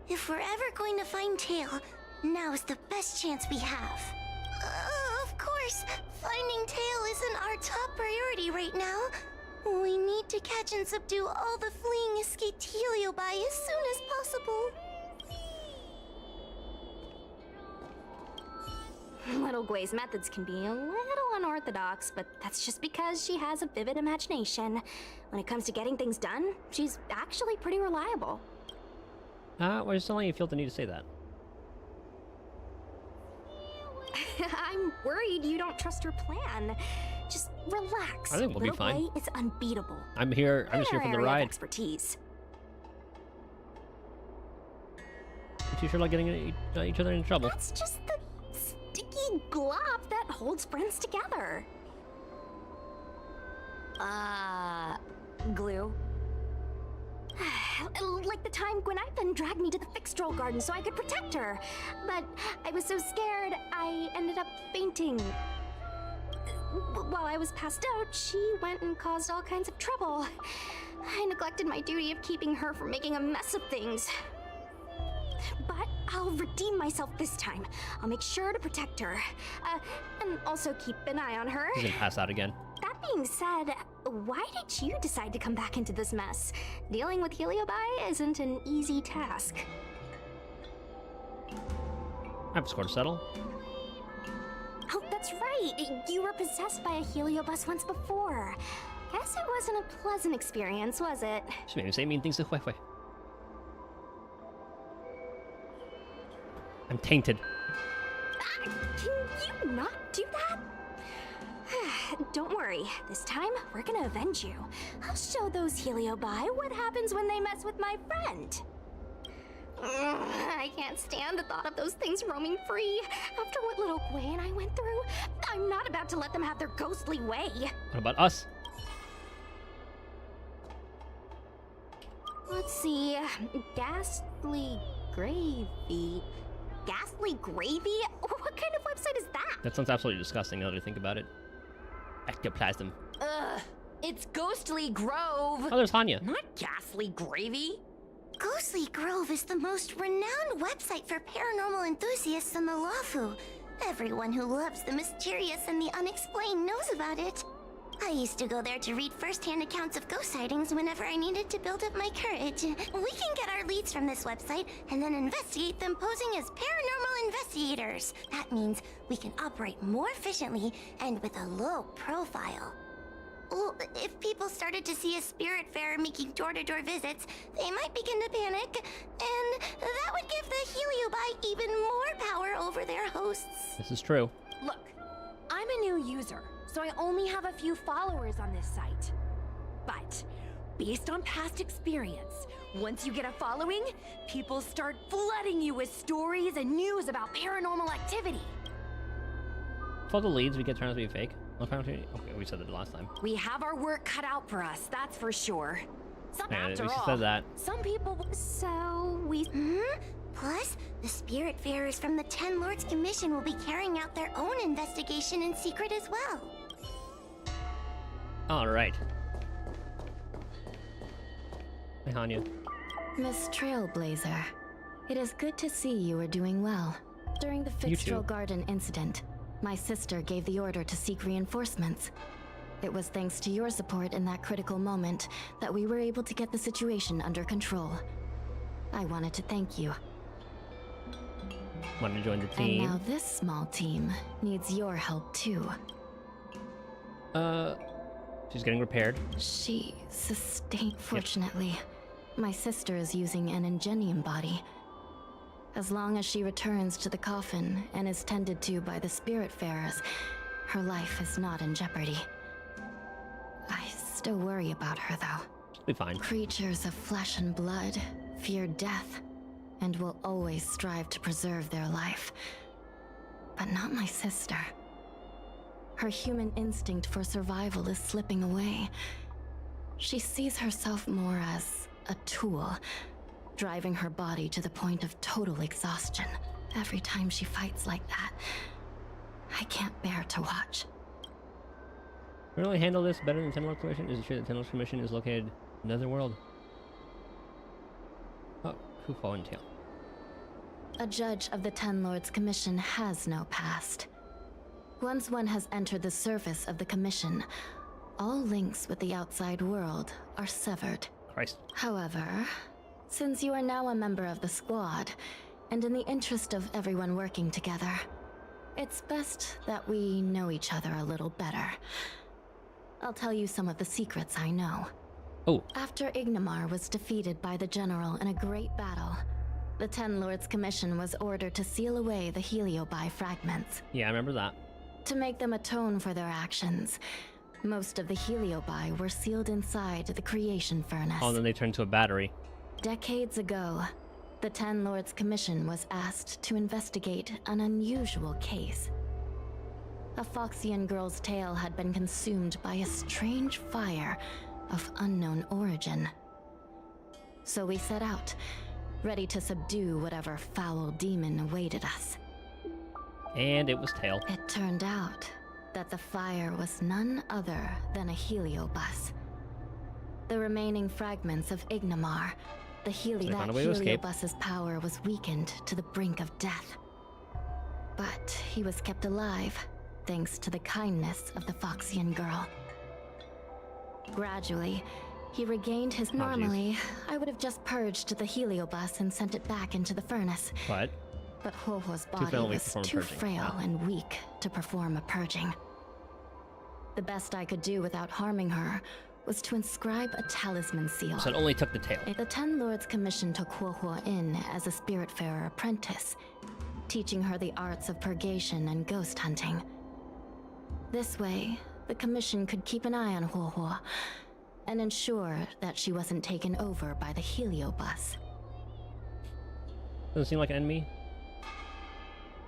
If we're ever going to find Tail, now is the best chance we have. Of course, finding Tail isn't our top priority right now. We need to catch and subdue all the fleeing escaped Heliobi as soon as possible. Little Gwei's methods can be a little unorthodox, but that's just because she has a vivid imagination. When it comes to getting things done, she's actually pretty reliable. Why just don't you feel the need to say that? I'm worried you don't trust her plan. Just relax. I think we'll be fine. Little Gwei is unbeatable. I'm here. I'm just here Her for the area of ride. expertise. I'm too sure like getting each other in trouble. That's just the sticky glob that holds friends together. Glue. Like the time Gwen dragged me to the fixed troll garden so I could protect her. But I was so scared, I ended up fainting. While I was passed out, she went and caused all kinds of trouble. I neglected my duty of keeping her from making a mess of things. But I'll redeem myself this time. I'll make sure to protect her. And also keep an eye on her. He's gonna pass out again. That being said, why did you decide to come back into this mess? Dealing with Heliobi isn't an easy task. I have a score to settle. Oh, that's right. You were possessed by a Heliobus once before. Guess it wasn't a pleasant experience, was it? She made me say mean things to Hui Hui. I'm tainted. Can you not do that? Don't worry. This time, we're gonna avenge you. I'll show those Heliobi what happens when they mess with my friend. I can't stand the thought of those things roaming free. After what little Gwei and I went through, I'm not about to let them have their ghostly way. What about us? Let's see. Ghastly gravy. Ghastly gravy? What kind of website is that? That sounds absolutely disgusting now that I think about it. Ectoplasm. Ugh, it's Ghostly Grove. Oh, there's Hanya. Not Ghastly Gravy. Ghostly Grove is the most renowned website for paranormal enthusiasts on the Lawfu. Everyone who loves the mysterious and the unexplained knows about it. I used to go there to read first-hand accounts of ghost sightings whenever I needed to build up my courage. We can get our leads from this website and then investigate them posing as paranormal investigators. That means we can operate more efficiently and with a low profile. Well, if people started to see a spirit farer making door-to-door visits, they might begin to panic, and that would give the Heliobi even more power over their hosts. This is true. Look, I'm a new user, so I only have a few followers on this site. But based on past experience, once you get a following, people start flooding you with stories and news about paranormal activity. For all the leads we get turned out to be fake. Okay, we said that last time. We have our work cut out for us, that's for sure. Yeah, After we all, said that. some people... So we... Plus, the Spiritfarers from the Ten Lords Commission will be carrying out their own investigation in secret as well. All right. Hey, Hanya. Miss Trailblazer, it is good to see you are doing well. During the You too. Fixtral Garden incident, my sister gave the order to seek reinforcements. It was thanks to your support in that critical moment that we were able to get the situation under control. I wanted to thank you. Wanted to join the And team. now this small team needs your help too. She's getting repaired. She sustained. Fortunately, my sister is using an Ingenium body. As long as she returns to the coffin and is tended to by the Spiritfarers, her life is not in jeopardy. I still worry about her, though. She'll be fine. Creatures of flesh and blood fear death and will always strive to preserve their life. But not my sister. Her human instinct for survival is slipping away. She sees herself more as a tool, driving her body to the point of total exhaustion. Every time she fights like that, I can't bear to watch. Can we really handle this better than the Ten Lords Commission? Is it true that the Ten Lords Commission is located in another world? Oh, Kufo and Tail. A judge of the Ten Lords Commission has no past. Once one has entered the surface of the Commission, all links with the outside world are severed. Christ. However, since you are now a member of the squad, and in the interest of everyone working together, it's best that we know each other a little better. I'll tell you some of the secrets I know. Oh. After Ignamar was defeated by the General in a great battle, the Ten Lords Commission was ordered to seal away the Heliobi fragments. Yeah, I remember that. To make them atone for their actions, most of the Heliobi were sealed inside the creation furnace. Oh, and then they turned to a battery. Decades ago, the Ten Lords Commission was asked to investigate an unusual case. A Foxian girl's tail had been consumed by a strange fire of unknown origin. So we set out, ready to subdue whatever foul demon awaited us. And it was Tail. It turned out that the fire was none other than a heliobus. The remaining fragments of Ignamar, the They found a way to escape. heliobus's power was weakened to the brink of death. But he was kept alive, thanks to the kindness of the Foxian girl. Gradually, he regained his... Normally, I would have just purged the heliobus and sent it back into the furnace. But Huohuo's Too body frail to was perform too purging. frail Ah. and weak to perform a purging. The best I could do without harming her was to inscribe a talisman seal. so it only took the tail. The Ten Lords Commission took Huohuo in as a Spiritfarer apprentice, teaching her the arts of purgation and ghost hunting. This way, the Commission could keep an eye on Huohuo and ensure that she wasn't taken over by the heliobus. Doesn't seem like an enemy.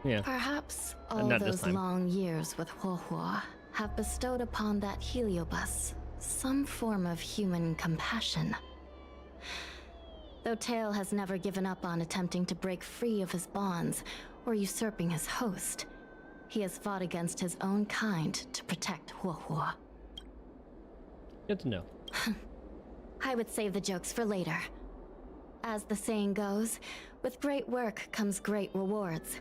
Yeah. Perhaps all Not this those time. long years with Huohuo have bestowed upon that heliobus some form of human compassion. Though Tail has never given up on attempting to break free of his bonds or usurping his host, he has fought against his own kind to protect Huohuo. Good to know. I would save the jokes for later. As the saying goes, with great work comes great rewards.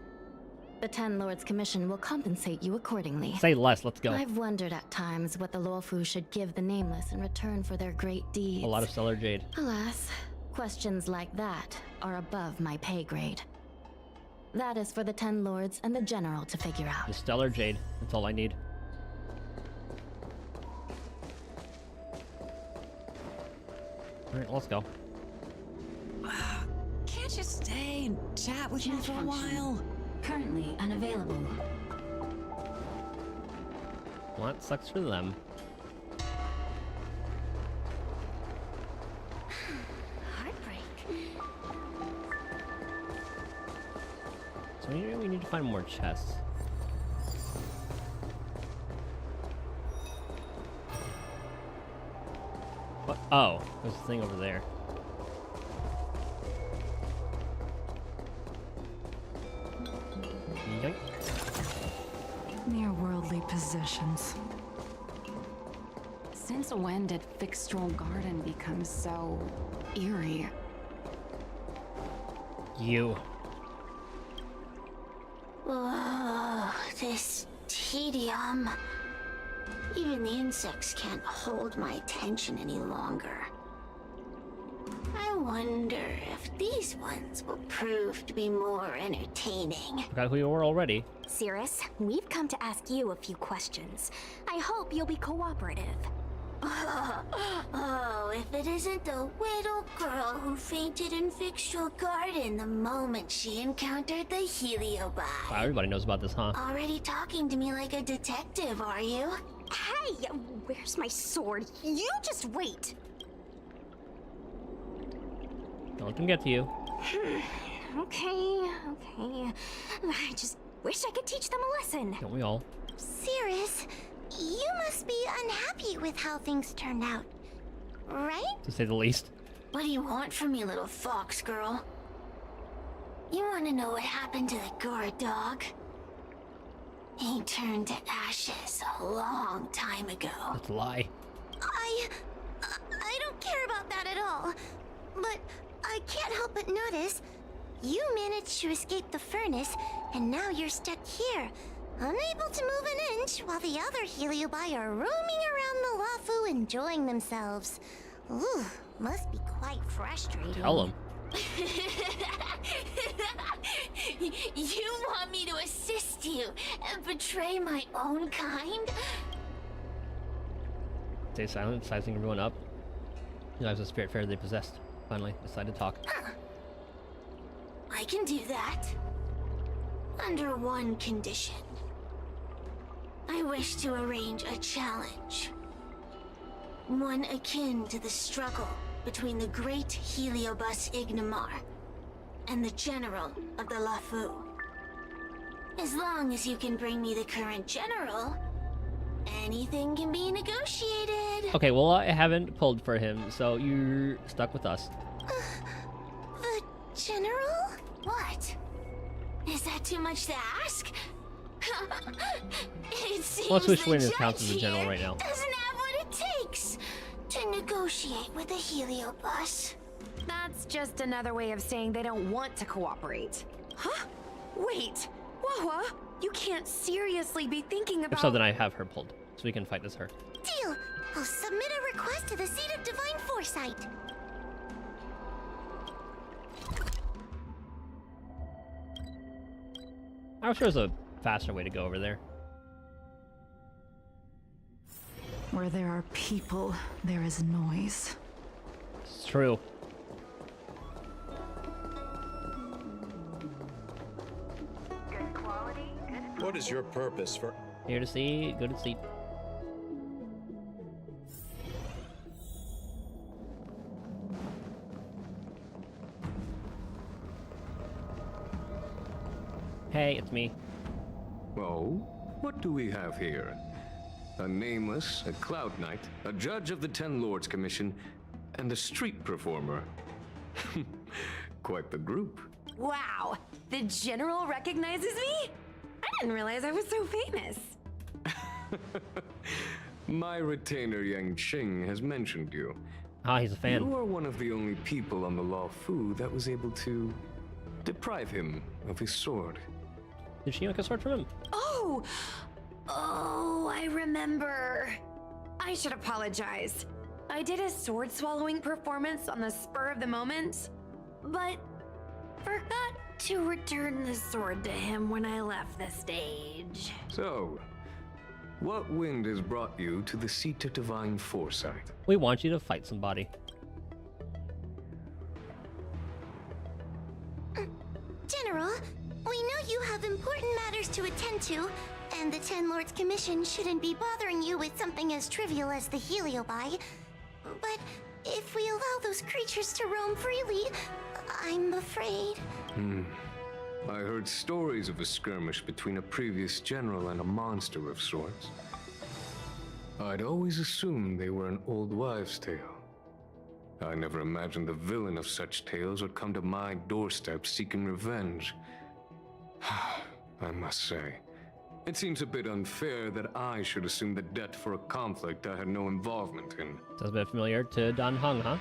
The Ten Lords Commission will compensate you accordingly. Say less, let's go. I've wondered at times what the Luofu should give the Nameless in return for their great deeds. A lot of stellar jade. Alas, questions like that are above my pay grade. That is for the Ten Lords and the General to figure out. The stellar jade. That's all I need. Alright, let's go. Can't you stay and chat with me for a while? Currently unavailable. Well, that sucks for them. Heartbreak. So we need to find more chests. What? Oh, there's a thing over there. possessions. Since when did Fixstral Garden become so eerie? You. Oh, this tedium. Even the insects can't hold my attention any longer. I wonder if these ones will prove to be more entertaining. Forgot who you were already. Cirrus, we've come to ask you a few questions. I hope you'll be cooperative. Oh, if it isn't the little girl who fainted in Fixstral Garden the moment she encountered the Heliobi. Wow, everybody knows about this, huh? Already talking to me like a detective, are you? Hey, where's my sword? You just wait. Don't let them get to you. Okay. I just wish I could teach them a lesson. Don't we all? Cirrus, you must be unhappy with how things turned out, right? To say the least. What do you want from me, little fox girl? You want to know what happened to the guard dog? He turned to ashes a long time ago. That's a lie. I don't care about that at all. But I can't help but notice you managed to escape the furnace, and now you're stuck here, unable to move an inch, while the other Heliobi are roaming around the Lafu enjoying themselves. Ooh, must be quite frustrating. Tell them. You want me to assist you and betray my own kind? Stay silent, sizing everyone up. You know, I was a spirit fairy they possessed. Finally, decided to talk. I can do that. Under one condition. I wish to arrange a challenge. One akin to the struggle between the great Heliobus Ignamar and the general of the Lafu. As long as you can bring me the current general, anything can be negotiated. Okay, well, I haven't pulled for him, so you're stuck with us. The general? What? Is that too much to ask? It seems Let's switch the Wayne as judge counts as the general here right now. doesn't have what it takes to negotiate with the Heliobus. That's just another way of saying they don't want to cooperate. Huh? Wait, Wawa, you can't seriously be thinking about— If so, then I have her pulled, so we can fight as her. Deal. I'll submit a request to the Seat of Divine Foresight. I'm sure there's a faster way to go over there. Where there are people, there is noise. It's true. What is your purpose for... Here to see, go to sleep. Hey, it's me. Oh, what do we have here? A nameless, a cloud knight, a judge of the Ten Lords Commission, and a street performer. Quite the group. Wow, the general recognizes me? I didn't realize I was so famous. My retainer Yang Qing has mentioned you. Ah, he's a fan. You are one of the only people on the Law Fu that was able to deprive him of his sword. Did she make a sword from him? Oh, I remember. I should apologize. I did a sword swallowing performance on the spur of the moment, but forgot to return the sword to him when I left the stage. So, what wind has brought you to the Seat of Divine Foresight? We want you to fight somebody. General, we know you have important matters to attend to, and the Ten Lords Commission shouldn't be bothering you with something as trivial as the Heliobi. But if we allow those creatures to roam freely, I'm afraid. I heard stories of a skirmish between a previous general and a monster of sorts. I'd always assumed they were an old wives' tale. I never imagined the villain of such tales would come to my doorstep seeking revenge. I must say, It seems a bit unfair that I should assume the debt for a conflict I had no involvement in. Sounds a bit familiar to Dan Heng, huh?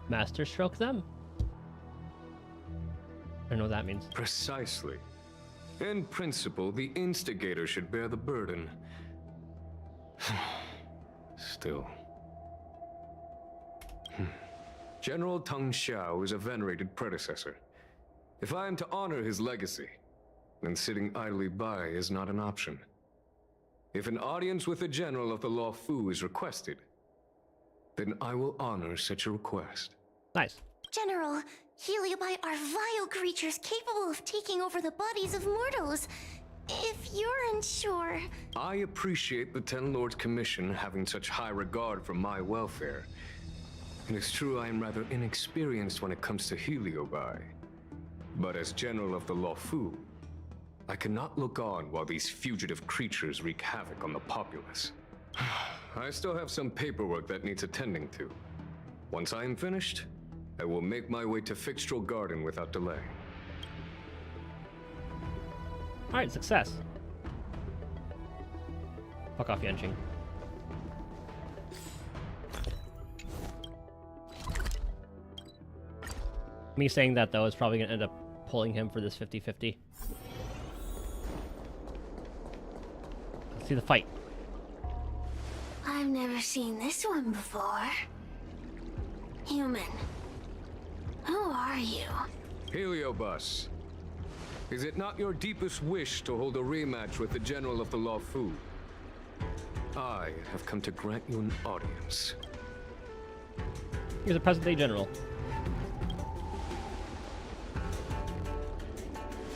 Master stroke them. I don't know what that means. Precisely. In principle, the instigator should bear the burden. Still. General Teng Xiao is a venerated predecessor. If I am to honor his legacy, then sitting idly by is not an option. If an audience with the General of the Law Fu is requested, then I will honor such a request. Nice. General, Heliobi are vile creatures capable of taking over the bodies of mortals. If you're unsure... I appreciate the Ten Lords Commission having such high regard for my welfare. It is true I am rather inexperienced when it comes to Heliobi. But as General of the Law Fu, I cannot look on while these fugitive creatures wreak havoc on the populace. I still have some paperwork that needs attending to. Once I am finished, I will make my way to Fixtral Garden without delay. Alright, success. Fuck off, Yanqing. Me saying that, though, is probably going to end up pulling him for this 50-50. Let's see the fight. I've never seen this one before. Human. Who are you? Heliobus. Is it not your deepest wish to hold a rematch with the General of the Law Fu? I have come to grant you an audience. Here's a present-day general.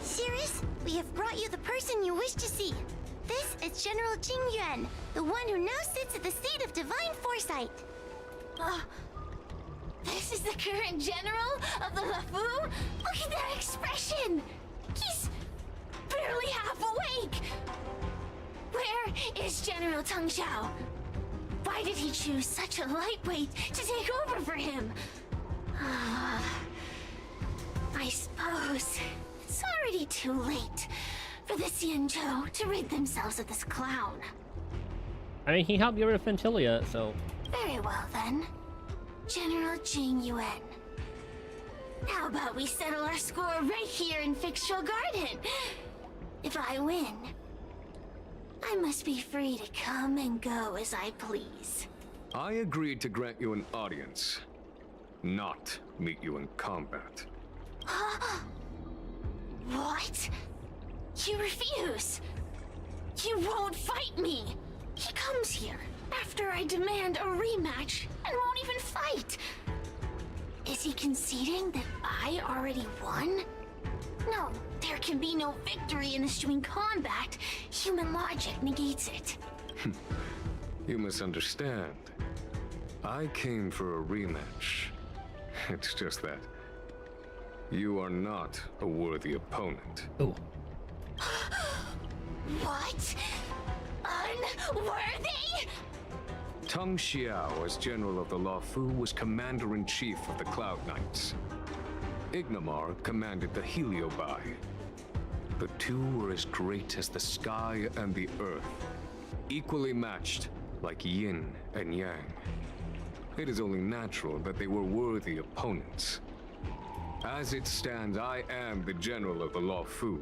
Sirius, we have brought you the person you wish to see. This is General Jing Yuan, the one who now sits at the seat of divine foresight. This is the current general of the LeFou? Look at that expression! He's barely half awake! Where is General Teng Xiao? Why did he choose such a lightweight to take over for him? I suppose it's already too late for the Xianzhou to rid themselves of this clown. I mean, he helped get rid of Fentilia, so... Very well, then. General Jing Yuan. How about we settle our score right here in Fixtral Garden? If I win, I must be free to come and go as I please. I agreed to grant you an audience, not meet you in combat. What? You refuse? You won't fight me! He comes here after I demand a rematch and won't even fight! Is he conceding that I already won? No, there can be no victory in eschewing combat. Human logic negates it. You misunderstand. I came for a rematch. It's just that you are not a worthy opponent. Ooh. What? Unworthy? Teng Xiao, as General of the Law Fu, was Commander-in-Chief of the Cloud Knights. Ignomar commanded the Heliobi. The two were as great as the sky and the earth, equally matched like yin and yang. It is only natural that they were worthy opponents. As it stands, I am the General of the Law Fu.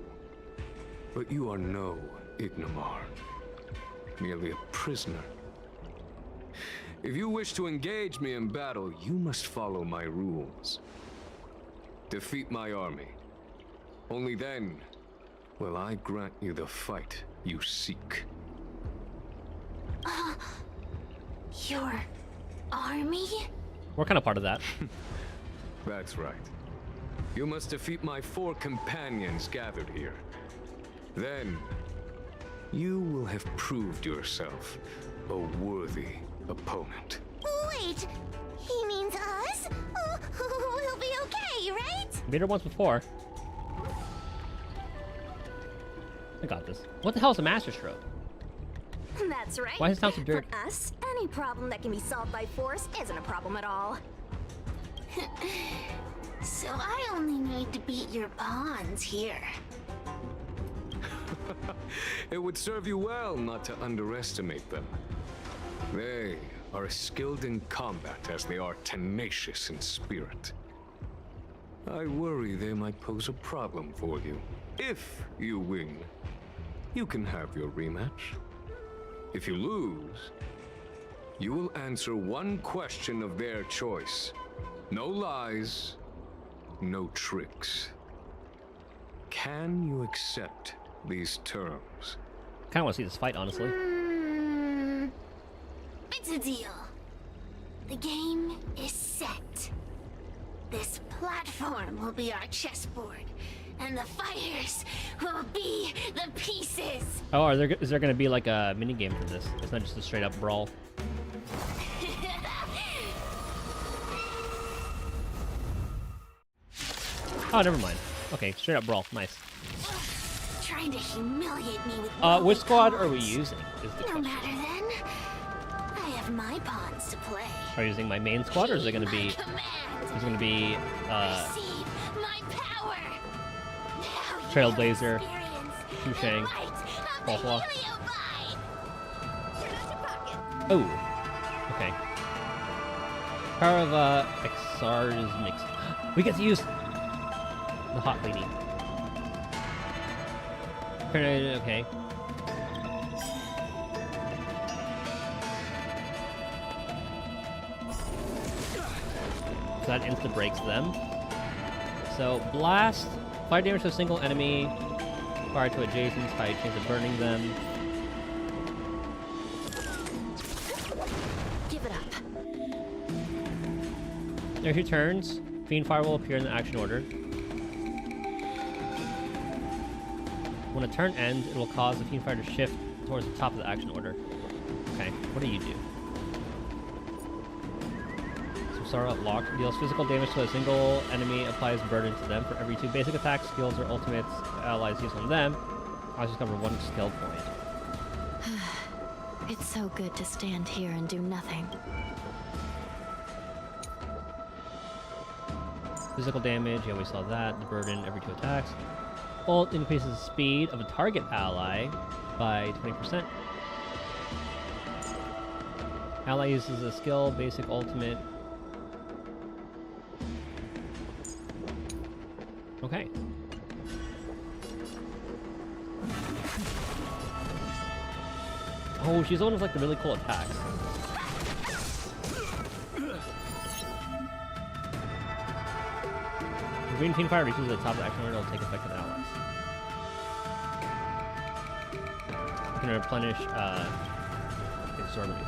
But you are no Ignomar, merely a prisoner. If you wish to engage me in battle, you must follow my rules. Defeat my army. Only then will I grant you the fight you seek. Your army? We're kind of part of that. That's right. You must defeat my 4 companions gathered here. Then, you will have proved yourself a worthy opponent. Wait, he means us? We'll be okay, right? Beat her once before. I got this. What the hell is a Master Stroke? That's right. Why does it sound so dirty? For us, any problem that can be solved by force isn't a problem at all. So I only need to beat your pawns here. It would serve you well not to underestimate them. They are as skilled in combat as they are tenacious in spirit. I worry they might pose a problem for you. If you win, you can have your rematch. If you lose, you will answer one question of their choice. No lies, no tricks. Can you accept these terms? Kind of want to see this fight, honestly. It's a deal. The game is set. This platform will be our chessboard, and the fighters will be the pieces. Oh, is there going to be like a mini game for this? It's not just a straight up brawl. Oh, never mind. Okay, straight up brawl. Nice. Trying to humiliate me with Which squad are we using? Is the no question. matter then. I have my pawns to play. Are you using my main squad, or is it going to be? Is it going to be Receive my power. Now Trailblazer, Shushang, Hua? Oh, okay. Power of Exar's mix. We get to use the hot lady. Okay. So that insta breaks them. So blast, fire damage to a single enemy, fire to adjacents, high chance of burning them. Give it up. Every 2 turns, Fiend Fire will appear in the action order. When a turn ends, it will cause the Fiend Fire to shift towards the top of the action order. Okay, what do you do? Samsara locked. Deals physical damage to a single enemy, applies burden to them for every 2 basic attacks, skills, or ultimates allies use on them. I'll just cover 1 skill point. It's so good to stand here and do nothing. Physical damage, yeah, we saw that. The burden every 2 attacks. Ult increases the speed of a target ally by 20%. Ally uses a skill, basic, ultimate. Okay. Oh, she's one of like the really cool attacks. The green Fiend Fire reaches the top of the action order, it'll take effect on allies. You can replenish exorbitant.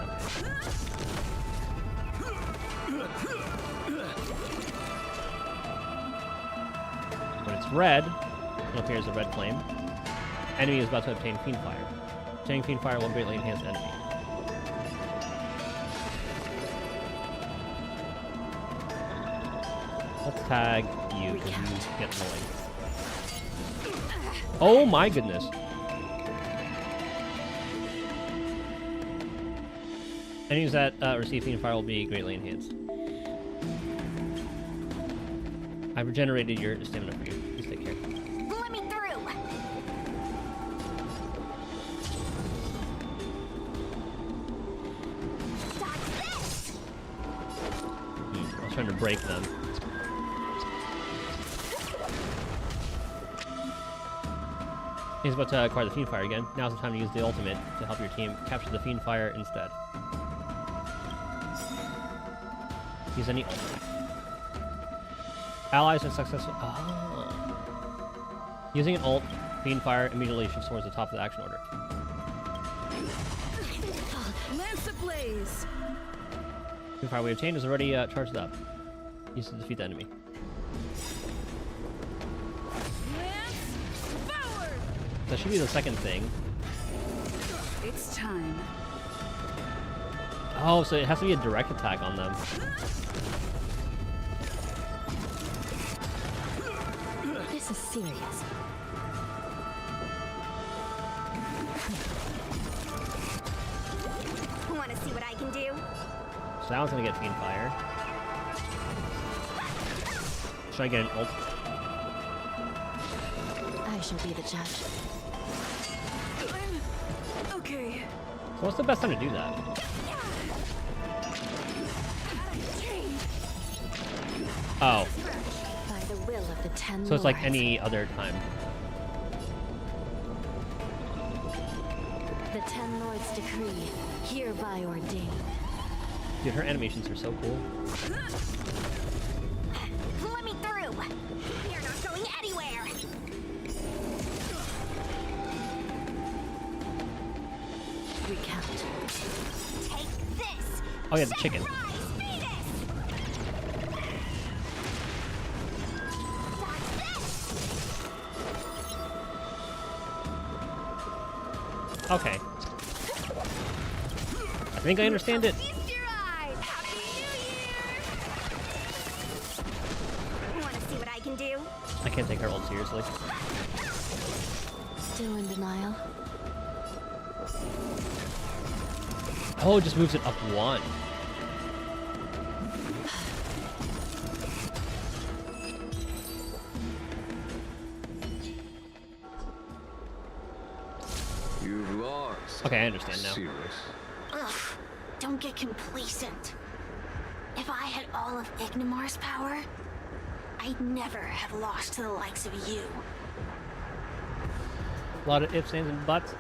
When it's red, it appears as a red flame. Enemy is about to obtain Fiend Fire. Obtaining Fiend Fire will greatly enhance the enemy. Let's tag you because you get annoying. Oh my goodness. Enemies that receive Fiend Fire will be greatly enhanced. I've regenerated your stamina for you. Please take care. Let me through. I was trying to break them. He's about to acquire the Fiend Fire again. Now's the time to use the ultimate to help your team capture the Fiend Fire instead. Use any ultimate. Allies are successful. Oh. Using an ult, Fiend Fire immediately shifts towards the top of the action order. Lance ablaze! Fiend Fire we obtained is already charged up. Used to defeat the enemy. That should be the second thing. It's time. Oh, so it has to be a direct attack on them. This is serious. Want to see what I can do? So that one's gonna get Fiend Fire. Should I get an ult? I shall be the judge. So what's the best time to do that? Oh. By the will of the Ten So it's like Lords. any other time. The Ten Lords' decree, hereby ordained. Dude, her animations are so cool. Let me through. You're not going anywhere. Recount. Take this. Oh yeah, the chicken. Okay. I think I understand it. Want to see what I can do? I can't take her ult seriously. Still in denial. Oh, it just moves it up one. You've lost. Okay, I understand now. Serious. Ugh, don't get complacent. If I had all of Ignimar's power, I'd never have lost to the likes of you. A lot of ifs, ands, and buts.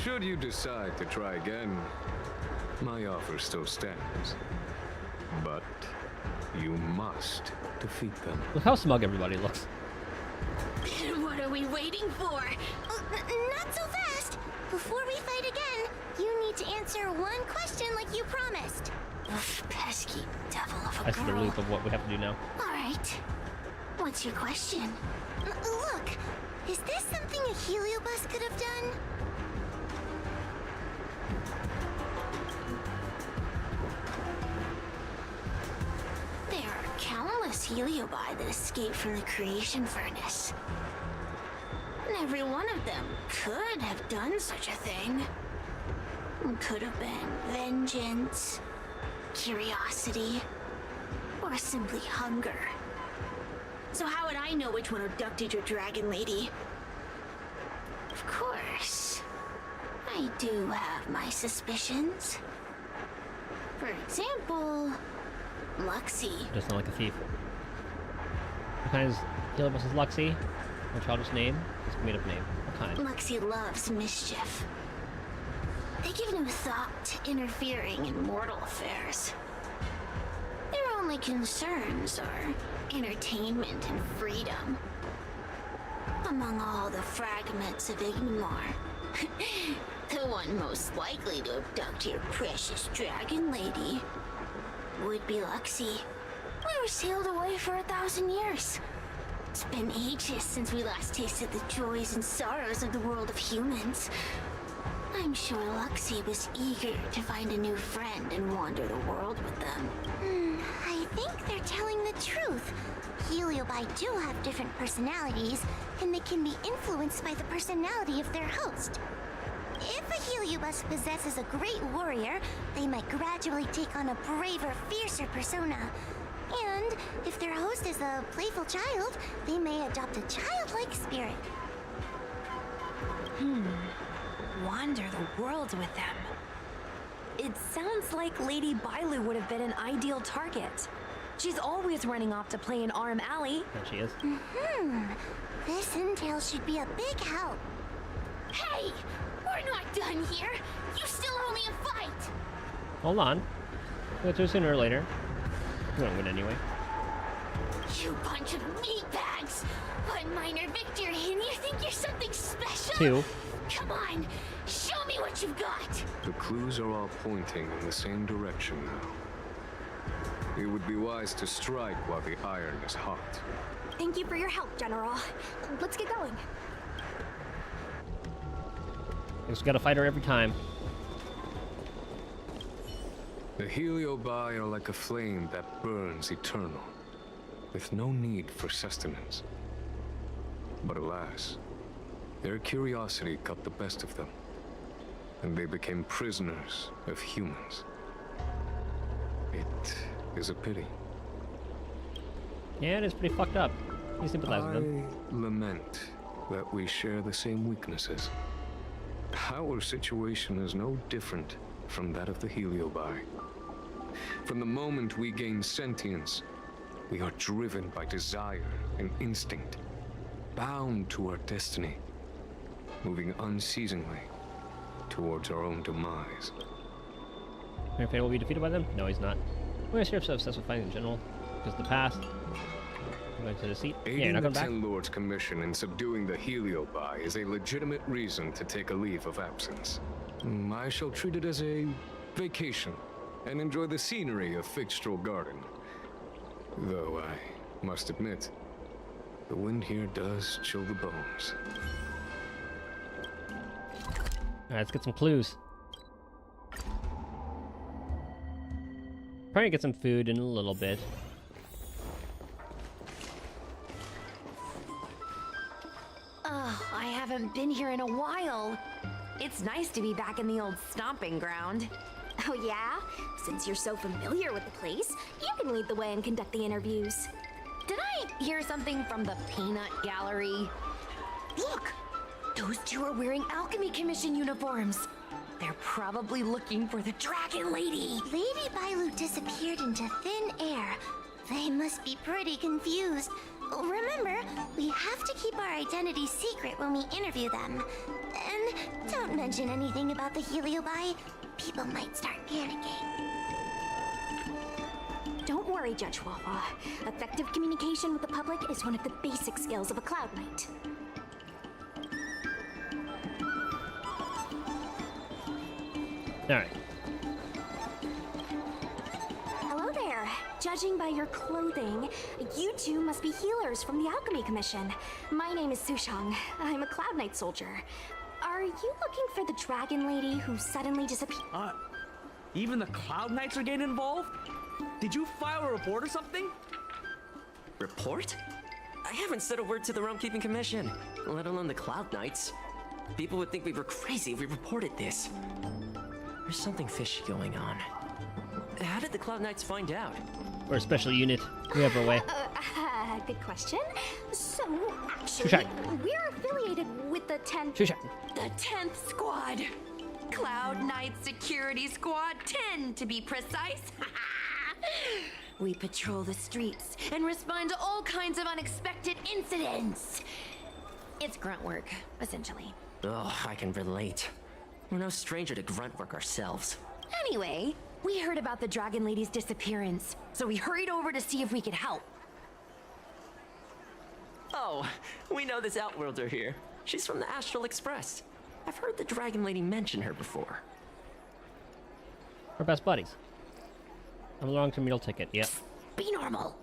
Should you decide to try again, my offer still stands. But you must defeat them. Look how smug everybody looks. What are we waiting for? Not so fast. Before we fight again, you need to answer one question like you promised. Ugh, pesky devil of a I see the girl. loop of what we have to do now. All right. What's your question? Look, is this something a heliobus could have done? There are countless heliobi that escaped from the creation furnace. And every one of them could have done such a thing. Could have been vengeance, curiosity, or simply hunger. So how would I know which one abducted your dragon lady? Of course, I do have my suspicions. For example, Luxie. Does sound like a thief. What kind is Heliobus is Luxie? No childish name? It's a made-up name. What kind? Luxie loves mischief. They give no thought to interfering in mortal affairs. Their only concerns are entertainment and freedom. Among all the fragments of Ignimar, the one most likely to abduct your precious dragon lady would be Luxie. We were sailed away for 1,000 years. It's been ages since we last tasted the joys and sorrows of the world of humans. I'm sure Luxie was eager to find a new friend and wander the world with them. I think they're telling the truth. Heliobi do have different personalities, and they can be influenced by the personality of their host. If a heliobus possesses a great warrior, they might gradually take on a braver, fiercer persona. And if their host is a playful child, they may adopt a childlike spirit. Wander the world with them. It sounds like Lady Bailu would have been an ideal target. She's always running off to play in Arm Alley. There she is. This intel should be a big help. Hey! We're not done here! You still owe me a fight! Hold on. We'll get to it sooner or later. We don't win anyway. You bunch of meatbags! One minor victory and you think you're something special? 2. Come on, show me what you've got! The clues are all pointing in the same direction now. It would be wise to strike while the iron is hot. Thank you for your help, General. Let's get going. Just gotta fight her every time. The Heliobi are like a flame that burns eternal, with no need for sustenance. But alas, their curiosity got the best of them, and they became prisoners of humans. It is a pity. Yeah, it is pretty fucked up. You sympathize with them. I lament that we share the same weaknesses. our situation is no different from that of the Heliobi. From the moment we gain sentience, we are driven by desire and instinct, bound to our destiny, moving unceasingly towards our own demise. Fate will be defeated by them? No, he's not. Why is Sheriff so obsessed with fighting in general? Because of the past. Go back to the seat. Yeah, you're Aiding not the going back? Ten Lords' commission in subduing the Heliobi is a legitimate reason to take a leave of absence. I shall treat it as a vacation and enjoy the scenery of Figstrel Garden. Though I must admit, the wind here does chill the bones. Alright, let's get some clues. Probably get some food in a little bit. Oh, I haven't been here in a while. It's nice to be back in the old stomping ground. Oh yeah? Since you're so familiar with the place, you can lead the way and conduct the interviews. Did I hear something from the peanut gallery? Look! Those two are wearing Alchemy Commission uniforms. They're probably looking for the Dragon Lady. Lady Bailu disappeared into thin air. They must be pretty confused. Remember, we have to keep our identity secret when we interview them. And don't mention anything about the Heliobi. People might start panicking. Don't worry, Judge Wawa. Effective communication with the public is one of the basic skills of a Cloud Knight. Alright. Hello there. Judging by your clothing, you two must be healers from the Alchemy Commission. My name is Sushang. I'm a Cloud Knight soldier. Are you looking for the Dragon Lady who suddenly disappeared? Even the Cloud Knights are getting involved? Did you file a report or something? Report? I haven't said a word to the Realm Keeping Commission, let alone the Cloud Knights. People would think we were crazy if we reported this. There's something fishy going on. How did the Cloud Knights find out? We're a special unit. We have our way. Good question. So, actually, Shushan. we're affiliated with the 10th... Shushan. The 10th Squad. Cloud Knight Security Squad 10, to be precise. We patrol the streets and respond to all kinds of unexpected incidents. It's grunt work, essentially. Oh, I can relate. We're no stranger to grunt work ourselves. Anyway, we heard about the Dragon Lady's disappearance, so we hurried over to see if we could help. Oh, we know this Outworlder here. She's from the Astral Express. I've heard the Dragon Lady mention her before. We're best buddies. I'm a long-term meal ticket, yep. Be normal.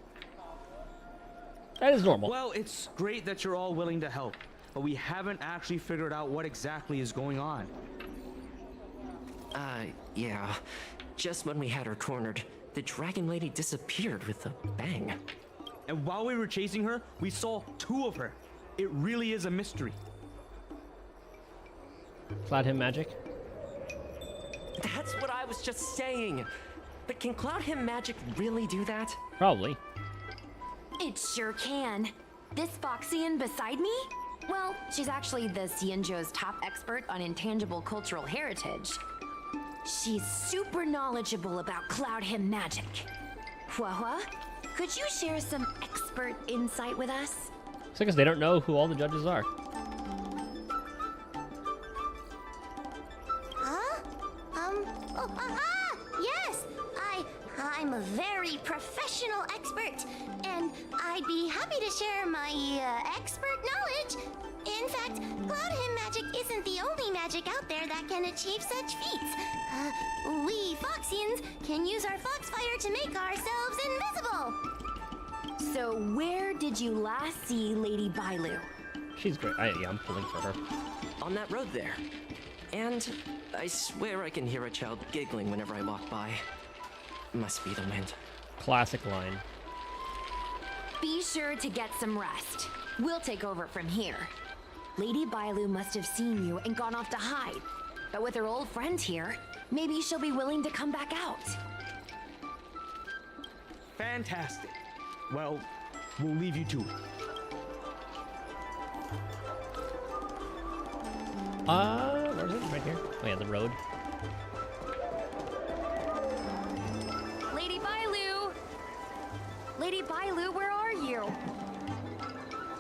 That is normal. Well, it's great that you're all willing to help, but we haven't actually figured out what exactly is going on. Yeah. Just when we had her cornered, the Dragon Lady disappeared with a bang. And while we were chasing her, we saw two of her. It really is a mystery. Cloud him magic? That's what I was just saying. But can Cloud Him magic really do that? Probably. It sure can. This Foxian beside me? Well, she's actually the Xianzhou's top expert on intangible cultural heritage. She's super knowledgeable about Cloud Him magic. Huahua, could you share some expert insight with us? It's because they don't know who all the judges are. Huh? Yes! I'm a very professional expert, and I'd be happy to share my expert knowledge. In fact, Cloud Him magic isn't the only magic out there that can achieve such feats. We Foxians can use our Foxfire to make ourselves invisible. So where did you last see Lady Bailu? She's great. Yeah, I'm pulling for her. On that road there. And I swear I can hear a child giggling whenever I walk by. Must be the wind. Classic line. Be sure to get some rest. We'll take over from here. Lady Bailu must have seen you and gone off to hide. But with her old friend here, maybe she'll be willing to come back out. Fantastic. Well, we'll leave you to it. Where Where is it? Right here? Oh yeah, the road. Lady Bailu! Lady Bailu, where are you?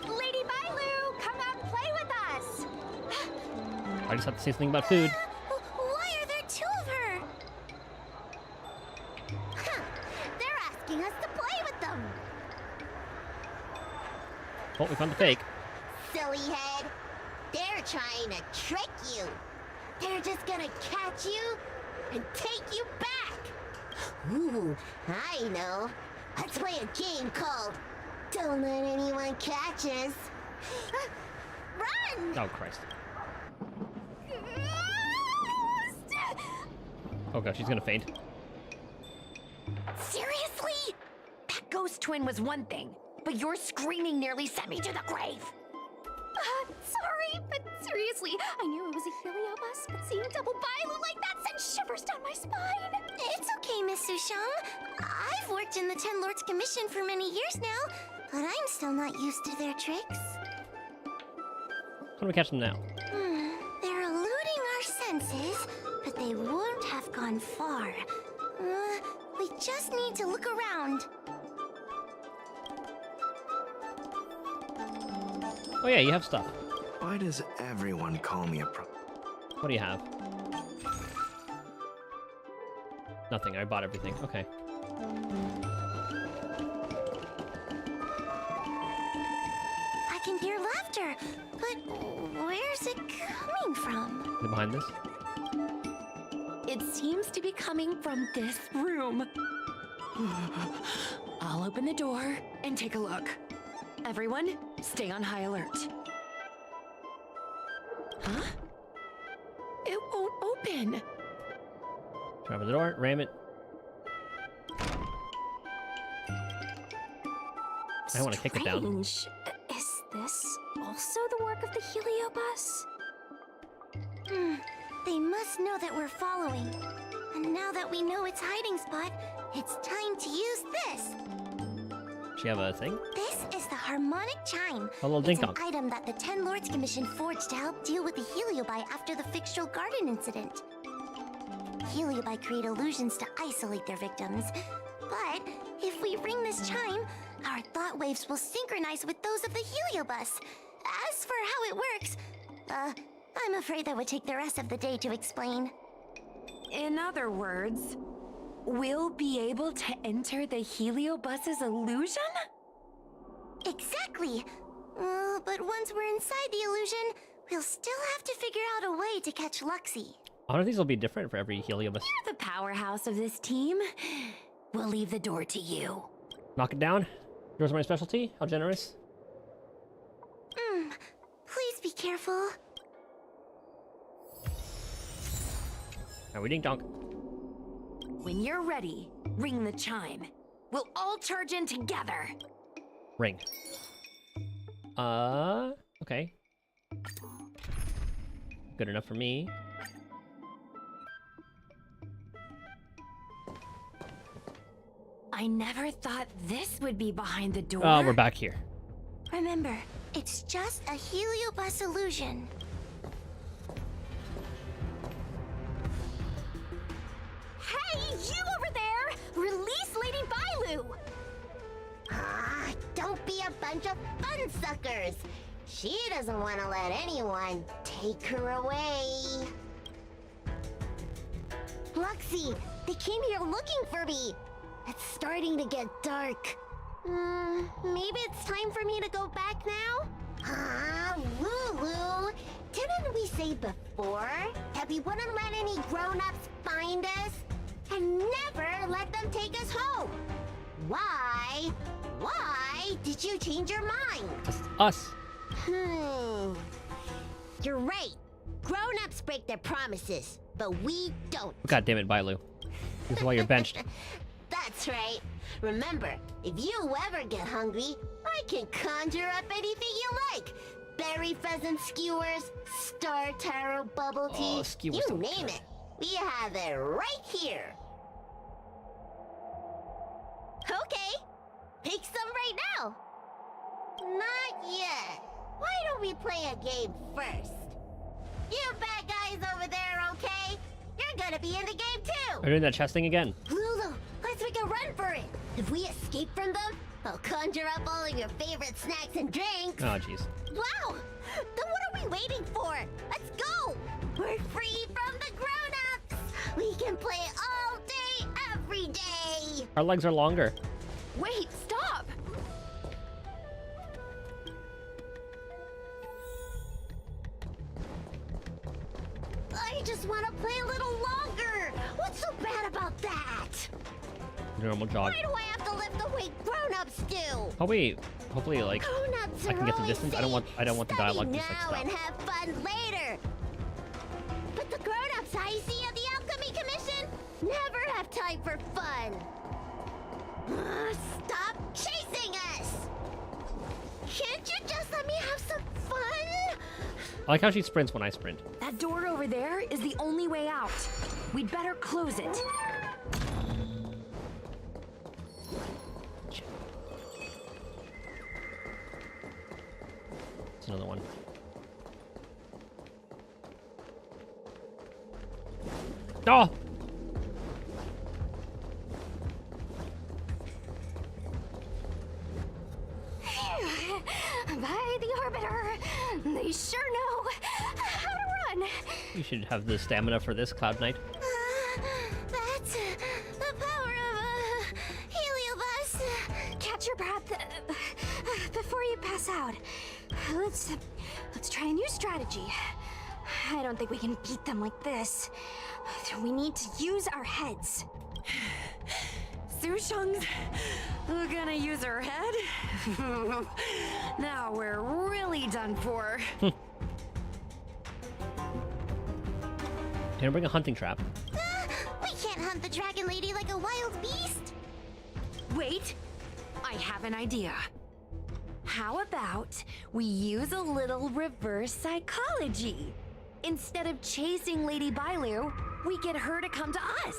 Lady Bailu, come out and play with us! I just have to say something about food. Why are there two of her? Huh. They're asking us to play with them. Oh, we found the fake. Silly head. They're trying to trick you. They're just gonna catch you and take you back. Ooh, I know. Let's play a game called Don't Let Anyone Catch Us. Run! Oh, Christ. Oh gosh, she's gonna faint. Seriously? That ghost twin was one thing, but your screaming nearly sent me to the grave. Sorry, but seriously, I knew it was a Heliobus, but seeing double Bailu like that sent shivers down my spine. It's okay, Miss Sushang. I've worked in the Ten Lords Commission for many years now, but I'm still not used to their tricks. How do we catch them now? They're eluding our senses, but they won't have gone far. We just need to look around. Oh yeah, you have stuff. Why does everyone call me a pro? What do you have? Nothing. I bought everything. Okay. I can hear laughter, but where's it coming from? Is it behind this? It seems to be coming from this room. I'll open the door and take a look. Everyone, stay on high alert. Huh? It won't open. Try open the door, ram it. I want to kick it down. Strange. Is this also the work of the Heliobus? They must know that we're following. And now that we know its hiding spot, it's time to use this. She have a thing? This is the harmonic chime. A little It's ding an dong. item that the Ten Lords Commission forged to help deal with the Heliobi after the Fixtral Garden incident. Heliobi create illusions to isolate their victims. But if we ring this chime, our thought waves will synchronize with those of the Heliobus. As for how it works, I'm afraid that would take the rest of the day to explain. In other words, we'll be able to enter the Heliobus's illusion? Exactly. But once we're inside the illusion, we'll still have to figure out a way to catch Luxie. All of these will be different for every Heliobus. You're the powerhouse of this team. We'll leave the door to you. Knock it down. Yours are my specialty. How generous. Please be careful. Now we ding donk. When you're ready, ring the chime. We'll all charge in together. Ring. Okay. Good enough for me. I never thought this would be behind the door. Oh, we're back here. Remember, it's just a Heliobus illusion. Hey, you over there! Release Lady Bailu! Don't be a bunch of fun suckers. She doesn't want to let anyone take her away. Luxie, they came here looking for me. It's starting to get dark. Maybe it's time for me to go back now? Lulu, didn't we say before that we wouldn't let any grown-ups find us? And never let them take us home? Why? Why did you change your mind? Us. You're right. Grown-ups break their promises, but we don't. God damn it, Bailu. This is why you're benched. That's right. Remember, if you ever get hungry, I can conjure up anything you like. Berry pheasant skewers, star taro bubble tea, skewers you don't name it. We have it right here. Okay, pick some right now. Not yet. Why don't we play a game first? You bad guys over there, okay? You're gonna be in the game too! We're doing that chest thing again. Lulu, let's make a run for it! If we escape from them, I'll conjure up all of your favorite snacks and drinks! Oh, jeez. Wow! Then what are we waiting for? Let's go! We're free from the grown-ups! We can play all day, every day! Our legs are longer. Wait, stop! I just want to play a little longer! What's so bad about that? Normal jog. Why do I have to lift the weight grown-ups do? Oh wait, hopefully like Grown-ups I can are get the always distance. I don't want the study dialogue to just like now stop. and have fun later. But the grown-ups I see at the Alchemy Commission never have time for fun. Stop chasing us! Can't you just let me have some fun? I like how she sprints when I sprint. That door over there is the only way out. We'd better close it. It's another one. Oh! By the Arbiter, they sure know how to run. You should have the stamina for this, Cloud Knight. That's the power of a heliobus. Catch your breath before you pass out. Let's try a new strategy. I don't think we can beat them like this. We need to use our heads. Su Sheng's gonna use her head? Now we're really done for. Can I bring a hunting trap? We can't hunt the dragon lady like a wild beast. Wait, I have an idea. How about we use a little reverse psychology? Instead of chasing Lady Bailu, we get her to come to us.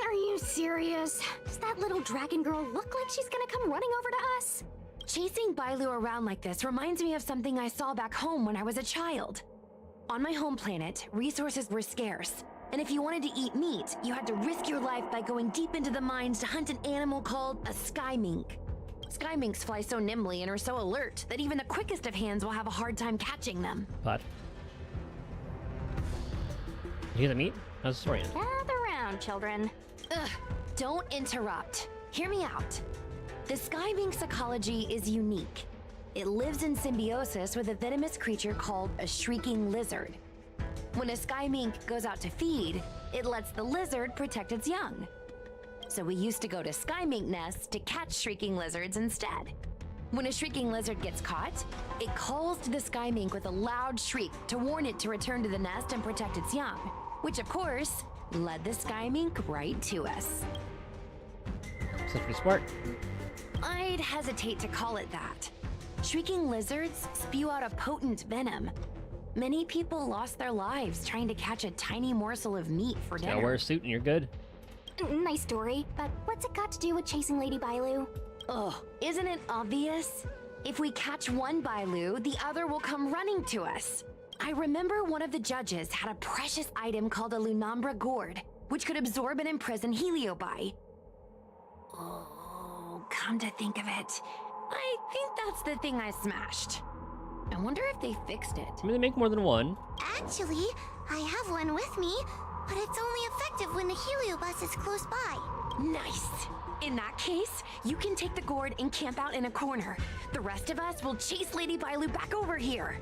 Are you serious? Does that little dragon girl look like she's gonna come running over to us? Chasing Bailu around like this reminds me of something I saw back home when I was a child. On my home planet, resources were scarce, and if you wanted to eat meat, you had to risk your life by going deep into the mines to hunt an animal called a sky mink. Sky minks fly so nimbly and are so alert that even the quickest of hands will have a hard time catching them. But you hear the meat? How's the story end? Gather around, children. Ugh, don't interrupt. Hear me out. The sky mink's ecology is unique. It lives in symbiosis with a venomous creature called a shrieking lizard. When a sky mink goes out to feed, it lets the lizard protect its young. So we used to go to sky mink nests to catch shrieking lizards instead. When a shrieking lizard gets caught, it calls to the sky mink with a loud shriek to warn it to return to the nest and protect its young, which of course led the sky mink right to us. That's pretty smart. I'd hesitate to call it that. Shrieking lizards spew out a potent venom. Many people lost their lives trying to catch a tiny morsel of meat for Gotta dinner. wear a suit and you're good. Nice story, but what's it got to do with chasing Lady Bailu? Ugh, isn't it obvious? If we catch one Bailu, the other will come running to us. I remember one of the judges had a precious item called a Lunambra gourd, which could absorb and imprison Heliobi. Oh, come to think of it, I think that's the thing I smashed. I wonder if they fixed it. I mean, they make more than one. Actually, I have one with me, but it's only effective when the heliobus is close by. Nice. In that case, you can take the gourd and camp out in a corner. The rest of us will chase Lady Bailu back over here.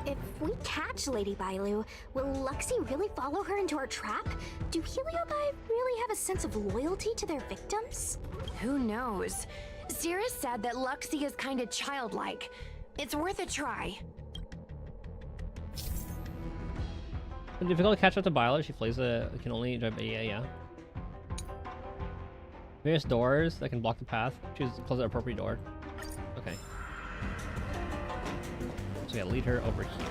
If we catch Lady Bailu, will Luxie really follow her into our trap? Do Heliobi really have a sense of loyalty to their victims? Who knows? Sierra said that Luxie is kind of childlike. It's worth a try. It's difficult to catch up to Bailu. She plays can only drive. Yeah. Various doors that can block the path. Choose close the appropriate door. Okay. So we gotta lead her over here.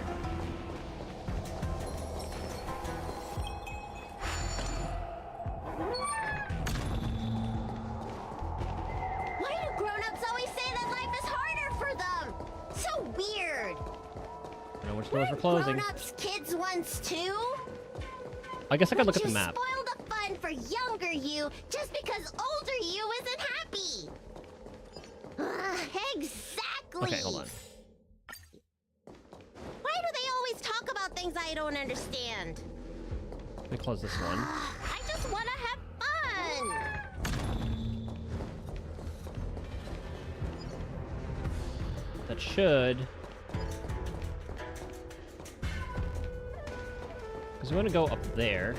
Why do grown-ups always say that life is harder for them? So weird. I Doors were closing. Grown-ups kids once too? I guess I could look at You the map. spoil the fun for younger you just because older you isn't happy. Exactly. Okay, hold on. Why do they always talk about things I don't understand? Let me close this one. I just want to have fun. That should. Because we want to go up there.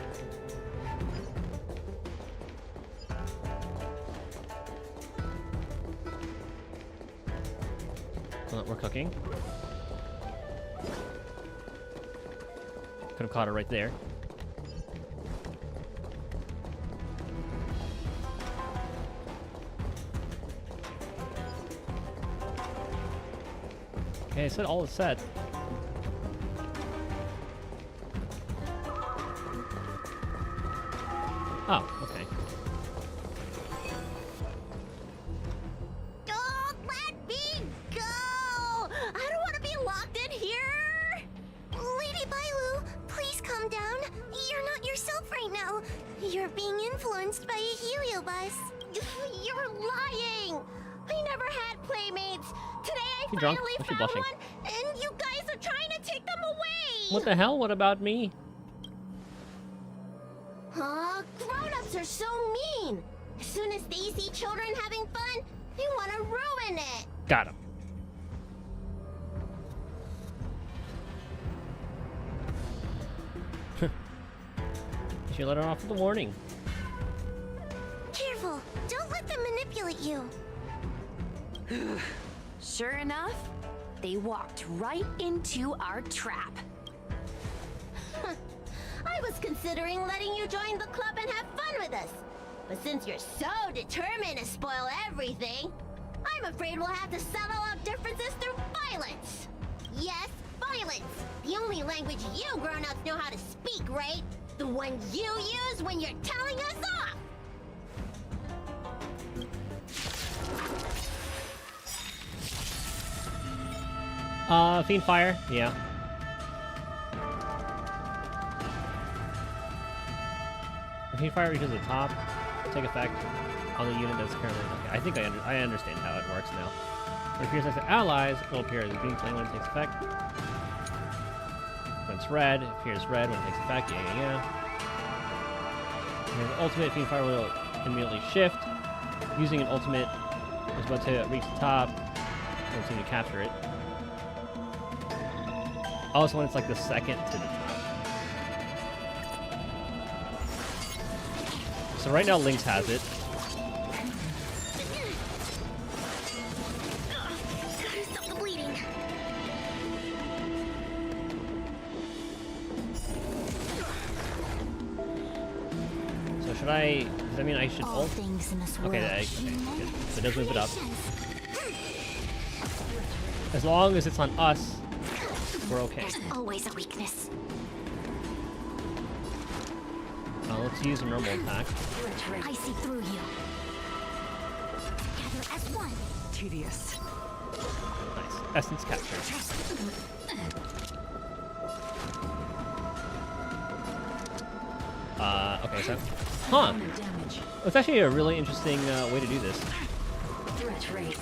We're cooking. Could have caught her right there. Okay, I said all is set. Oh, okay. Don't let me go! I don't want to be locked in here! Lady Bailu, please calm down. You're not yourself right now. You're being influenced by a heliobus. You're lying! I never had playmates. Today I You drunk? finally What's she found blushing? one, and you guys are trying to take them away! What the hell? What about me? Grown-ups are so mean. As soon as they see children having fun, they want to ruin it. Got him. She let her off with a warning. Careful, don't let them manipulate you. Sure enough, they walked right into our trap. I was considering letting you join the club and have fun with us. But since you're so determined to spoil everything, I'm afraid we'll have to settle out differences through violence. Yes, violence. The only language you grown-ups know how to speak, right? The one you use when you're telling us off. Fiend Fire, yeah. If Fiend Fire reaches the top, take effect on the unit that's currently... Okay, I think I understand how it works now. When it appears next to allies, it will appear as a green flame when it takes effect. When it's red, it appears red when it takes effect. Yeah. And the ultimate Fiend Fire will immediately shift. Using an ultimate is about to reach the top. Don't seem to capture it. Also, when it's like the second to the top. So right now, Lynx has it. Stop the bleeding. So should I? Does that mean I should All ult? things in this world. Okay, good. So it does move it up. As long as it's on us, we're okay. There's always a weakness. Let's use a normal attack. I see through you. Together as one. Tedious. Nice. Essence captured. Okay, so... Huh! It's actually a really interesting way to do this. Threat rate.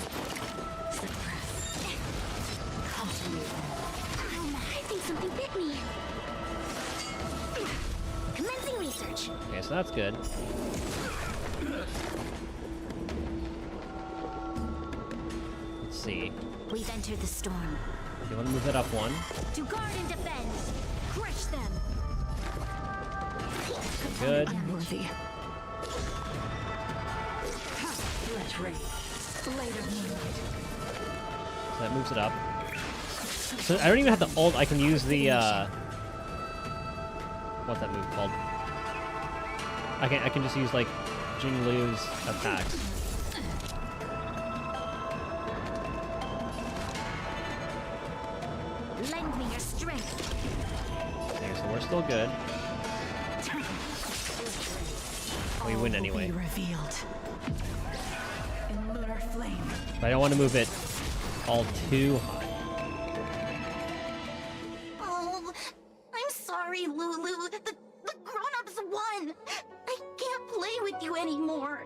I think something bit me. Commencing research. Okay, so that's good. Let's see. We've entered the storm. You want to move that up one? To guard and defend. Crush them. Good. Unworthy. Threat rate. Blade of moonlight. So that moves it up. So I don't even have to ult. I can use the what's that move called? I can just use like Jing Liu's attacks. Lend me your strength. Okay, so we're still good. We win anyway. Revealed. In lunar flame. But I don't want to move it all too high. Lulu. The grown-ups won. I can't play with you anymore.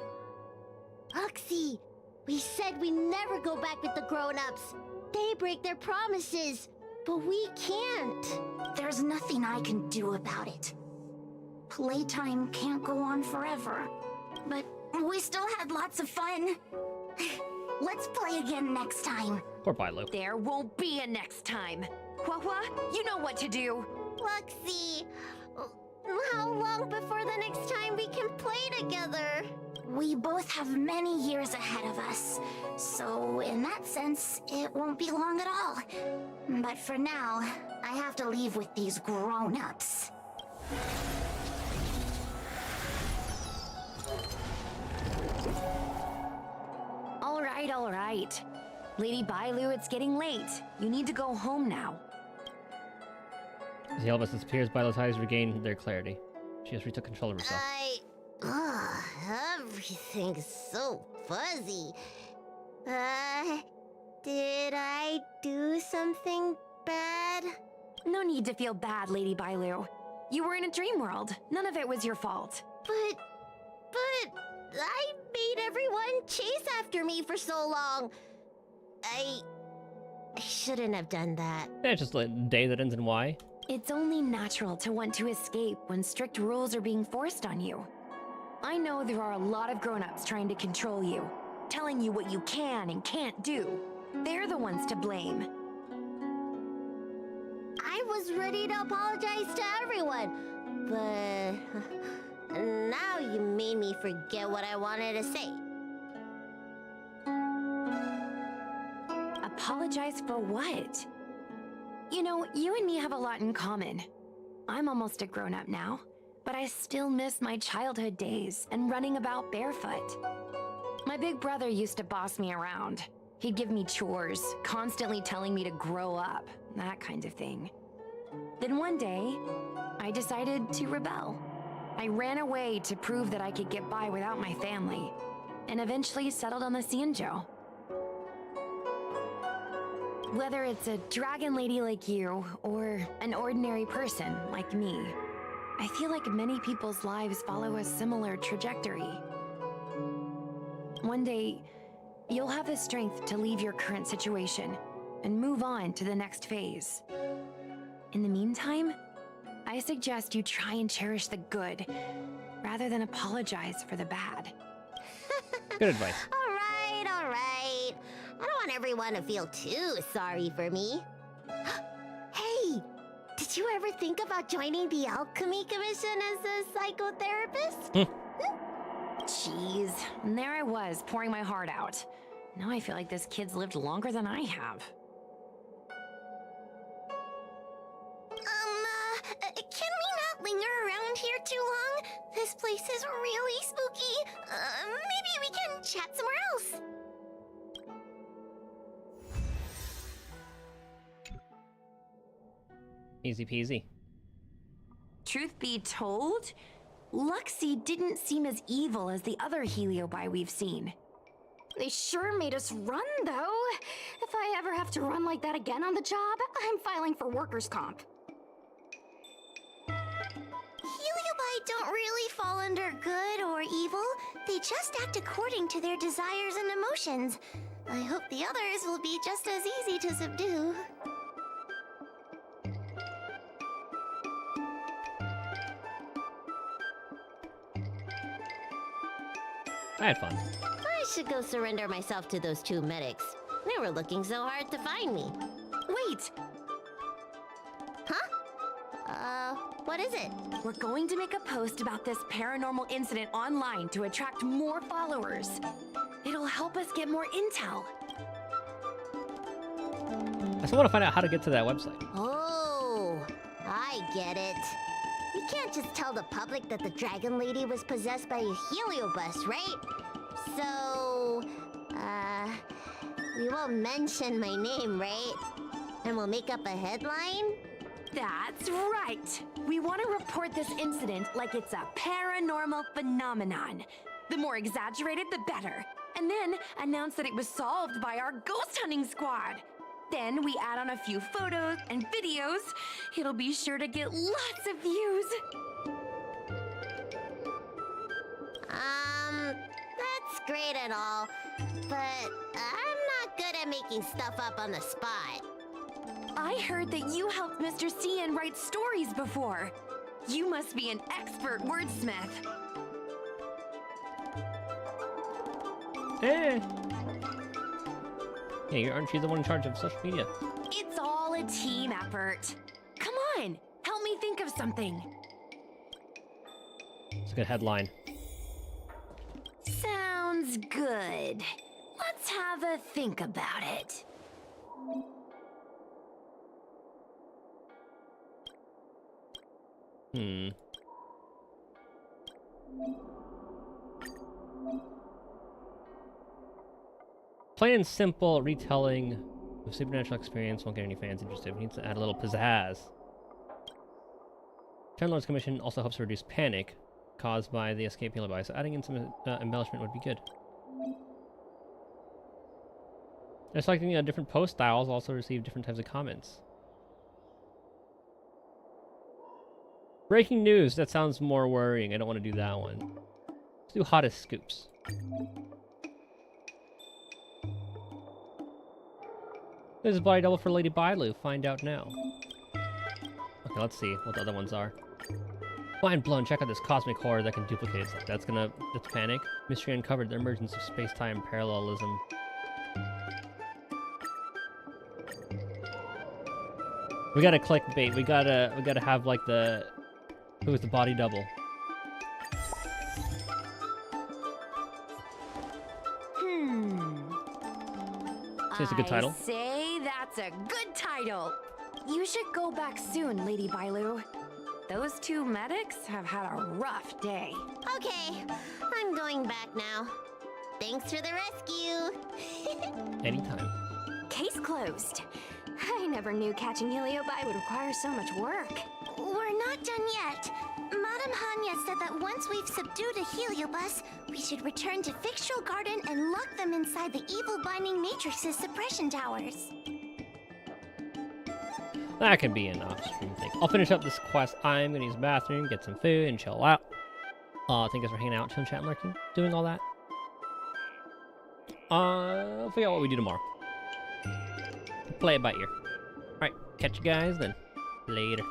Luxie, we said we never go back with the grown-ups. They break their promises, but we can't. There's nothing I can do about it. Playtime can't go on forever. But we still had lots of fun. Let's play again next time. Poor Bilo. There won't be a next time. Hua, you know what to do. Luxie, how long before the next time we can play together? We both have many years ahead of us, so in that sense, it won't be long at all. But for now, I have to leave with these grown-ups. All right. Lady Bailu, it's getting late. You need to go home now. As the Elvis disappears, Bilo's eyes regain their clarity. She has retook control of herself. Everything's so fuzzy. Did I do something bad? No need to feel bad, Lady Bailu. You were in a dream world. None of it was your fault. But I made everyone chase after me for so long. I shouldn't have done that. Yeah, just a day that ends in Y. It's only natural to want to escape when strict rules are being forced on you. I know there are a lot of grown-ups trying to control you, telling you what you can and can't do. They're the ones to blame. I was ready to apologize to everyone, but now you made me forget what I wanted to say. Apologize for what? You know, you and me have a lot in common. I'm almost a grown-up now, but I still miss my childhood days and running about barefoot. My big brother used to boss me around. He'd give me chores, constantly telling me to grow up, that kind of thing. Then one day, I decided to rebel. I ran away to prove that I could get by without my family, and eventually settled on the Xianzhou. Whether it's a dragon lady like you, or an ordinary person like me, I feel like many people's lives follow a similar trajectory. One day, you'll have the strength to leave your current situation and move on to the next phase. In the meantime, I suggest you try and cherish the good, rather than apologize for the bad. Good advice. All right. I don't want everyone to feel too sorry for me. Hey, did you ever think about joining the Alchemy Commission as a psychotherapist? Jeez, and there I was, pouring my heart out. Now I feel like this kid's lived longer than I have. Can we not linger around here too long? This place is really spooky. Maybe we can chat somewhere else. Easy peasy. Truth be told, Luxie didn't seem as evil as the other Heliobi we've seen. They sure made us run, though. If I ever have to run like that again on the job, I'm filing for workers' comp. Heliobi don't really fall under good or evil. They just act according to their desires and emotions. I hope the others will be just as easy to subdue. I had fun. I should go surrender myself to those two medics. They were looking so hard to find me. Wait! Huh? What is it? We're going to make a post about this paranormal incident online to attract more followers. It'll help us get more intel. I still want to find out how to get to that website. Oh, I get it. You can't just tell the public that the Dragon Lady was possessed by a heliobus, right? So, we won't mention my name, right? And we'll make up a headline? That's right! We want to report this incident like it's a paranormal phenomenon. The more exaggerated, the better. And then announce that it was solved by our ghost hunting squad. Then we add on a few photos and videos. It'll be sure to get lots of views. That's great and all, but I'm not good at making stuff up on the spot. I heard that you helped Mr. Cian write stories before. You must be an expert wordsmith. Eh. Hey, aren't you the one in charge of social media? It's all a team effort. Come on, help me think of something. It's a good headline. Sounds good. Let's have a think about it. Plain and simple retelling of supernatural experience won't get any fans interested. We need to add a little pizzazz. Ten Lords Commission also helps reduce panic caused by the escape alibi, so adding in some embellishment would be good. Selecting different post styles also receive different types of comments. Breaking news, that sounds more worrying. I don't want to do that one. Let's do hottest scoops. This is body double for Lady Bailu. Find out now. Okay, let's see what the other ones are. Mind blown, check out this cosmic horror that can duplicate itself. That's panic. Mystery uncovered, the emergence of space-time parallelism. We gotta clickbait. We gotta have like who is the body double? So it's a good title. I say that's a good title. You should go back soon, Lady Bailu. Those two medics have had a rough day. Okay, I'm going back now. Thanks for the rescue. Anytime. Case closed. I never knew catching Heliobi would require so much work. We're not done yet. Madame Hanya said that once we've subdued a Heliobus, we should return to Fixtral Garden and lock them inside the evil binding matrix's suppression towers. That can be an off-stream thing. I'll finish up this quest. I'm gonna use the bathroom, get some food, and chill out. Thank you guys for hanging out, chilling, chatting, lurking, doing all that. I'll figure out what we do tomorrow. Play it by ear. Alright, catch you guys then. Later.